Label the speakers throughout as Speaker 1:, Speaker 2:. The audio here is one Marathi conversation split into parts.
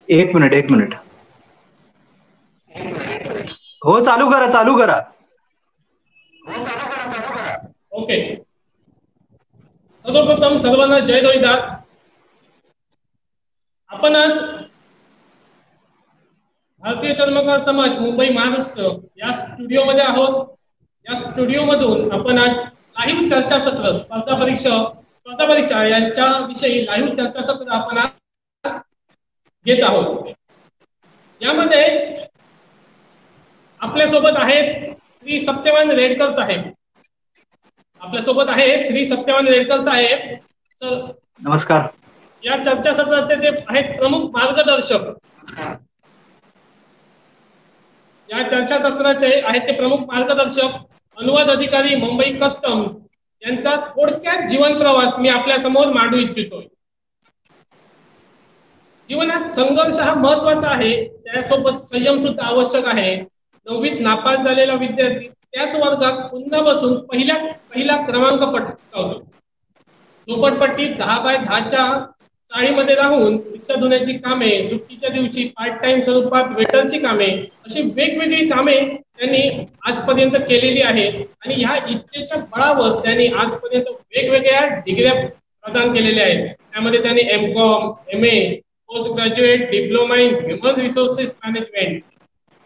Speaker 1: एक मिनिट एक मिनिट. हो, चालू करा चालू करा.
Speaker 2: ओके. सर्वप्रथम सर्वांना जय रोहिदास. आपण आज भारतीय चर्मकार समाज मुंबई महाराष्ट्र या स्टुडिओमध्ये आहोत. या स्टुडिओमधून आपण आज लाईव्ह चर्चासत्र स्पर्धा परीक्षा यांच्या विषयी लाईव्ह चर्चासत्र आपण आज घेत आहोत. यामध्ये आपल्यासोबत आहेत श्री सत्यवान रेडकर साहेब. आपल्यासोबत आहेत श्री सत्यवान रेडकर साहेब.
Speaker 1: नमस्कार.
Speaker 2: या चर्चासत्राचे ते आहेत प्रमुख मार्गदर्शक. या चर्चासत्राचे आहेत ते प्रमुख मार्गदर्शक, अनुवाद अधिकारी, मुंबई कस्टम्स यांचा थोडक्यात जीवन प्रवास मी आपल्या समोर मांडू इच्छितोय. जीवनात संघर्ष हा महत्वाचा आहे, त्यासोबत संयम सुद्धा आवश्यक आहे. 9वीत नापास झालेला विद्यार्थी त्याच वर्गात पुन्हा बसून पहिला क्रमांक पटकावतो. झोपडपट्टीत 10x10च्या चाळीमध्ये राहून रिक्षा धुण्याची कामे, सुट्टीच्या दिवशी पार्ट टाइम स्वरूपात वेटरची कामे, अशी वेगवेगळी कामे त्यांनी आजपर्यंत केलेली आहेत. आणि ह्या इच्छेच्या बळावर त्यांनी आजपर्यंत वेगवेगळ्या डिग्र्या प्रदान केलेल्या आहेत. त्यामध्ये त्यांनी M.Com, MA, post graduate diploma in human resources management,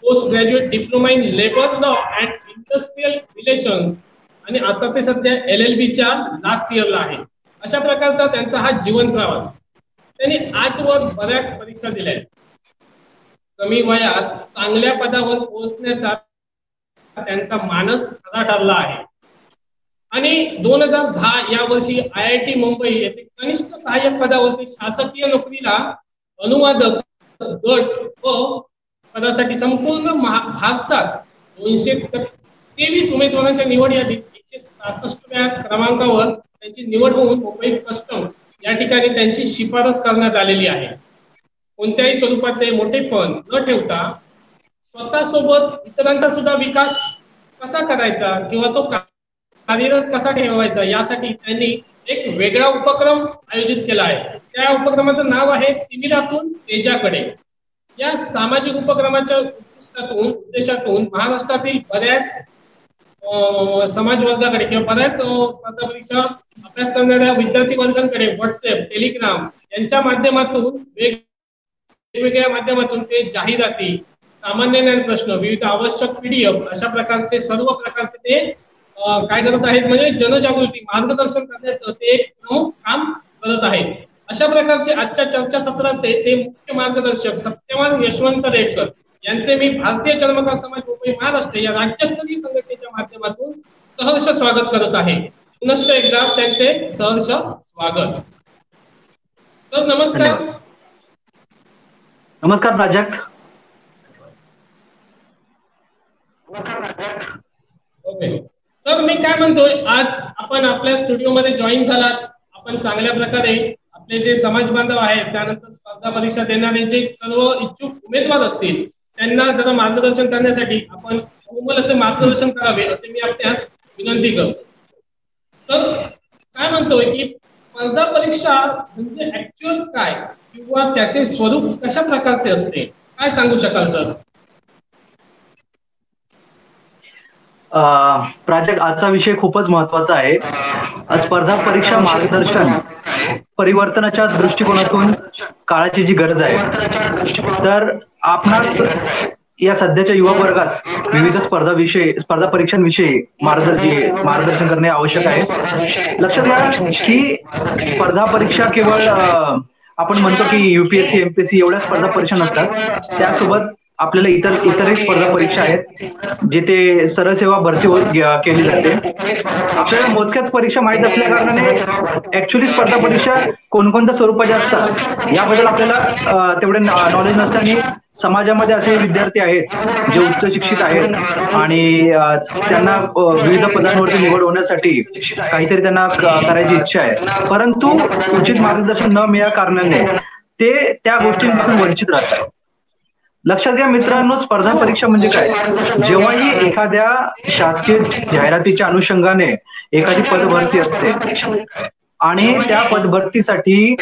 Speaker 2: post graduate diploma in labour law and industrial relations आणि आता ते सध्या LLBच्या लास्ट इयरला आहे. अशा प्रकारचा त्यांचा हा जीवन प्रवास. त्यांनी आजवर बऱ्याच परीक्षा दिल्या. कमी वयात चांगल्या पदावर पोहोचण्याचा त्यांचा मानस खरा ठरला आहे. आणि 2010 या वर्षी IIT मुंबई येथे कनिष्ठ सहाय्यक पदावरती शासकीय नोकरीला अनुवादक गट व पदासाठी संपूर्ण भारतात 223 उमेदवारांच्या निवड यादीत 166व्या क्रमांकावर त्यांची निवड होऊन मुंबई कस्टम या ठिकाणी त्यांची शिफारस करण्यात आलेली आहे. कोणत्याही स्वरूपाचे मोठेपण न ठेवता स्वतःसोबत इतरांचा सुद्धा विकास कसा करायचा किंवा तो कार्यरत कसा ठेवायचा यासाठी त्यांनी एक वेगळा उपक्रम आयोजित केला आहे. त्या उपक्रमाचं नाव आहे तिमिरातून तेजाकडे. या सामाजिक उपक्रमाच्या उद्देशातून महाराष्ट्रातील बऱ्याच समाज वर्गाकडे किंवा बऱ्याच स्पर्धा परीक्षा अभ्यास करणाऱ्या विद्यार्थी वर्गांकडे व्हॉट्सअप, टेलिग्राम यांच्या माध्यमातून वेगवेगळ्या माध्यमातून ते जाहिराती, सामान्य ज्ञान प्रश्न, विविध आवश्यक PDF अशा प्रकारचे सर्व प्रकारचे ते काय करत आहेत, म्हणजे जनजागृती मार्गदर्शन करण्याचं ते एक प्रमुख काम करत आहेत. अशा प्रकारचे आजच्या चर्चासत्राचे ते मुख्य मार्गदर्शक सत्यवान यशवंत रेडकर यांचे मी भारतीय चर्मकार समाज मुंबई महाराष्ट्र या राज्यस्तरीय संघटनेच्या माध्यमातून सहर्ष स्वागत करत आहे. पुनश्च एकदा त्यांचे सहर्ष स्वागत. सर नमस्कार.
Speaker 1: नमस्कार प्राजक्त.
Speaker 2: ओके सर, मी काय म्हणतोय, आज आपण आपल्या स्टुडिओमध्ये जॉईन झालात. आपण चांगल्या प्रकारे आपले जे समाज बांधव आहेत, त्यानंतर स्पर्धा परीक्षा देणारे जे सर्व इच्छुक उमेदवार असतील त्यांना जरा मार्गदर्शन करण्यासाठी आपण बहुमोल असे मार्गदर्शन करावे असे मी आपल्यास विनंती करतो. सर काय म्हणतोय की स्पर्धा परीक्षा म्हणजे ऍक्च्युअल काय किंवा त्याचे स्वरूप कशा प्रकारचे असते, काय सांगू शकाल सर?
Speaker 1: प्राजक्त, आजचा विषय खूपच महत्वाचा आहे. स्पर्धा परीक्षा मार्गदर्शन परिवर्तनाच्या दृष्टिकोनातून काळाची जी गरज आहे, तर आपणास या सध्याच्या युवा वर्गास विविध स्पर्धा परीक्षांविषयी मार्गदर्शन करणे आवश्यक आहे. लक्षात घ्या की स्पर्धा परीक्षा केवळ आपण म्हणतो की UPSC MPSC एवढ्या स्पर्धा परीक्षा नसतात. त्यासोबत आपल्याला इतरही स्पर्धा परीक्षा आहेत जिथे सरसेवा भरती केली जाते. आपल्याला मोजक्याच परीक्षा माहीत असल्या कारणाने ऍक्च्युअली स्पर्धा परीक्षा कोणकोणत्या स्वरूपाच्या असतात याबद्दल आपल्याला तेवढे नॉलेज नसतं. आणि समाजामध्ये असे विद्यार्थी आहेत जे उच्च शिक्षित आहेत आणि त्यांना विविध पदांवरती निवड होण्यासाठी काहीतरी त्यांना करायची इच्छा आहे, परंतु उचित मार्गदर्शन न मिळाल्या कारणाने ते त्या गोष्टींपासून वंचित राहतात. लक्षात घ्या मित्रांनो, स्पर्धा परीक्षा म्हणजे काय? जेव्हाही एखाद्या शासकीय जाहिरातीच्या अनुषंगाने एखादी पदभरती असते आणि त्या पदभरतीसाठी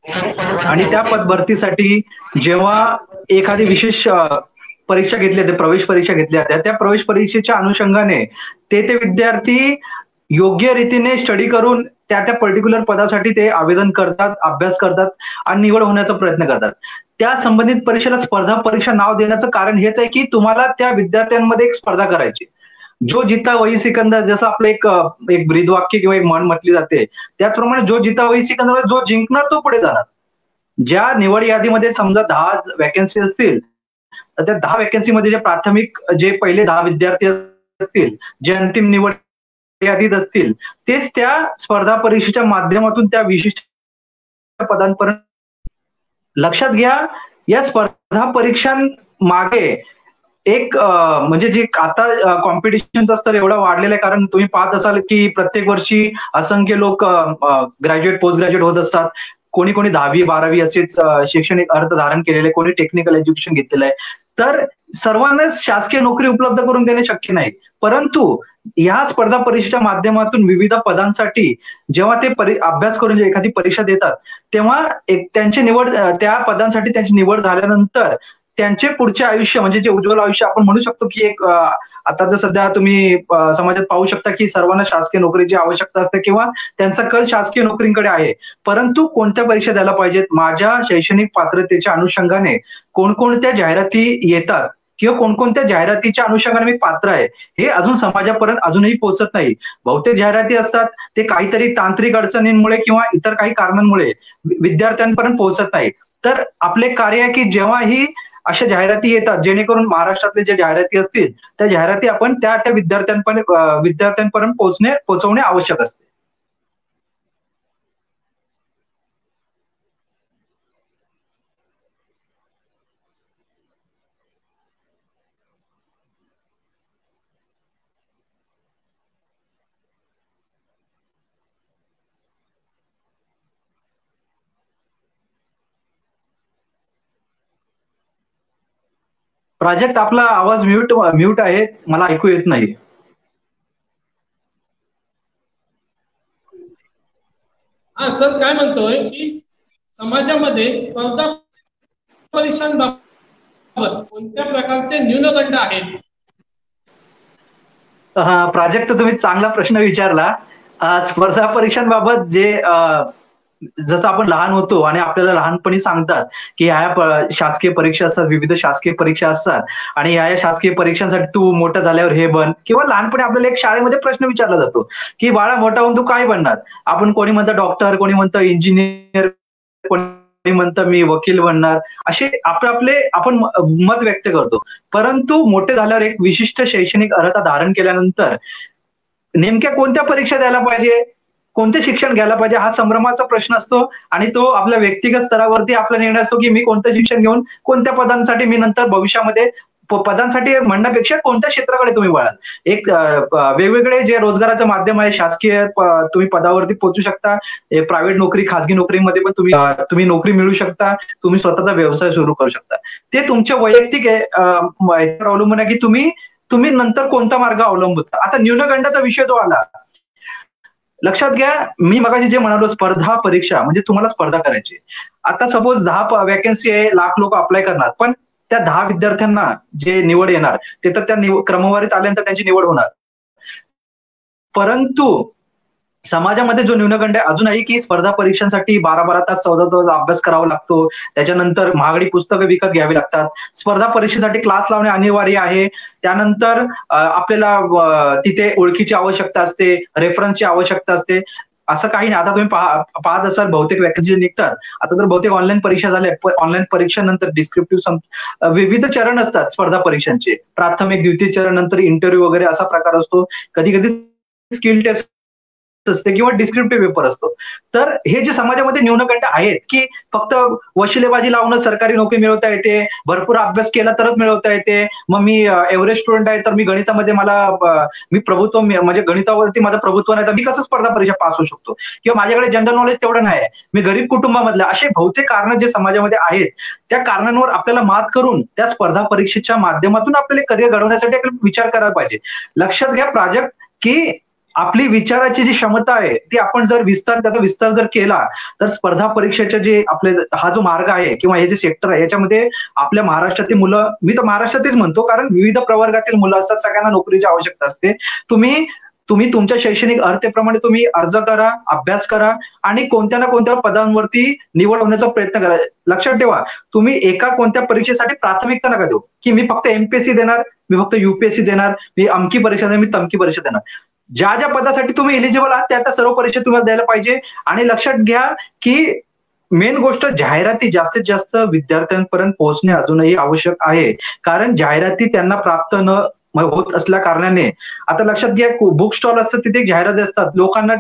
Speaker 1: आणि त्या पदभरतीसाठी जेव्हा एखादी विशेष परीक्षा घेतल्या होत्या, प्रवेश परीक्षा घेतल्या होत्या, त्या प्रवेश परीक्षेच्या अनुषंगाने ते विद्यार्थी योग्य रीतीने स्टडी करून त्या पर्टिक्युलर पदासाठी ते आवेदन करतात, अभ्यास करतात आणि निवड होण्याचा प्रयत्न करतात. त्या संबंधित परीक्षेला स्पर्धा परीक्षा नाव देण्याचं कारण हेच आहे की तुम्हाला त्या विद्यार्थ्यांमध्ये एक स्पर्धा करायची. जो जिता वही सिकंदर, जसं आपलं एक ब्रीदवाक्य किंवा एक म्हण म्हटली जाते, त्याचप्रमाणे जो जिता वही सिकंदर, जो जिंकणार तो पुढे जाणार. ज्या निवड यादीमध्ये समजा 10 वॅकन्सी असतील, तर त्या 10 वॅकन्सीमध्ये जे प्राथमिक जे पहिले 10 विद्यार्थी असतील, जे अंतिम निवड यादीत असतील, तेच त्या स्पर्धा परीक्षेच्या माध्यमातून त्या विशिष्ट पदांपर्यंत. लक्षात घ्या, या स्पर्धा परीक्षांमागे एक म्हणजे जे आता कॉम्पिटिशनचा स्तर एवढा वाढलेला आहे, कारण तुम्ही पाहत असाल की प्रत्येक वर्षी असंख्य लोक ग्रॅज्युएट, पोस्ट ग्रॅज्युएट होत असतात. कोणी 10वी 12वी असेच शैक्षणिक अर्थ धारण केलेले, कोणी टेक्निकल एज्युकेशन घेतलेलं आहे. तर सर्वांनाच शासकीय नोकरी उपलब्ध करून देणे शक्य नाही. परंतु या स्पर्धा परीक्षेच्या माध्यमातून विविध पदांसाठी जेव्हा ते अभ्यास करून एखादी परीक्षा देतात, तेव्हा त्यांची निवड, त्या पदांसाठी त्यांची निवड झाल्यानंतर त्यांचे पुढचे आयुष्य म्हणजे जे उज्ज्वल आयुष्य आपण म्हणू शकतो की एक आता जर सध्या तुम्ही समाजात पाहू शकता की सर्वांना शासकीय नोकरीची आवश्यकता असते किंवा त्यांचा कल शासकीय नोकरींकडे आहे. परंतु कोणत्या परीक्षा द्यायला पाहिजेत, माझ्या शैक्षणिक पात्रतेच्या अनुषंगाने कोणकोणत्या जाहिराती येतात किंवा कोणकोणत्या जाहिरातीच्या अनुषंगाने मी पात्र आहे, हे अजून समाजापर्यंत अजूनही पोहोचत नाही. बहुतेक जाहिराती असतात ते काहीतरी तांत्रिक अडचणींमुळे किंवा इतर काही कारणांमुळे विद्यार्थ्यांपर्यंत पोहोचत नाही. तर आपले कार्य आहे की जेव्हाही अशा जाहिराती येतात, जेणेकरून महाराष्ट्रातले जे जाहिराती असतील त्या जाहिराती आपण त्या विद्यार्थ्यांपर्यंत पोहोचवणे आवश्यक असते. प्राजक्त, आपला आवाज म्यूट आहे, मला ऐकू येत नाही.
Speaker 2: हा सर, काय म्हणतोय की समाजामध्ये स्पर्धा परीक्षांबाबत कोणत्या प्रकारचे न्यूनगंड आहेत?
Speaker 1: प्राजक्त, तुम्ही चांगला प्रश्न विचारला. स्पर्धा परीक्षांबाबत जे जसं आपण लहान होतो आणि आपल्याला लहानपणी सांगतात की ह्या शासकीय परीक्षा असतात, विविध शासकीय परीक्षा असतात आणि ह्या शासकीय परीक्षांसाठी तू मोठं झाल्यावर हे बन, किंवा लहानपणी आपल्याला एक शाळेमध्ये प्रश्न विचारला जातो की बाळा मोठा होऊन तू काय बनणार. आपण कोणी म्हणतं डॉक्टर, कोणी म्हणतं इंजिनियर, कोणी म्हणतं मी वकील बनणार, असे आपण मत व्यक्त करतो. परंतु मोठे झाल्यावर एक विशिष्ट शैक्षणिक अर्हता धारण केल्यानंतर नेमक्या कोणत्या परीक्षा द्यायला पाहिजे, कोणते शिक्षण घ्यायला पाहिजे, हा संभ्रमाचा प्रश्न असतो. आणि तो आपल्या व्यक्तिगत स्तरावरती आपला निर्णय असतो की मी कोणतं शिक्षण घेऊन कोणत्या पदांसाठी मी नंतर भविष्यामध्ये, पदांसाठी म्हणण्यापेक्षा कोणत्या क्षेत्राकडे तुम्ही वळाल. एक वेगवेगळे जे रोजगाराचं माध्यम आहे, शासकीय तुम्ही पदावरती पोहोचू शकता, प्रायव्हेट नोकरी, खासगी नोकरीमध्ये पण तुम्ही नोकरी मिळू शकता, तुम्ही स्वतःचा व्यवसाय सुरू करू शकता. ते तुमच्या वैयक्तिक अवलंबून आहे की तुम्ही नंतर कोणता मार्ग अवलंबता. आता न्यूनगंडाचा विषय जो आला, लक्षात घ्या, मी मगाशी जे म्हणालो स्पर्धा परीक्षा म्हणजे तुम्हाला स्पर्धा करायची. आता सपोज 10 वॅकन्सी आहे, लाख लोक अप्लाय करणार, पण त्या 10 विद्यार्थ्यांना जे निवड येणार ते तर त्या क्रमवारीत आल्यानंतर त्यांची निवड होणार. परंतु समाजामध्ये जो न्यूनगंड आहे अजूनही की स्पर्धा परीक्षांसाठी 12-12 तास 14 तास अभ्यास करावा लागतो, त्याच्यानंतर महागडी पुस्तकं विकत घ्यावी लागतात, स्पर्धा परीक्षेसाठी क्लास लावणे अनिवार्य आहे, त्यानंतर आपल्याला तिथे ओळखीची आवश्यकता असते, रेफरन्सची आवश्यकता असते. असं काही नाही. आता तुम्ही पाहत असाल बहुतेक वॅकन्सी निघतात, आता तर बहुतेक ऑनलाईन परीक्षा झाल्या, ऑनलाईन परीक्षेनंतर डिस्क्रिप्टिव्ह विविध चरण असतात स्पर्धा परीक्षांचे, प्राथमिक, द्वितीय चरण, नंतर इंटरव्ह्यू वगैरे असा प्रकार असतो. कधी कधी स्किल टेस्ट असते किंवा डिस्क्रिप्टिव्ह पेपर असतो. तर हे जे समाजामध्ये न्यूनगंड आहेत की फक्त वशिलेबाजी लावून सरकारी नोकरी मिळवता येते, भरपूर अभ्यास केला तरच मिळवता येते, मग मी एव्हरेज स्टुडंट आहे तर मी गणितामध्ये मी प्रभुत्व, म्हणजे गणितावरती माझं प्रभुत्व नाही तर मी कसं स्पर्धा परीक्षा पास होऊ शकतो, किंवा माझ्याकडे जनरल नॉलेज तेवढं नाही आहे, मी गरीब कुटुंबामधलं, असे बहुतेक कारण जे समाजामध्ये आहेत त्या कारणांवर आपल्याला मात करून त्या स्पर्धा परीक्षेच्या माध्यमातून आपल्याला करिअर घडवण्यासाठी विचार करायला पाहिजे. लक्षात घ्या प्राजक्त की आपली विचाराची जी क्षमता आहे ती आपण जर त्याचा विस्तार जर केला तर स्पर्धा परीक्षेचे जे आपले हा जो मार्ग आहे किंवा हे जे सेक्टर आहे याच्यामध्ये आपल्या महाराष्ट्रातील मुलं, मी तर महाराष्ट्रातच म्हणतो कारण विविध प्रवर्गातील मुलं असतात, सगळ्यांना नोकरीची आवश्यकता असते. तुम्ही तुम्ही तुमच्या शैक्षणिक अर्हतेप्रमाणे तुम्ही अर्ज करा, अभ्यास करा आणि कोणत्या ना कोणत्या पदांवरती निवड होण्याचा प्रयत्न करा. लक्षात ठेवा, तुम्ही एका कोणत्या परीक्षेसाठी प्राथमिकता नका देऊ की मी फक्त एमपीएससी देणार, मी फक्त युपीएससी देणार, मी अमकी परीक्षा देणार, मी तमकी परीक्षा देणार. ज्या ज्या पदासाठी तुम्ही एलिजिबल आहात त्या सर्व परीक्षा तुम्हाला द्यायला पाहिजे. आणि लक्षात घ्या की मेन गोष्ट जाहिराती जास्तीत जास्त विद्यार्थ्यांपर्यंत पोहोचणे अजूनही आवश्यक आहे, कारण जाहिराती त्यांना प्राप्त न होत असल्या कारणाने. आता लक्षात घ्या, बुक स्टॉल असतात तिथे जाहिराती असतात, लोकांना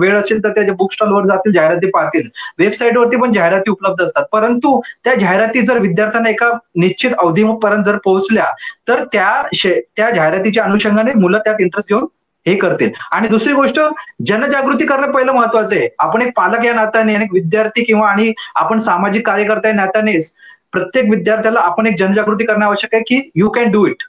Speaker 1: वेळ असेल तर त्या बुक स्टॉलवर जातील, जाहिराती पाहतील, वेबसाईटवरती पण जाहिराती उपलब्ध असतात. परंतु त्या जाहिराती जर विद्यार्थ्यांना एका निश्चित अवधीपर्यंत जर पोहोचल्या तर त्या जाहिरातीच्या अनुषंगाने मुलं त्यात इंटरेस्ट घेऊन हे करतील. आणि दुसरी गोष्ट, जनजागृती करणं पहिलं महत्वाचं आहे. आपण एक पालक या नात्याने आणि विद्यार्थी किंवा आणि आपण सामाजिक कार्यकर्ता या नात्यानेच प्रत्येक विद्यार्थ्याला आपण एक जनजागृती करणं आवश्यक आहे की you can do it,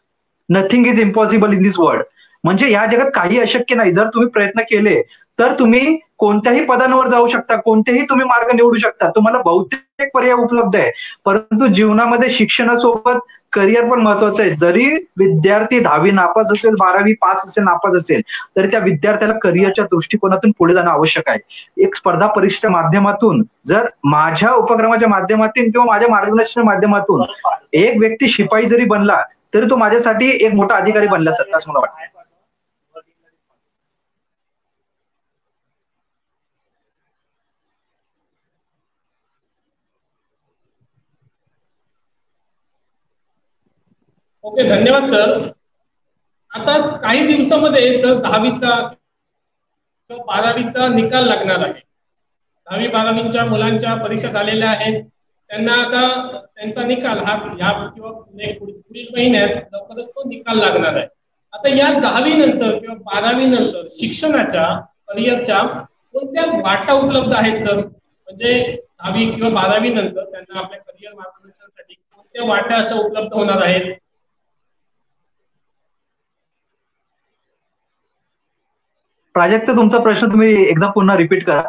Speaker 1: nothing is impossible in this world. म्हणजे या जगात काही अशक्य नाही. जर तुम्ही प्रयत्न केले तर तुम्ही कोणत्याही पदांवर जाऊ शकता, कोणतेही तुम्ही मार्ग निवडू शकता, तुम्हाला बहुतेक पर्याय उपलब्ध आहे. परंतु जीवनामध्ये शिक्षणासोबत करिअर पण महत्वाचं आहे. जरी विद्यार्थी 10वी नापास असेल, 12वी पास असेल, नापास असेल, तरी त्या विद्यार्थ्याला करिअरच्या दृष्टिकोनातून पुढे जाणं आवश्यक आहे. एक स्पर्धा परीक्षेच्या माध्यमातून, जर माझ्या उपक्रमाच्या माध्यमातून किंवा माझ्या मार्गदर्शनाच्या माध्यमातून एक व्यक्ती शिपाई जरी बनला तरी तो माझ्यासाठी एक मोठा अधिकारी बनल्यासारखा असं मला वाटतं.
Speaker 2: ओके, धन्यवाद सर. आता काही दिवसामध्ये सर 10वीचा किंवा 12वीचा निकाल लागणार आहे. 10वी-12वीच्या मुलांच्या परीक्षा झालेल्या आहेत. त्यांना आता त्यांचा निकाल हा या किंवा पुढील महिन्यात लवकरच तो निकाल लागणार आहे. आता या 10वी नंतर किंवा 12वी नंतर शिक्षणाच्या करिअरच्या कोणत्या वाटा उपलब्ध आहेत सर? म्हणजे 10वी किंवा 12वी नंतर त्यांना आपल्या करिअर मार्गदर्शनासाठी कोणत्या वाटा अशा उपलब्ध होणार आहेत?
Speaker 1: प्राजक्त, तुमचा प्रश्न तुम्ही एकदा पुन्हा रिपीट करा.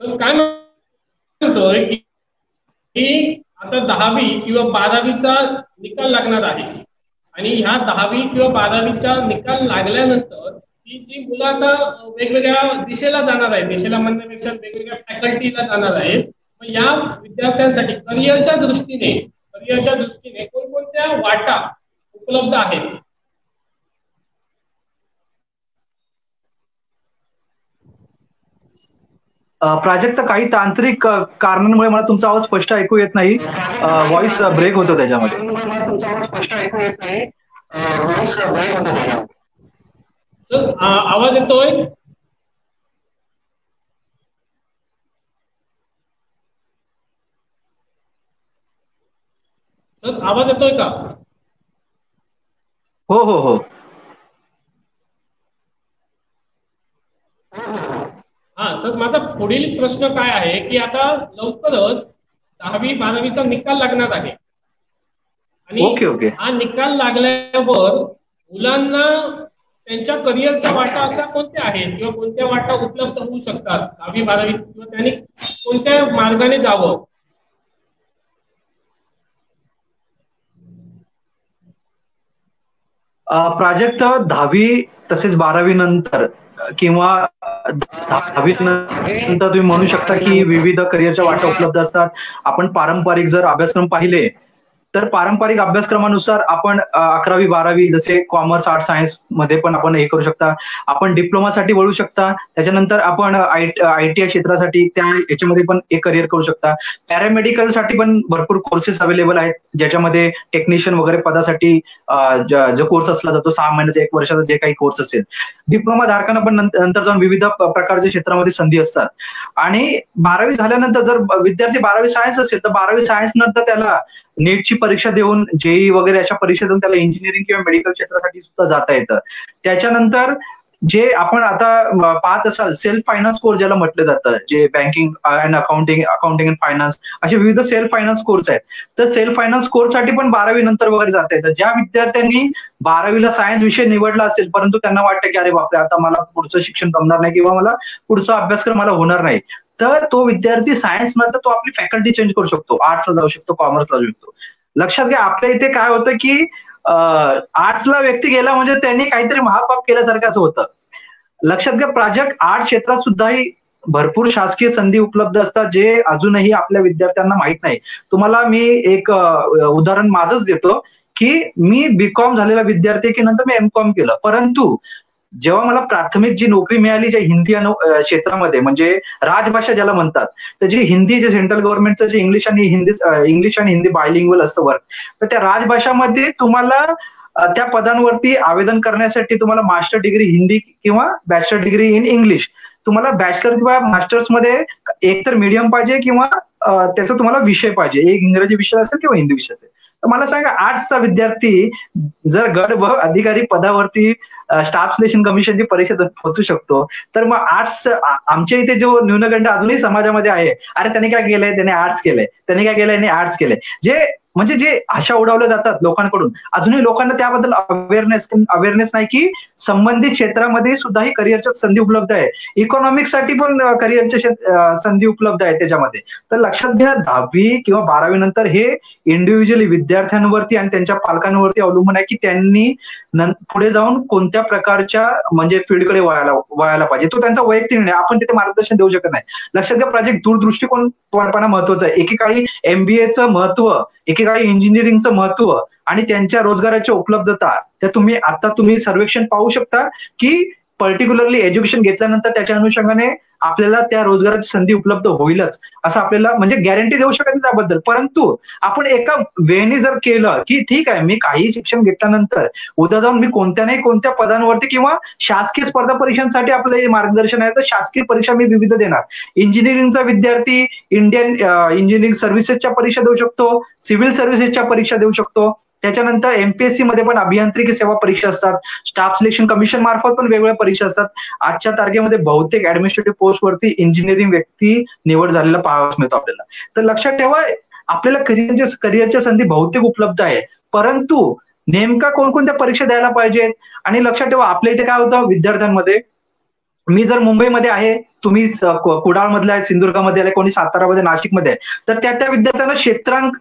Speaker 2: सर काय म्हणतोय की आता 10वी किंवा 12वीचा निकाल लागणार आहे आणि ह्या 10वी किंवा 12वीचा निकाल लागल्यानंतर ही जी मुलं आता वेगवेगळ्या दिशेला जाणार आहेत, दिशेला म्हणण्यापेक्षा वेगवेगळ्या फॅकल्टीला जाणार आहेत. मग या विद्यार्थ्यांसाठी करिअरच्या दृष्टीने कोणकोणत्या वाटा उपलब्ध आहेत?
Speaker 1: प्राजक्त, काही तांत्रिक कारणांमुळे मला तुमचा आवाज स्पष्ट ऐकू येत नाही. व्हॉइस ब्रेक होतो त्याच्यामध्ये.
Speaker 2: सर आवाज येतोय? सर आवाज येतोय का?
Speaker 1: हो हो हो.
Speaker 2: हा सर, माझा पुढील प्रश्न काय आहे की आता लवकरच 10वी-12वीचा निकाल लागणार आहे आणि हा निकाल लागल्यावर मुलांना त्यांच्या करिअरच्या वाटा अशा कोणत्या आहेत किंवा कोणत्या वाटा उपलब्ध होऊ शकतात 10वी-12वी, किंवा त्यांनी कोणत्या मार्गाने जावं?
Speaker 1: प्राजक्त, 10वी तसेच 12वी नंतर किंवा 10वी नंतर तुम्ही म्हणू शकता की विविध करिअरच्या वाटा उपलब्ध असतात. आपण पारंपरिक जर अभ्यासक्रम पाहिले तर पारंपरिक अभ्यासक्रमानुसार आपण 11वी-12वी जसे कॉमर्स, आर्ट, सायन्स मध्ये पण आपण हे करू शकता. आपण डिप्लोमासाठी वळू शकता. त्याच्यानंतर आपण ITI क्षेत्रासाठी त्या याच्यामध्ये पण एक करिअर करू शकता. पॅरामेडिकल साठी पण भरपूर कोर्सेस अवेलेबल आहेत ज्याच्यामध्ये टेक्निशियन वगैरे पदासाठी जो कोर्स असला जातो 6 महिन्याचा 1 वर्षाचा जे काही कोर्स असेल. डिप्लोमा धारकांना पण नंतर जाऊन विविध प्रकारच्या क्षेत्रामध्ये संधी असतात. आणि 12वी झाल्यानंतर जर विद्यार्थी 12वी सायन्स असेल तर 12वी सायन्स नंतर त्याला नीटची परीक्षा देऊन, JEE वगैरे अशा परीक्षा देऊन त्याला इंजिनिअरिंग किंवा मेडिकल क्षेत्रासाठी सुद्धा जाता येतं. त्याच्यानंतर जे आपण आता पाहत असाल सेल्फ फायनान्स कोर्स ज्याला म्हटलं जातं, जे banking and accounting and finance असे विविध सेल्फ फायनान्स कोर्स आहेत. तर सेल्फ फायनान्स कोर्ससाठी पण 12वी नंतर वगैरे जाता येतं. ज्या विद्यार्थ्यांनी 12वीला सायन्स विषय निवडला असेल, परंतु त्यांना वाटतं की अरे बापरे, आता मला पुढचं शिक्षण जमणार नाही किंवा मला पुढचा अभ्यासक्रम मला होणार नाही, तर तो विद्यार्थी सायन्स नंतर तो आपली फॅकल्टी चेंज करू शकतो. आर्ट्सला जाऊ शकतो, कॉमर्सला जाऊ शकतो. लक्षात घ्या, आपल्या इथे काय होतं की आर्ट्सला व्यक्ती गेला म्हणजे त्यांनी काहीतरी महापाप केल्यासारखं असं होतं. लक्षात घ्या, प्राजक्त आर्ट क्षेत्रात सुद्धाही भरपूर शासकीय संधी उपलब्ध असतात, जे अजूनही आपल्या विद्यार्थ्यांना माहित नाही. तुम्हाला मी एक उदाहरण माझंच देतो की मी बीकॉम झालेला विद्यार्थी की नंतर मी एमकॉम केलं, परंतु जेव्हा मला प्राथमिक जी नोकरी मिळाली जे हिंदी क्षेत्रामध्ये, म्हणजे राजभाषा ज्याला म्हणतात, तर जी हिंदी, जे सेंट्रल गव्हर्नमेंटचं जे इंग्लिश आणि हिंदी बायलिंग्वल असतं वर्क, तर त्या राजभाषामध्ये तुम्हाला त्या पदांवरती आवेदन करण्यासाठी तुम्हाला मास्टर डिग्री हिंदी किंवा बॅचलर डिग्री इन इंग्लिश, तुम्हाला बॅचलर किंवा मास्टर्स मध्ये एकतर मीडियम पाहिजे किंवा त्याचा तुम्हाला विषय पाहिजे, एक इंग्रजी विषय असेल किंवा हिंदी विषय असेल. तर मला सांगा, आर्ट्सचा विद्यार्थी जर गट अधिकारी पदावरती स्टाफ सिलेक्शन कमिशनची परीक्षा पोहोचू शकतो, तर मग आर्ट्स, आमच्या इथे जो न्यूनगंड अजूनही समाजामध्ये आहे, अरे त्याने काय केलंय, त्याने आर्ट्स केलंय, त्याने काय केलंय, त्याने आर्ट्स केलंय, जे म्हणजे जे आशा उडवल्या जातात लोकांकडून, अजूनही लोकांना त्याबद्दल अवेअरनेस नाही की संबंधित क्षेत्रामध्ये सुद्धा ही करिअरच्या संधी उपलब्ध आहे. इकॉनॉमिक्स साठी पण करिअरच्या संधी उपलब्ध आहेत त्याच्यामध्ये. तर लक्षात घ्या, 10वी किंवा 12वी नंतर हे इंडिव्हिज्युअली विद्यार्थ्यांवरती आणि त्यांच्या पालकांवरती अवलंबून आहे की त्यांनी पुढे जाऊन कोणत्या प्रकारच्या म्हणजे फील्डकडे वळायला पाहिजे. तो त्यांचा वैयक्तिक निर्णय, आपण तिथे मार्गदर्शन देऊ शकत नाही. लक्षात घ्या, प्राजक्त दूरदृष्टिकोनपणा महत्वाचा आहे. एकेकाळी MBAचं महत्व, एकेकाळी इंजिनिअरिंगचं महत्व आणि त्यांच्या रोजगाराची उपलब्धता, त्या तुम्ही सर्वेक्षण पाहू शकता की पर्टिक्युलरली एज्युकेशन घेतल्यानंतर त्याच्या अनुषंगाने आपल्याला त्या रोजगाराची संधी उपलब्ध होईलच, असं आपल्याला म्हणजे गॅरंटी देऊ शकत नाही त्याबद्दल. परंतु आपण एका वेने जर केलं की ठीक आहे, मी काही शिक्षण घेतल्यानंतर उद्या जाऊन मी कोणत्या नाही कोणत्या पदांवरती किंवा शासकीय स्पर्धा परीक्षांसाठी आपलं मार्गदर्शन आहे, तर शासकीय परीक्षा मी विविध देणार. इंजिनिअरिंगचा विद्यार्थी इंडियन इंजिनिअरिंग सर्व्हिसेसच्या परीक्षा देऊ शकतो, सिव्हिल सर्व्हिसेसच्या परीक्षा देऊ शकतो. त्याच्यानंतर MPSC मध्ये पण अभियांत्रिकी सेवा परीक्षा असतात, स्टाफ सिलेक्शन कमिशन मार्फत पण वेगवेगळ्या परीक्षा असतात. आजच्या तारखेमध्ये बहुतेक ऍडमिनिस्ट्रेटिव्ह पोस्टवरती इंजिनिअरिंग व्यक्ती निवड झालेला पाहायला मिळतो आपल्याला. तर लक्षात ठेवा, आपल्याला करिअरच्या संधी बहुतेक उपलब्ध आहे, परंतु नेमका कोणकोणत्या परीक्षा द्यायला पाहिजेत. आणि लक्षात ठेवा, आपल्या इथे काय होतं विद्यार्थ्यांमध्ये, मी जर मुंबईमध्ये आहे, तुम्ही कुडाळ मधले आहे, सिंधुदुर्गामध्ये आहे, कोणी सातारामध्ये, नाशिकमध्ये आहे, तर त्या विद्यार्थ्यांना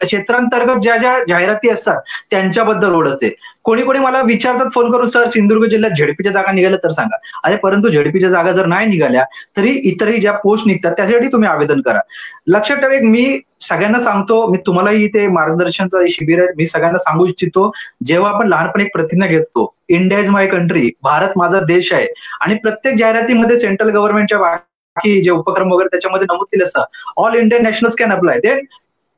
Speaker 1: क्षेत्रांतर्गत ज्या जाहिराती असतात त्यांच्याबद्दल ओढ असते. कोणी मला विचारतात फोन करून, सर सिंधुदुर्ग जिल्ह्यात झेडपीच्या जागा निघाल्या तर सांगा. अरे परंतु झेडपीच्या जागा जर नाही निघाल्या तरी इतरही ज्या पोस्ट निघतात त्यासाठी तुम्ही आवेदन करा. लक्षात ठेवा, मी सगळ्यांना सांगतो, मी तुम्हालाही इथे मार्गदर्शनचं शिबिर आहे, मी सगळ्यांना सांगू इच्छितो, जेव्हा आपण लहानपणी एक प्रतिज्ञा घेतो, India is my country, Bharat माझा देश आहे, आणि प्रत्येक जाहिरातीमध्ये सेंट्रल गव्हर्नमेंटच्या बाकी जे उपक्रम वगैरे त्याच्यामध्ये नमूद केलं असतं, all Indian nationals can apply, they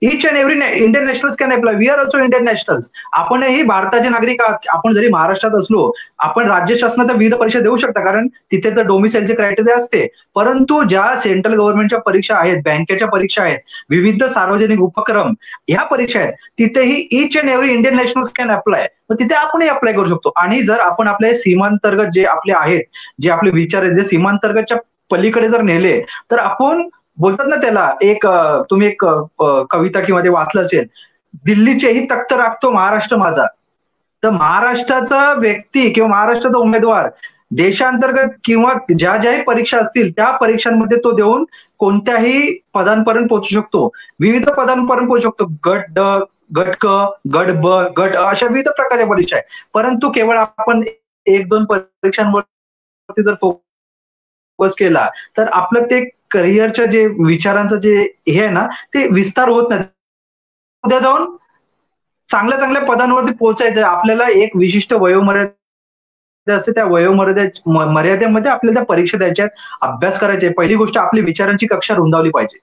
Speaker 1: each and every Indian nationals can apply, we are also Indian nationals. आपणही भारताचे नागरिक आहात. आपण जरी महाराष्ट्रात असलो, आपण राज्य शासनाच्या विविध परीक्षा देऊ शकता, कारण तिथे तर डोमिसाईलचे क्रायटेरिया असते. परंतु ज्या सेंट्रल गव्हर्नमेंटच्या परीक्षा आहेत, बँकेच्या परीक्षा आहेत, विविध सार्वजनिक उपक्रम ह्या परीक्षा आहेत, तिथेही इच and every Indian nationals can apply. तिथे आपणही अप्लाय करू शकतो. आणि जर आपण आपल्या सीमांतर्गत जे आपले आहेत, जे आपले विचार आहेत, जे सीमांतर्गतच्या पलीकडे जर नेले, तर आपण बोलतात ना त्याला, तुम्ही एक कविता किंवा ते वाचलं असेल, दिल्लीचेही तख्त राखतो महाराष्ट्र माझा. तर महाराष्ट्राचा व्यक्ती किंवा महाराष्ट्राचा उमेदवार देशांतर्गत किंवा ज्याही परीक्षा असतील त्या परीक्षांमध्ये तो देऊन कोणत्याही पदांपर्यंत पोहोचू शकतो, विविध पदांपर्यंत पोहोचू शकतो. गट ड, गट क, गट ब, गट अ अशा विविध प्रकारच्या परीक्षा आहेत. परंतु केवळ आपण 1-2 परीक्षांवरती जर फोकस केला तर आपलं ते करिअरच्या जे विचारांचं जे हे आहे ना, ते विस्तार होत नाही. उद्या जाऊन चांगल्या पदांवरती पोहोचायचं, आपल्याला एक विशिष्ट वयोमर्यादा असते, त्या मर्यादेमध्ये आपल्याला त्या परीक्षा द्यायच्या आहेत, अभ्यास करायचे. पहिली गोष्ट, आपली विचारांची कक्षा रुंदावली पाहिजे.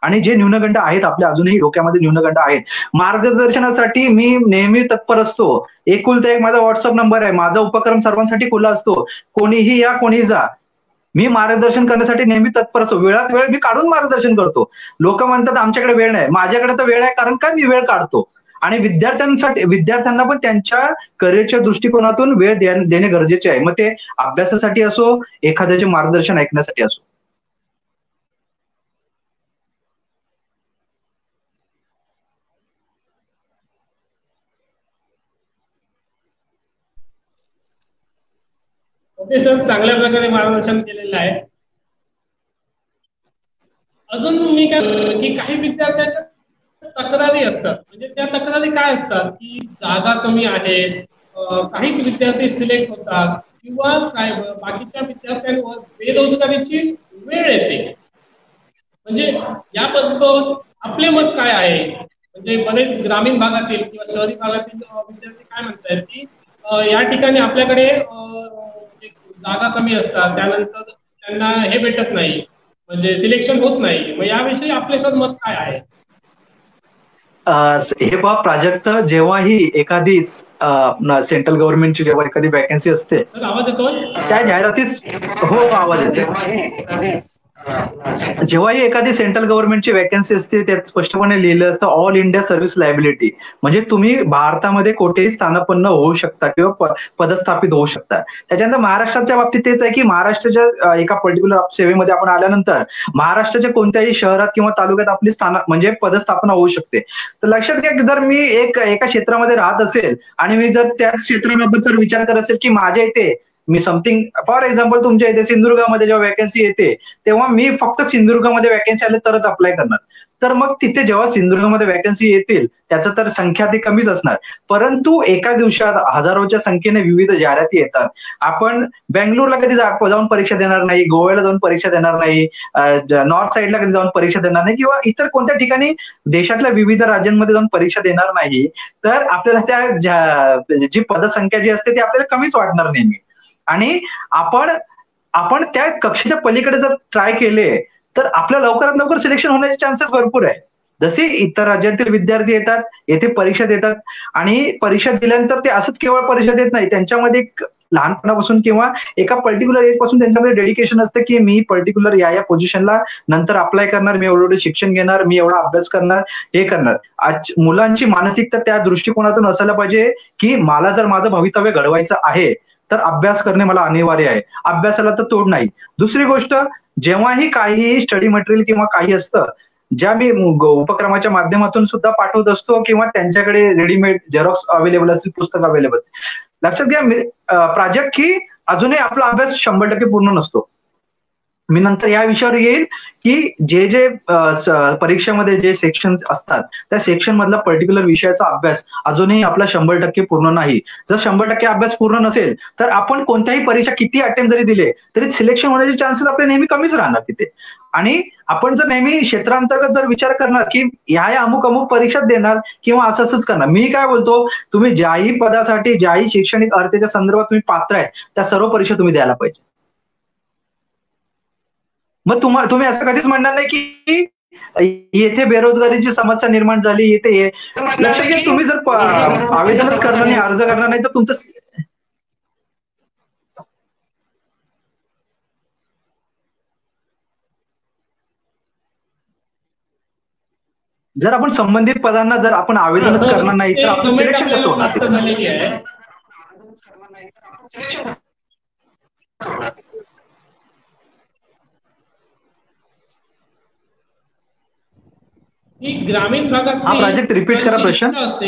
Speaker 1: आणि जे न्यूनगंड आहेत आपल्या, अजूनही डोक्यामध्ये न्यूनगंड आहेत, मार्गदर्शनासाठी मी नेहमी तत्पर असतो. एकुलता एक माझा व्हॉट्सअप नंबर आहे, माझा उपक्रम सर्वांसाठी खुला असतो, कोणीही या कोणीही जा, मी मार्गदर्शन करण्यासाठी नेहमी तत्पर असतो. वेळात वेळ मी काढून मार्गदर्शन करतो. लोक म्हणतात आमच्याकडे वेळ नाही, माझ्याकडे तर वेळ आहे, कारण का मी वेळ काढतो. आणि विद्यार्थ्यांना पण त्यांच्या करिअरच्या दृष्टिकोनातून वेळ देणे गरजेचे आहे. मग ते अभ्यासासाठी असो, एखाद्याचे मार्गदर्शन ऐकण्यासाठी असो.
Speaker 2: ओके सर, चांगल्या प्रकारे मार्गदर्शन केलेलं आहे. अजून मी काय की काही विद्यार्थ्यांच्या तक्रारी असतात, म्हणजे त्या तक्रारी काय असतात की जागा कमी आहेत, काहीच विद्यार्थी सिलेक्ट होतात किंवा काय बाकीच्या विद्यार्थ्यांवर बेरोजगारीची वेळ येते. म्हणजे याबद्दल आपले मत काय आहे? म्हणजे बरेच ग्रामीण भागातील किंवा शहरी भागातील विद्यार्थी काय म्हणतात की या ठिकाणी आपल्याकडे जागा कमी असतात, त्यानंतर त्यांना हे भेटत नाही, म्हणजे सिलेक्शन होत नाही. मग याविषयी आपले सर मत काय आहे?
Speaker 1: हे पहा प्राजक्त, जेव्हाही एखादी सेंट्रल गव्हर्नमेंटची जेव्हा एखादी वॅकन्सी असते,
Speaker 2: आवाज येतोय
Speaker 1: त्या जाहिरातीत हो आवाज येतो. जेव्हाही एखादी सेंट्रल गव्हर्नमेंटची वॅकन्सी असते त्यात स्पष्टपणे लिहिलं असतं ऑल इंडिया सर्व्हिस लायबिलिटी, म्हणजे तुम्ही भारतामध्ये कुठेही स्थानापन्न होऊ शकता किंवा पदस्थापित होऊ शकता. त्याच्यानंतर महाराष्ट्राच्या बाबतीत तेच आहे की महाराष्ट्राच्या एका पर्टिक्युलर सेवेमध्ये आपण आल्यानंतर महाराष्ट्राच्या कोणत्याही शहरात किंवा तालुक्यात आपली म्हणजे पदस्थापना होऊ शकते. तर लक्षात घ्या की जर मी एका क्षेत्रामध्ये राहत असेल आणि मी जर त्याच क्षेत्राबाबत जर विचार करत असेल की माझ्या इथे मी समथिंग फॉर एक्झाम्पल तुमच्या इथे सिंधुदुर्गामध्ये जेव्हा वॅकन्सी येते तेव्हा मी फक्त सिंधुदुर्गामध्ये वॅकन्सी आले तरच अप्लाय करणार. तर मग तिथे जेव्हा सिंधुदुर्गामध्ये वॅकन्सी येतील त्याचं तर संख्या ती कमीच असणार, परंतु एका दिवसात हजारोच्या संख्येने विविध जाहिराती येतात. आपण बेंगलोरला कधी जाऊन परीक्षा देणार नाही, गोव्याला जाऊन परीक्षा देणार नाही, नॉर्थ साईडला कधी जाऊन परीक्षा देणार नाही किंवा इतर कोणत्या ठिकाणी देशातल्या विविध राज्यांमध्ये जाऊन परीक्षा देणार नाही, तर आपल्याला त्या जी पदसंख्या जी असते ती आपल्याला कमीच वाटणार नेहमी. आणि आपण त्या कक्षेच्या पलीकडे जर ट्राय केले तर आपल्या लवकरात लवकर सिलेक्शन होण्याचे चान्सेस भरपूर आहे. जसे इतर राज्यातील विद्यार्थी येतात, येथे परीक्षा देतात आणि परीक्षा दिल्यानंतर ते असंच केवळ परीक्षा देत नाही, त्यांच्यामध्ये लहानपणापासून किंवा एका पर्टिक्युलर एज पासून त्यांच्यामध्ये डेडिकेशन असतं की मी पर्टिक्युलर या पोझिशनला नंतर अप्लाय करणार, मी एवढं शिक्षण घेणार, मी एवढा अभ्यास करणार, हे करणार. आज मुलांची मानसिकता त्या दृष्टिकोनातून असायला पाहिजे की मला जर माझं भवितव्य घडवायचं आहे तर अभ्यास करणे मला अनिवार्य आहे, अभ्यासाला तर तोड नाही. दुसरी गोष्ट, जेव्हाही काही स्टडी मटेरियल किंवा काही असतं ज्या मी उपक्रमाच्या माध्यमातून सुद्धा पाठवत असतो किंवा त्यांच्याकडे रेडीमेड झेरॉक्स अवेलेबल असतील, पुस्तक अवेलेबल, लक्षात घ्या प्राजक्त की अजूनही आपला अभ्यास 100% पूर्ण नसतो. मी नंतर या विषयावर येईल की जे परीक्षेमध्ये जे सेक्शन असतात त्या सेक्शन मधला पर्टिक्युलर विषयाचा अभ्यास अजूनही आपला 100% पूर्ण नाही. जर 100% अभ्यास पूर्ण नसेल तर आपण कोणत्याही परीक्षा किती अटेम्प्ट जरी दिले तरी सिलेक्शन होण्याचे चान्सेस आपले नेहमी कमीच राहणार तिथे. आणि आपण जर नेहमी क्षेत्रांतर्गत जर विचार करणार की ह्या अमुक परीक्षा देणार किंवा असंच करणार, मी काय बोलतो, तुम्ही ज्याही पदासाठी ज्याही शैक्षणिक अर्हतेच्या संदर्भात तुम्ही पात्र आहे त्या सर्व परीक्षा तुम्ही द्यायला पाहिजे. मग तुम्ही असं कधीच म्हणणार नाही की येथे बेरोजगारीची समस्या निर्माण झाली, येथे लक्षात घ्या, तुम्ही जर आवेदनच करणार नाही, अर्ज करणार नाही तर तुमचं जर आपण संबंधित पदांना जर आपण आवेदनच करणार नाही तर आपलं सिलेक्शन कसं होणार?
Speaker 2: ही ग्रामीण भागात
Speaker 1: हा प्रोजेक्ट रिपीट करा प्रश्न
Speaker 2: असते.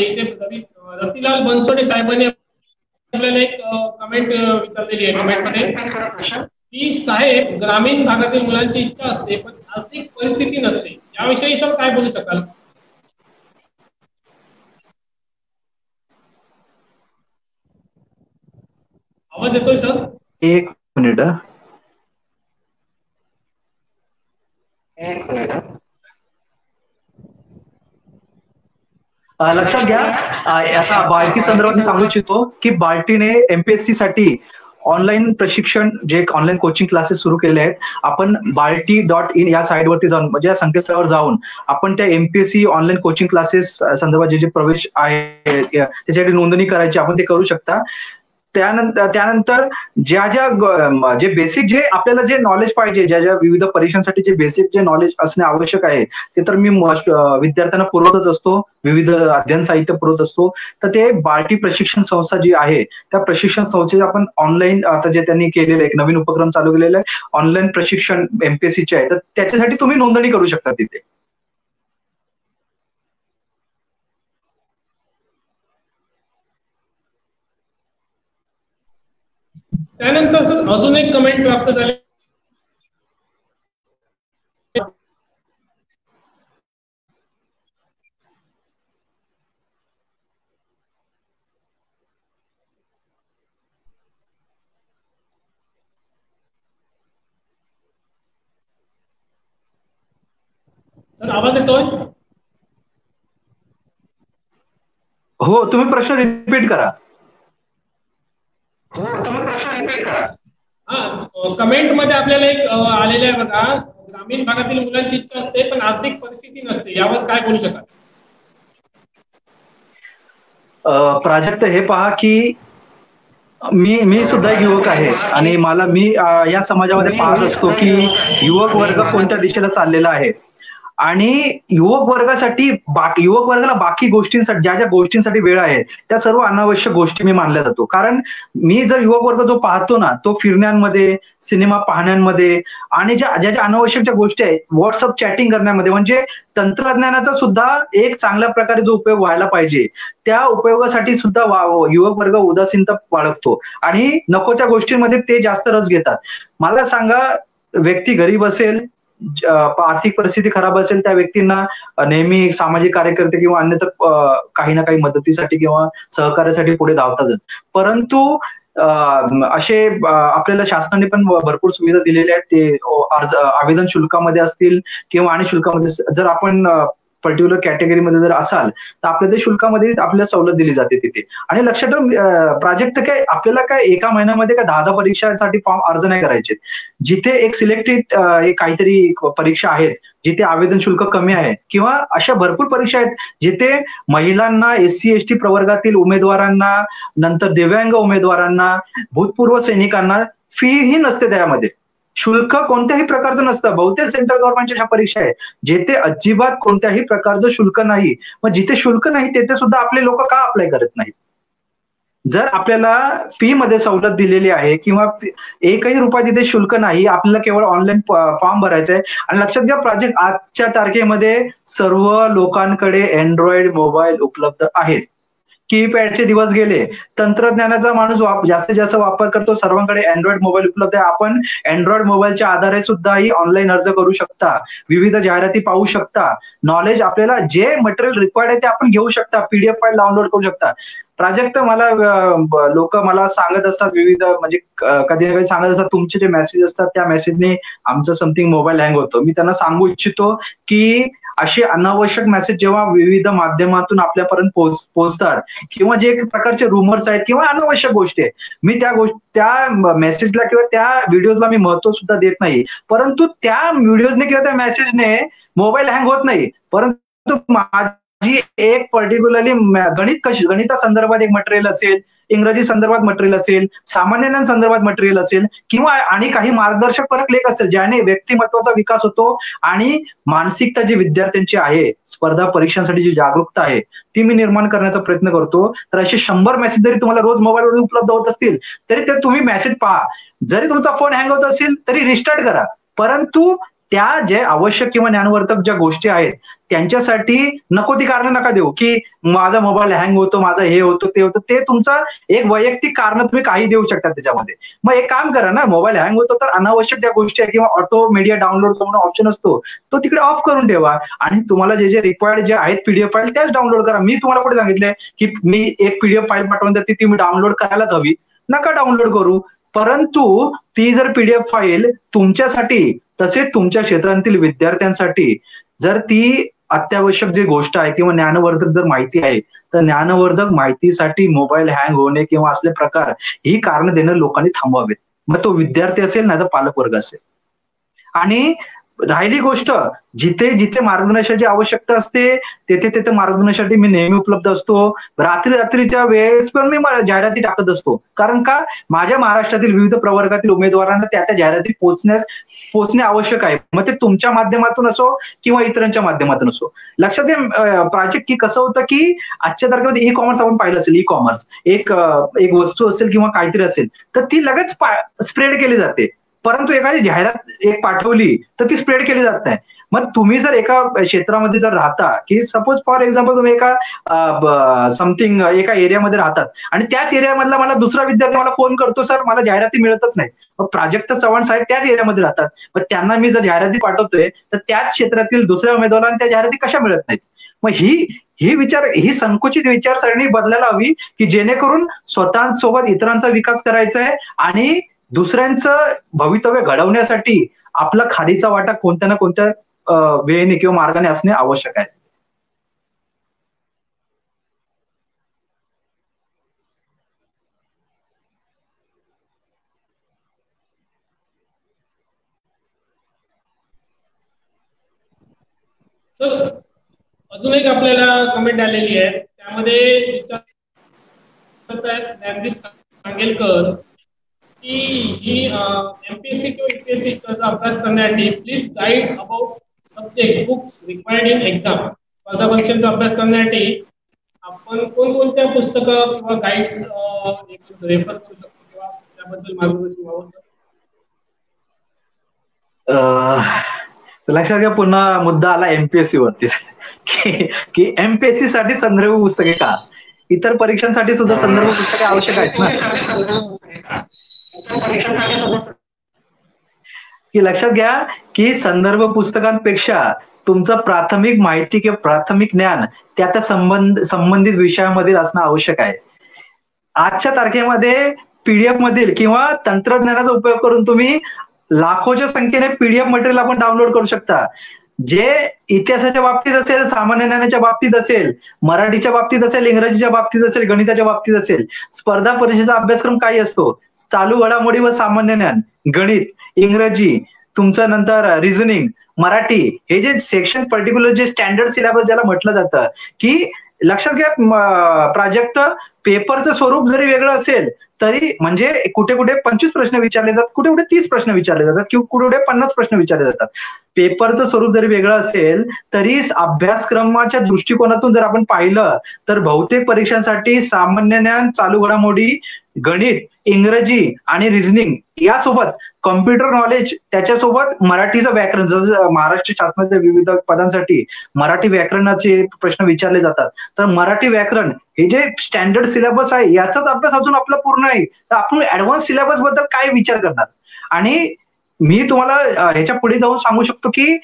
Speaker 2: रतिलाल बनसोडे साहेबांनी आपल्याला एक कमेंट विचारलेली आहे कमेंटमध्ये की साहेब, ग्रामीण भागातील मुलांची इच्छा असते पण आर्थिक परिस्थिती नसते, याविषयी सर काय बोलू शकाल? आवाज येतोय सर?
Speaker 1: एक मिनिट. लक्षात घ्या, आता बार्टी संदर्भात मी सांगू इच्छितो की बार्टीने एमपीएससी साठी ऑनलाईन प्रशिक्षण जे ऑनलाईन कोचिंग क्लासेस सुरू केले आहेत. आपण barti.in या साईटवरती जाऊन म्हणजे या संकेतस्थळावर जाऊन आपण त्या एमपीएससी ऑनलाईन कोचिंग क्लासेस संदर्भात जे प्रवेश आहे त्याच्यासाठी नोंदणी करायची आपण ते करू शकता. त्यानंतर ज्या जे बेसिक जे आपल्याला जे नॉलेज पाहिजे, ज्या ज्या विविध परीक्षांसाठी जे बेसिक जे नॉलेज असणे आवश्यक आहे, ते तर मी विद्यार्थ्यांना पुरवतच असतो, विविध अध्ययन साहित्य पुरवत असतो. तर ते बार्टी प्रशिक्षण संस्था जी आहे, त्या प्रशिक्षण संस्थेचे आपण ऑनलाईन आता जे त्यांनी केलेलं एक नवीन उपक्रम चालू केलेला आहे, ऑनलाईन प्रशिक्षण एमपीएससीचे आहे, तर त्याच्यासाठी तुम्ही नोंदणी करू शकता तिथे.
Speaker 2: त्यानंतर सर अजून एक कमेंट प्राप्त झाली. सर आवाज येतोय?
Speaker 1: हो, तुम्ही प्रश्न रिपीट करा.
Speaker 2: हा, कमेंट मध्ये आपल्याला एक आलेलं आहे बघा, ग्रामीण भागातील मुलांची इच्छा असते पण आर्थिक परिस्थिती नसते, यावर काय बोलू शकाल?
Speaker 1: प्राजक्त हे पहा की मी सुद्धा एक युवक आहे आणि मी या समाजामध्ये पाहत असतो की युवक वर्ग कोणत्या दिशेला चाललेला आहे आणि युवक वर्गाला बाकी गोष्टींसाठी ज्या गोष्टींसाठी वेळ आहे त्या सर्व अनावश्यक गोष्टी मी मानल्या जातो. कारण मी जर युवक वर्ग जो पाहतो ना, तो फिरण्यांमध्ये, सिनेमा पाहण्यांमध्ये आणि ज्या अनावश्यक ज्या गोष्टी आहेत, व्हॉट्सअप चॅटिंग करण्यामध्ये, म्हणजे तंत्रज्ञानाचा सुद्धा एक चांगल्या प्रकारे जो उपयोग व्हायला पाहिजे त्या उपयोगासाठी सुद्धा युवक वर्ग उदासीनता बाळगतो आणि नको त्या गोष्टींमध्ये ते जास्त रस घेतात. मला सांगा, व्यक्ती गरीब असेल, आर्थिक परिस्थिती खराब असेल, त्या व्यक्तींना नेहमी सामाजिक कार्यकर्ते किंवा अन्यथा काही ना काही मदतीसाठी किंवा सहकार्यासाठी पुढे धावतातच. परंतु असे आपल्याला शासनाने पण भरपूर सुविधा दिलेल्या आहेत. ते आवेदन शुल्कामध्ये असतील किंवा आणि शुल्कामध्ये जर आपण पर्टिक्युलर कॅटेगरीमध्ये जर असाल तर आपल्या ते शुल्कामध्ये आपल्याला सवलत दिली जाते तिथे. आणि लक्षात ठेवा, प्राजक्त काय आपल्याला काय एका महिन्यामध्ये काय 10 परीक्षांसाठी फॉर्म अर्ज नाही करायचे. जिथे एक सिलेक्टेड काहीतरी परीक्षा आहेत जिथे आवेदन शुल्क कमी आहे किंवा अशा भरपूर परीक्षा आहेत जिथे महिलांना, एससी एसटी प्रवर्गातील उमेदवारांना, नंतर दिव्यांग उमेदवारांना, भूतपूर्व सैनिकांना फी ही नसते, त्यामध्ये शुल्क कोणत्याही प्रकारचं नसतं. बहुतेक सेंट्रल गव्हर्नमेंटच्या ज्या परीक्षा आहेत जिथे अजिबात कोणत्याही प्रकारचं शुल्क नाही, मग जिथे शुल्क नाही तिथे सुद्धा आपले लोक का अप्लाय करत नाहीत? जर आपल्याला फी मध्ये सवलत दिलेली आहे किंवा एकही रुपया तिथे शुल्क नाही, आपल्याला केवळ ऑनलाईन फॉर्म भरायचा आहे. आणि लक्षात घ्या प्राजक्त, आजच्या तारखेमध्ये सर्व लोकांकडे अँड्रॉइड मोबाईल उपलब्ध आहेत. कीपॅडचे दिवस गेले, तंत्रज्ञानाचा माणूस जास्तीत जास्त वापर करतो, सर्वांकडे अँड्रॉइड मोबाईल उपलब्ध आहे. आपण अँड्रॉइड मोबाईलच्या आधारे सुद्धाही ऑनलाईन अर्ज करू शकता, विविध जाहिराती पाहू शकता, नॉलेज आपल्याला जे मटेरियल रिक्वायर्ड आहे ते आपण घेऊ शकता, पीडीएफ फाईल डाउनलोड करू शकता. प्राजक्त, मला लोक मला सांगत असतात विविध, म्हणजे कधी ना कधी सांगत असतात तुमचे जे मेसेज असतात त्या मेसेजने आमचं समथिंग मोबाईल हँग होतो. मी त्यांना सांगू इच्छितो की असे अनावश्यक मेसेज जेव्हा विविध माध्यमातून आपल्यापर्यंत पोहोचतात किंवा जे एक प्रकारचे रुमर्स आहेत किंवा अनावश्यक गोष्टी आहेत, मी त्या मेसेजला किंवा त्या व्हिडिओजला मी महत्व सुद्धा देत नाही. परंतु त्या व्हिडिओजने किंवा त्या मेसेजने मोबाईल हँग होत नाही. परंतु माझी एक पर्टिक्युलरली गणिता संदर्भात एक मटेरियल असेल, इंग्रजी संदर्भात मटेरियल असेल, सामान्य ज्ञान संदर्भात मटेरियल असेल किंवा आणि काही मार्गदर्शक परक लेख असेल ज्याने व्यक्तिमत्वाचा विकास होतो आणि मानसिकता जी विद्यार्थ्यांची आहे, स्पर्धा परीक्षांसाठी जी जागरूकता आहे ती मी निर्माण करण्याचा प्रयत्न करतो. तर असे 100 मेसेज जरी तुम्हाला रोज मोबाईलवर उपलब्ध होत असतील तरी ते तुम्ही मेसेज पहा. जरी तुमचा फोन हँग होत असेल तरी रिस्टार्ट करा. परंतु त्या जे आवश्यक किंवा ज्ञानवर्धक ज्या गोष्टी आहेत त्यांच्यासाठी नको ती कारण नका देऊ की माझा मोबाईल हँग होतो, माझा हे होतो, ते होतं. ते तुमचं एक वैयक्तिक कारण तुम्ही काही देऊ शकता त्याच्यामध्ये. मग एक काम करा ना, मोबाईल हँग होतो तर अनावश्यक ज्या गोष्टी आहेत किंवा ऑटो मीडिया डाउनलोड करून ऑप्शन असतो तो तिकडे ऑफ करून ठेवा आणि तुम्हाला जे रिक्वायर्ड जे आहेत पीडीएफ फाईल त्याच डाउनलोड करा. मी तुम्हाला कुठे सांगितलंय की मी एक पीडीएफ फाईल पाठवून तर ती तुम्ही डाउनलोड करायलाच हवी? नका डाउनलोड करू. परंतु ती जर पीडीएफ फाईल तुमच्यासाठी तसेच तुमच्या क्षेत्रातील विद्यार्थ्यांसाठी जर ती अत्यावश्यक जी गोष्ट आहे किंवा ज्ञानवर्धक जर माहिती आहे तर ज्ञानवर्धक माहितीसाठी मोबाईल हँग होणे किंवा असले प्रकार ही कारण देणं लोकांनी थांबवावेत. मग तो विद्यार्थी असेल नाही तर पालक वर्ग असेल. आणि राहिली गोष्ट, जिथे जिथे मार्गदर्शनाची आवश्यकता असते तिथे तिथे मार्गदर्शनासाठी मी नेहमी उपलब्ध असतो. रात्रीच्या वेळेस पण मी जाहिराती टाकत असतो. कारण का, माझ्या महाराष्ट्रातील विविध प्रवर्गातील उमेदवारांना त्या त्या जाहिराती पोहोचणे आवश्यक आहे. मग ते तुमच्या माध्यमातून असो किंवा इतरांच्या माध्यमातून असो. लक्षात घ्या प्राजक्त, की कसं होतं की आजच्या तारखेमध्ये ई कॉमर्स आपण पाहिलं असेल, ई कॉमर्स एक वस्तू असेल किंवा काहीतरी असेल तर ती लगेच स्प्रेड केली जाते. परंतु एखादी जाहिरात एक पाठवली तर ती स्प्रेड केली जात नाही. मग तुम्ही जर एका क्षेत्रामध्ये जर राहता, की सपोज फॉर एक्झाम्पल तुम्ही एका समथिंग एका एरियामध्ये राहतात आणि त्याच एरियामधला मला दुसरा विद्यार्थी मला फोन करतो, सर मला जाहिराती मिळतच नाही. मग प्राजक्त चव्हाण साहेब त्याच एरियामध्ये राहतात. मग त्यांना मी जर जाहिराती पाठवतोय तर त्याच क्षेत्रातील दुसऱ्या उमेदवारांना त्या जाहिराती कशा मिळत नाहीत? मग ही संकुचित विचारसरणी बदलायला हवी, की जेणेकरून स्वतःसोबत इतरांचा विकास करायचा आहे आणि दुसऱ्यांचं भवितव्य घडवण्यासाठी आपला खारीचा वाटा कोणत्या ना कोणत्या वेळेने किंवा मार्गाने असणे आवश्यक आहे.
Speaker 2: सर, अजून एक आपल्याला कमेंट आलेली आहे, त्यामध्ये ज्ञानदीप सांगेलकर की ही एमपीएससी किंवा यूपीएससीचा अभ्यास करण्यासाठी please guide about subject books required in exam. स्पर्धा परीक्षेचा अभ्यास करण्यासाठी आपण कोणकोणत्या पुस्तकं किंवा गाईड्स रेफर करू शकतो किंवा त्याबद्दल मार्गदर्शन व्हावं सर?
Speaker 1: लक्षात घ्या, पुन्हा मुद्दा आला एमपीएससी वरतीच, की एमपीएससी साठी संदर्भ पुस्तके का? इतर परीक्षांसाठी सुद्धा संदर्भ पुस्तके आवश्यक आहेत ना. की लक्षात घ्या की संदर्भ पुस्तकांपेक्षा तुमचं प्राथमिक माहिती किंवा प्राथमिक ज्ञान त्या संबंधित विषयामध्ये असणं आवश्यक आहे. आजच्या तारखेमध्ये पीडीएफ मधील किंवा तंत्रज्ञानाचा उपयोग करून तुम्ही लाखोच्या संख्येने पीडीएफ मटेरियल आपण डाउनलोड करू शकता. जे इतिहासाच्या बाबतीत असेल, सामान्य ज्ञानाच्या बाबतीत असेल, मराठीच्या बाबतीत असेल, इंग्रजीच्या बाबतीत असेल, गणिताच्या बाबतीत असेल. स्पर्धा परीक्षेचा अभ्यासक्रम काय असतो? चालू घडामोडी व सामान्य ज्ञान, गणित, इंग्रजी, तुमचं नंतर रिझनिंग, मराठी, हे जे सेक्शन पर्टिक्युलर जे स्टँडर्ड सिलेबस ज्याला म्हटलं जातं, की लक्षात घ्या प्राजक्त, पेपरचं स्वरूप जरी वेगळं असेल तरी म्हणजे कुठे कुठे 25 प्रश्न विचारले जातात, कुठे कुठे 30 प्रश्न विचारले जातात किंवा कुठे कुठे 50 प्रश्न विचारले जातात. पेपरचं स्वरूप जरी वेगळं असेल तरी अभ्यासक्रमाच्या दृष्टिकोनातून जर आपण पाहिलं तर बहुतेक परीक्षांसाठी सामान्य ज्ञान, चालू घडामोडी, गणित, इंग्रजी आणि रिझनिंग यासोबत कॉम्प्युटर नॉलेज, त्याच्यासोबत मराठीचं व्याकरण, जसं महाराष्ट्र शासनाच्या विविध पदांसाठी मराठी व्याकरणाचे प्रश्न विचारले जातात, तर मराठी व्याकरण हे जे स्टँडर्ड सिलेबस आहे याचाच अभ्यास अजून आपला पूर्ण आहे, तर आपण ऍडव्हान्स सिलेबस बद्दल काय विचार करणार? आणि मी तुम्हाला ह्याच्या पुढे जाऊन सांगू शकतो की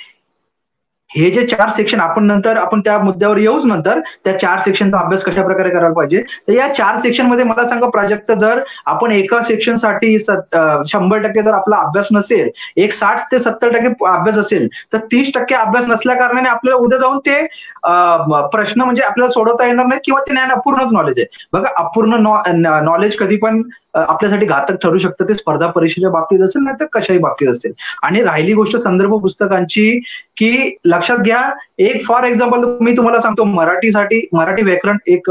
Speaker 1: हे जे 4 सेक्शन आपण त्या मुद्द्यावर येऊच नंतर, त्या 4 सेक्शनचा अभ्यास कशा प्रकारे करायला पाहिजे. तर या 4 सेक्शन मध्ये मला सांगा प्राजक्त, जर आपण एका सेक्शनसाठी 100% जर आपला अभ्यास नसेल, एक 60 ते 70% अभ्यास असेल, तर 30% अभ्यास नसल्या कारणाने आपल्याला उद्या जाऊन ते प्रश्न म्हणजे आपल्याला सोडवता येणार नाही किंवा ते ज्ञान अपूर्णच नॉलेज आहे. बघा, अपूर्ण नॉलेज कधी पण आपल्यासाठी घातक ठरू शकतं. ते स्पर्धा परीक्षेच्या बाबतीत असेल नाही तर कशाही बाबतीत असेल. आणि राहिली गोष्ट संदर्भ पुस्तकांची, की लक्षात घ्या, एक फॉर एक्झाम्पल मी तुम्हाला सांगतो, मराठी व्याकरण एक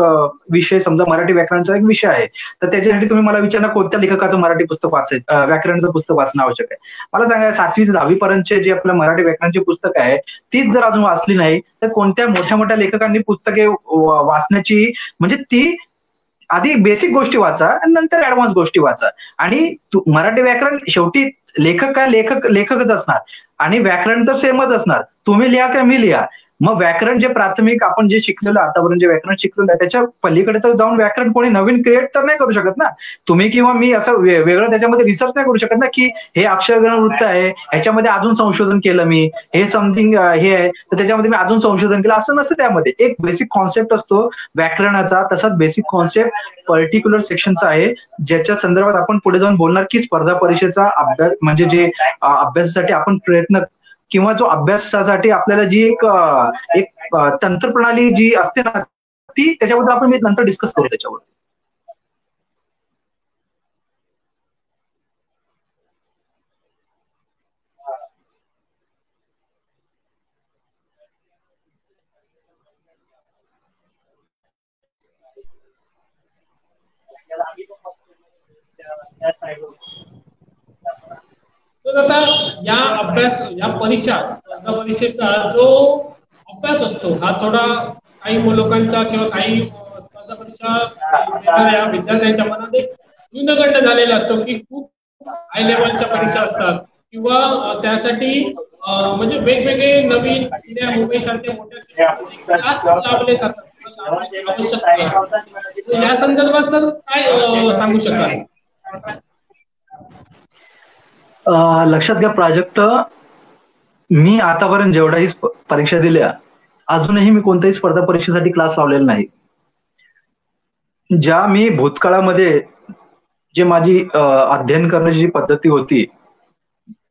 Speaker 1: विषय, समजा मराठी व्याकरणचा एक विषय आहे, तर त्याच्यासाठी तुम्ही मला विचारणार कोणत्या लेखकाचं मराठी पुस्तक वाचायचं, व्याकरणचं पुस्तक वाचणं आवश्यक आहे. मला सांगा, 7वी ते 10वी पर्यंतचे जे आपलं मराठी व्याकरणची पुस्तक आहे तीच जर अजून वाचली नाही तर कोणत्या मोठ्या मोठ्या लेखकांनी पुस्तके वाचण्याची, म्हणजे ती आधी बेसिक गोष्टी वाचा आणि नंतर ऍडव्हान्स गोष्टी वाचा. आणि मराठी व्याकरण शेवटी लेखक काय, लेखकच असणार आणि व्याकरण तर सेमच असणार. तुम्ही लिहा काय मी लिहा. मग व्याकरण जे प्राथमिक आपण जे शिकलेलं आतापर्यंत जे व्याकरण शिकलेलं आहे त्याच्या पलीकडे तर जाऊन व्याकरण कोणी नवीन क्रिएट तर नाही करू शकत ना. तुम्ही किंवा मी असं वेगळं त्याच्यामध्ये रिसर्च नाही करू शकत ना, की हे अक्षरगण वृत्त आहे, ह्याच्यामध्ये अजून संशोधन केलं मी, हे समथिंग हे आहे तर त्याच्यामध्ये मी अजून संशोधन केलं, असं नसतं. त्यामध्ये एक बेसिक कॉन्सेप्ट असतो व्याकरणाचा, तसाच बेसिक कॉन्सेप्ट पर्टिक्युलर सेक्शनचा आहे, ज्याच्या संदर्भात आपण पुढे जाऊन बोलणार की स्पर्धा परीक्षेचा अभ्यास म्हणजे जे अभ्यासासाठी आपण प्रयत्न किंवा जो अभ्यासासाठी आपल्याला जी एक तंत्रप्रणाली जी असते ना, ती त्याच्याबद्दल आपण मी नंतर डिस्कस करू त्याच्यावर.
Speaker 2: तर आता या परीक्षा स्पर्धा परीक्षेचा जो अभ्यास असतो हा थोडा काही लोकांचा किंवा काही स्पर्धा परीक्षा देणाऱ्या विद्यार्थ्यांच्या मनात एक न्यूनगंड झालेला असतो की खूप हाय लेवलच्या परीक्षा असतात किंवा त्यासाठी म्हणजे वेगवेगळे नवीन इंडिया मुंबई सारख्या मोठ्या क्लास लावले जातात लावण्याची आवश्यकता असते. या संदर्भात सर काय सांगू शकाल?
Speaker 1: लक्षात घ्या प्राजक्त, मी आतापर्यंत जेवढ्याही परीक्षा दिल्या अजूनही मी कोणत्याही स्पर्धा परीक्षेसाठी क्लास लावलेला नाही. ज्या मी भूतकाळामध्ये जे माझी अध्ययन करण्याची पद्धती होती,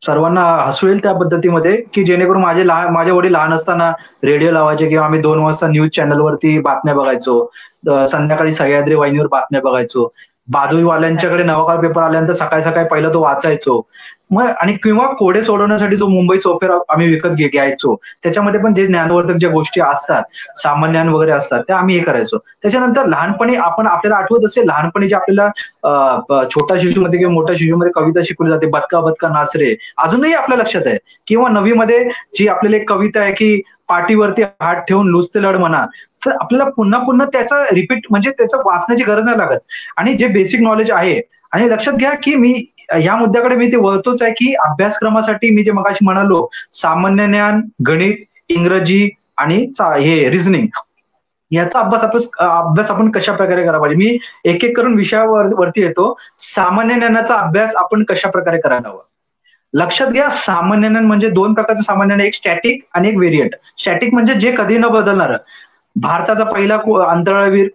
Speaker 1: सर्वांना हसू येईल त्या पद्धतीमध्ये, की जेणेकरून माझे वडील लहान असताना रेडिओ लावायचे किंवा आम्ही 2 वाजता न्यूज चॅनलवरती बातम्या बघायचो, संध्याकाळी सह्याद्री वाहिनीवर बातम्या बघायचो, बादुईवाल्यांच्याकडे नवाकाळ पेपर आल्यानंतर सकाळी सकाळी पहिला तो वाचायचो. मग आणि किंवा कोडे सोडवण्यासाठी जो मुंबई चौफेर आम्ही विकत घ्यायचो, त्याच्यामध्ये पण जे ज्ञानवर्धक ज्या गोष्टी असतात, सामान्य वगैरे असतात, त्या आम्ही हे करायचो. त्याच्यानंतर लहानपणी आपल्याला आठवत असेल, लहानपणी जे आपल्याला छोटा शिशूमध्ये किंवा मोठ्या शिशूमध्ये कविता शिकवली जाते, बदका बदका नाचरे, अजूनही आपल्या लक्षात आहे. किंवा नवीमध्ये जी आपल्याला एक कविता आहे की पाठीवरती हात ठेवून लुचते लढ म्हणा, तर आपल्याला पुन्हा पुन्हा त्याचा रिपीट म्हणजे त्याचं वाचण्याची गरज नाही लागत. आणि जे बेसिक नॉलेज आहे, आणि लक्षात घ्या की मी या मुद्द्याकडे मी ते वळतोच आहे की अभ्यासक्रमासाठी मी जे मगाशी म्हणालो, सामान्य ज्ञान, गणित, इंग्रजी आणि हे रिझनिंग, याचा अभ्यास आपण कशा प्रकारे करायला पाहिजे. मी एक एक करून विषयावरती येतो. सामान्य ज्ञानाचा अभ्यास आपण कशा प्रकारे करायला हवा. लक्षात घ्या, सामान्य ज्ञान म्हणजे 2 प्रकारचं सामान्य ज्ञान, एक स्टॅटिक आणि एक व्हेरियंट. स्टॅटिक म्हणजे जे कधी न बदलणार. भारताचा पहिला अंतराळवीर